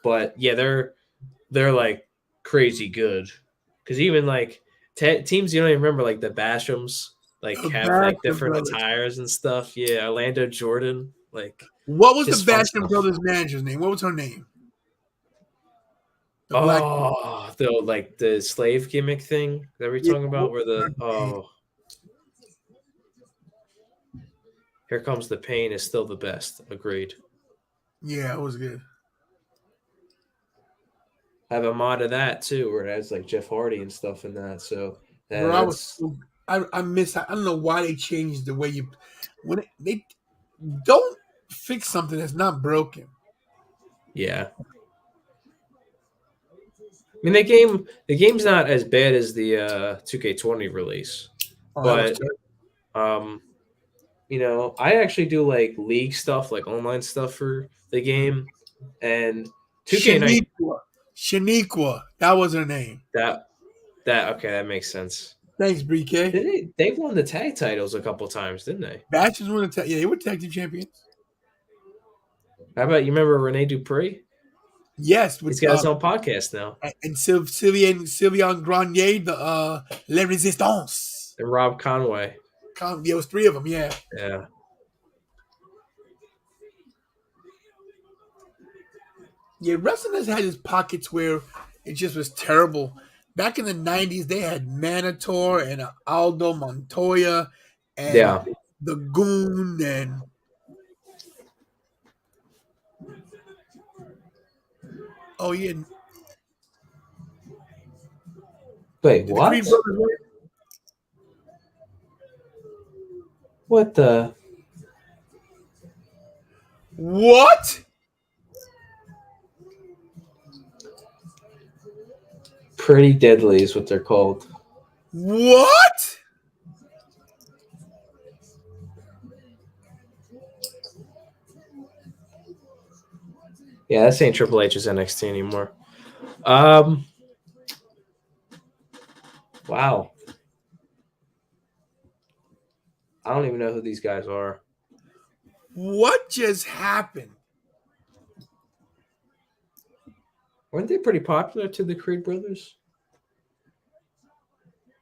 But yeah, they're like crazy good because even like teams you don't even remember like the Bashams like The have like Basham different Brothers. attires and stuff. Yeah, Orlando Jordan like What was the just fun Basham stuff. Brothers manager's name? What was her name? The black. Oh, the like the slave gimmick thing that we're Yeah, talking what about, where was her name? here comes the pain is still the best. Agreed. Yeah, it was good. I have a mod of that too, where it has like Jeff Hardy and stuff in that. So Bro, I was that's so I miss. I don't know why they changed the way you they don't fix something that's not broken. yeah. I mean, the game's not as bad as the 2K20 release, Oh, that was but terrible. um, I actually do like league stuff, like online stuff for the game, and 2K19 Shaniqua. That was her name. that okay, that makes sense. Thanks, BK. They won the tag titles a couple times, didn't they? Bastards won the yeah, they were tag team champions. How about you remember Rene Dupree? Yes, He's with got his own podcast now. and Sylvian Grenier, the Les Resistance. And Rob Conway. There was three of them. Yeah. Yeah. Yeah, wrestling has had its pockets where it just was terrible. Back in the 90s, they had Manator and Aldo Montoya and Yeah. the Goon and oh yeah, Wait, the what? Creed brothers. Were What the? what? Pretty Deadly is what they're called. What? Yeah, this ain't Triple H's NXT anymore. Wow. I don't even know who these guys are. What just happened? Weren't they pretty popular to the Creed brothers?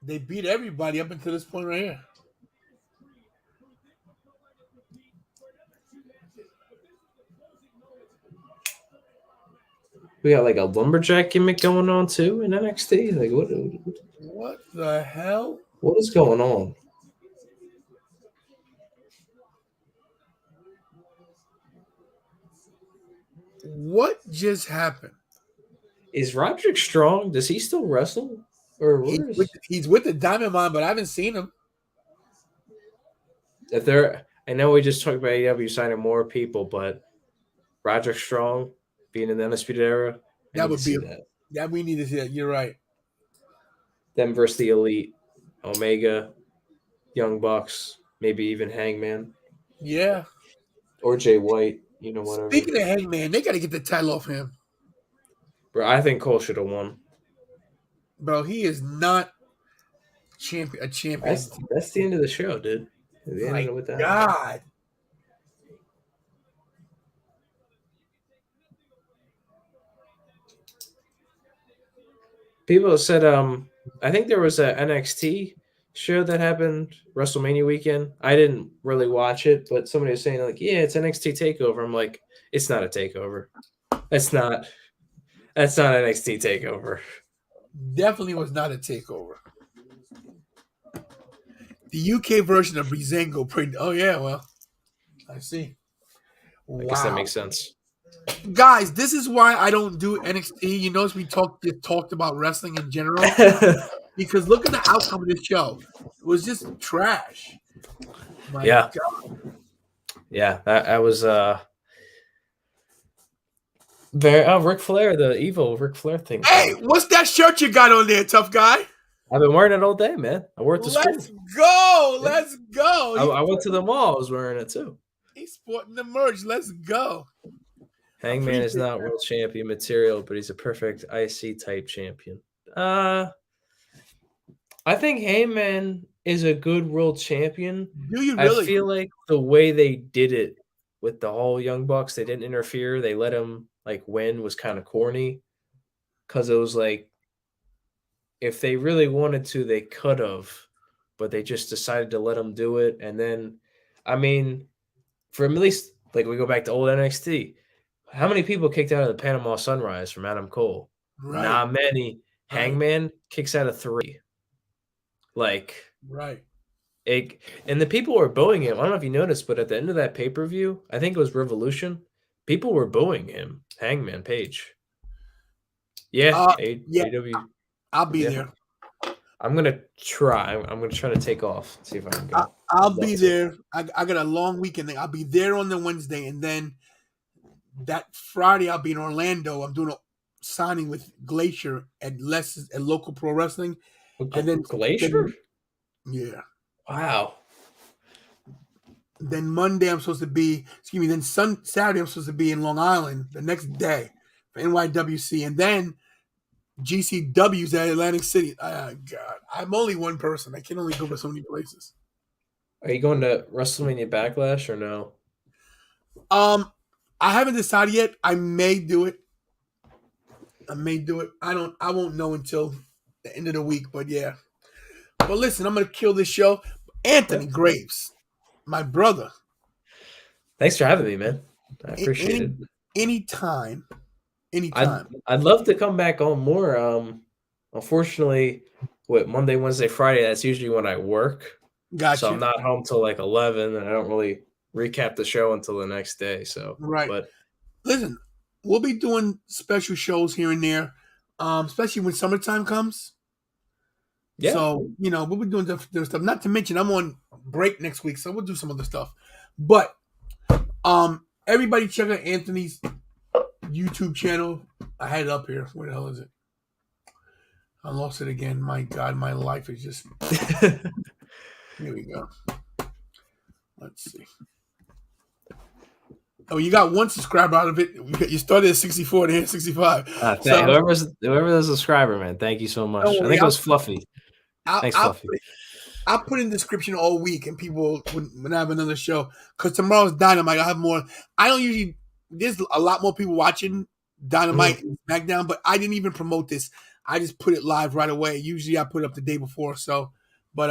They beat everybody up until this point right here. We got like a lumberjack gimmick going on too in NXT. Like What the hell? What is going on? What just happened? Is Roderick Strong? Does he still wrestle? Or where is He's with the Diamond Mine, but I haven't seen him. if there? I know we just talked about AEW signing more people, but Roderick Strong being in the Undisputed Era, That would be that. Yeah, we need to see that. You're right. Them versus the Elite, Omega, Young Bucks, maybe even Hangman Yeah. or Jay White. Whatever. Speaking of Hangman, they got to get the title off him. Bro, I think Cole should have won. Bro, he is not a champion. That's the end of the show, dude. My God. People said, I think there was a NXT show that happened WrestleMania weekend. I didn't really watch it, but somebody was saying like, yeah, it's NXT Takeover. I'm like, it's not a takeover. That's not That's not NXT Takeover. Definitely was not a takeover. The UK version of Breezango. Oh yeah, well, I see. I guess that Wow, makes sense. guys, this is why I don't do NXT. You notice we talked about wrestling in general because look at the outcome of this show. It was just trash. My Yeah. God. Yeah, that was very Ric Flair, the evil Ric Flair thing. Hey, what's that shirt you got on there, tough guy? I've been wearing it all day, man. I wore it to Let's school. go. Let's go. I went to the mall. I was wearing it too. He's sporting the merch. Let's go. Hangman is not world champion material, but he's a perfect IC type champion. I think Hangman is a good world champion. Do you really? I feel like the way they did it with the whole Young Bucks, they didn't interfere. They let him like win was kind of corny because it was like if they really wanted to, they could have, but they just decided to let him do it. And then, I mean, for at least like we go back to old NXT, how many people kicked out of the Panama Sunrise from Adam Cole? Right. Not many. Hangman kicks out of 3. Like, right. And the people were booing him. I don't know if you noticed, but at the end of that pay-per-view, I think it was Revolution, people were booing him. Hangman Page. Yeah. AW. I'll be there. I'm gonna try. I'm gonna try to take off. See if I can go. I'll be there. I got a long weekend. I'll be there on the Wednesday, and then that Friday I'll be in Orlando. I'm doing a signing with Glacier at local pro wrestling, and then Glacier. Yeah. Wow. Then Monday I'm supposed to be. Then Saturday I'm supposed to be in Long Island the next day for NYWC, and then GCW's at Atlantic City. God, I'm only one person. I can only go to so many places. Are you going to WrestleMania Backlash or no? I haven't decided yet. I may do it. I won't know until the end of the week, but yeah. But listen, I'm gonna kill this show. Anthony Graves, my brother. Thanks for having me, man. I appreciate it. Anytime. I'd love to come back on more. Unfortunately, Monday, Wednesday, Friday, that's usually when I work. Gotcha. So I'm not home till like 11, and I don't really recap the show until the next day. So right. But listen, we'll be doing special shows here and there, especially when summertime comes. Yeah. So we'll be doing different stuff. Not to mention, I'm on break next week, so we'll do some other stuff. But everybody check out Anthony's YouTube channel. I had it up here. Where the hell is it? I lost it again. My God, my life is just. Here we go. Let's see. Oh, you got one subscriber out of it. You started at 64 and hit 65. Whoever's a subscriber, man, thank you so much. I think it was Fluffy. Thanks, Fluffy. I'll put in the description all week, and people when I have another show. Because tomorrow's Dynamite, I'll have more. I don't usually. There's a lot more people watching Dynamite and SmackDown, but I didn't even promote this. I just put it live right away. Usually I put it up the day before. So, but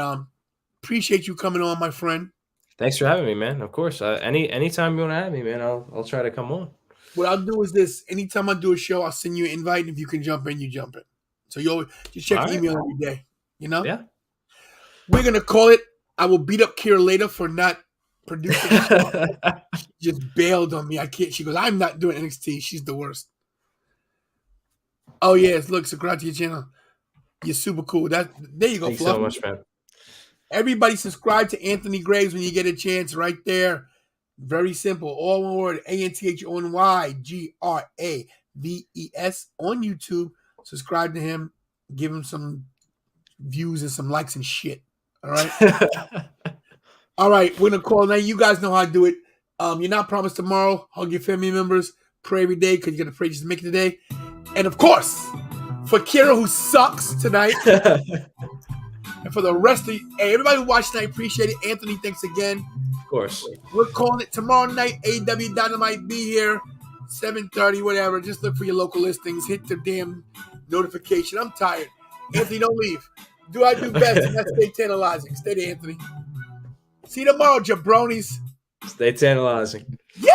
appreciate you coming on, my friend. Thanks for having me, man. Of course. Anytime you want to have me, man, I'll try to come on. What I'll do is this. Anytime I do a show, I'll send you an invite. And if you can jump in, you jump in. So you'll just check your email every day. Yeah. We're going to call it. I will beat up Kira later for not producing. She just bailed on me. I can't. She goes, I'm not doing NXT. She's the worst. Oh, yes. Look, subscribe to your channel. You're super cool. There you go, Thanks Fluff. so much, man. Everybody subscribe to Anthony Graves when you get a chance right there. Very simple. All one word. ANTHONYGRAVES on YouTube. Subscribe to him. Give him some views and some likes and shit. All right? All right. We're going to call it now. You guys know how to do it. You're not promised tomorrow. Hug your family members. Pray every day because you got to pray just to make it today. And, of course, for Kira, who sucks tonight. And for the rest of you, hey, everybody who watched tonight, appreciate it. Anthony, thanks again. Of course. We're calling it tomorrow night. AW Dynamite, be here, 7:30, whatever. Just look for your local listings. Hit the damn notification. I'm tired. Anthony, don't leave. Do I do best? And that's stay tantalizing. Stay there, Anthony. See you tomorrow, jabronis. Stay tantalizing.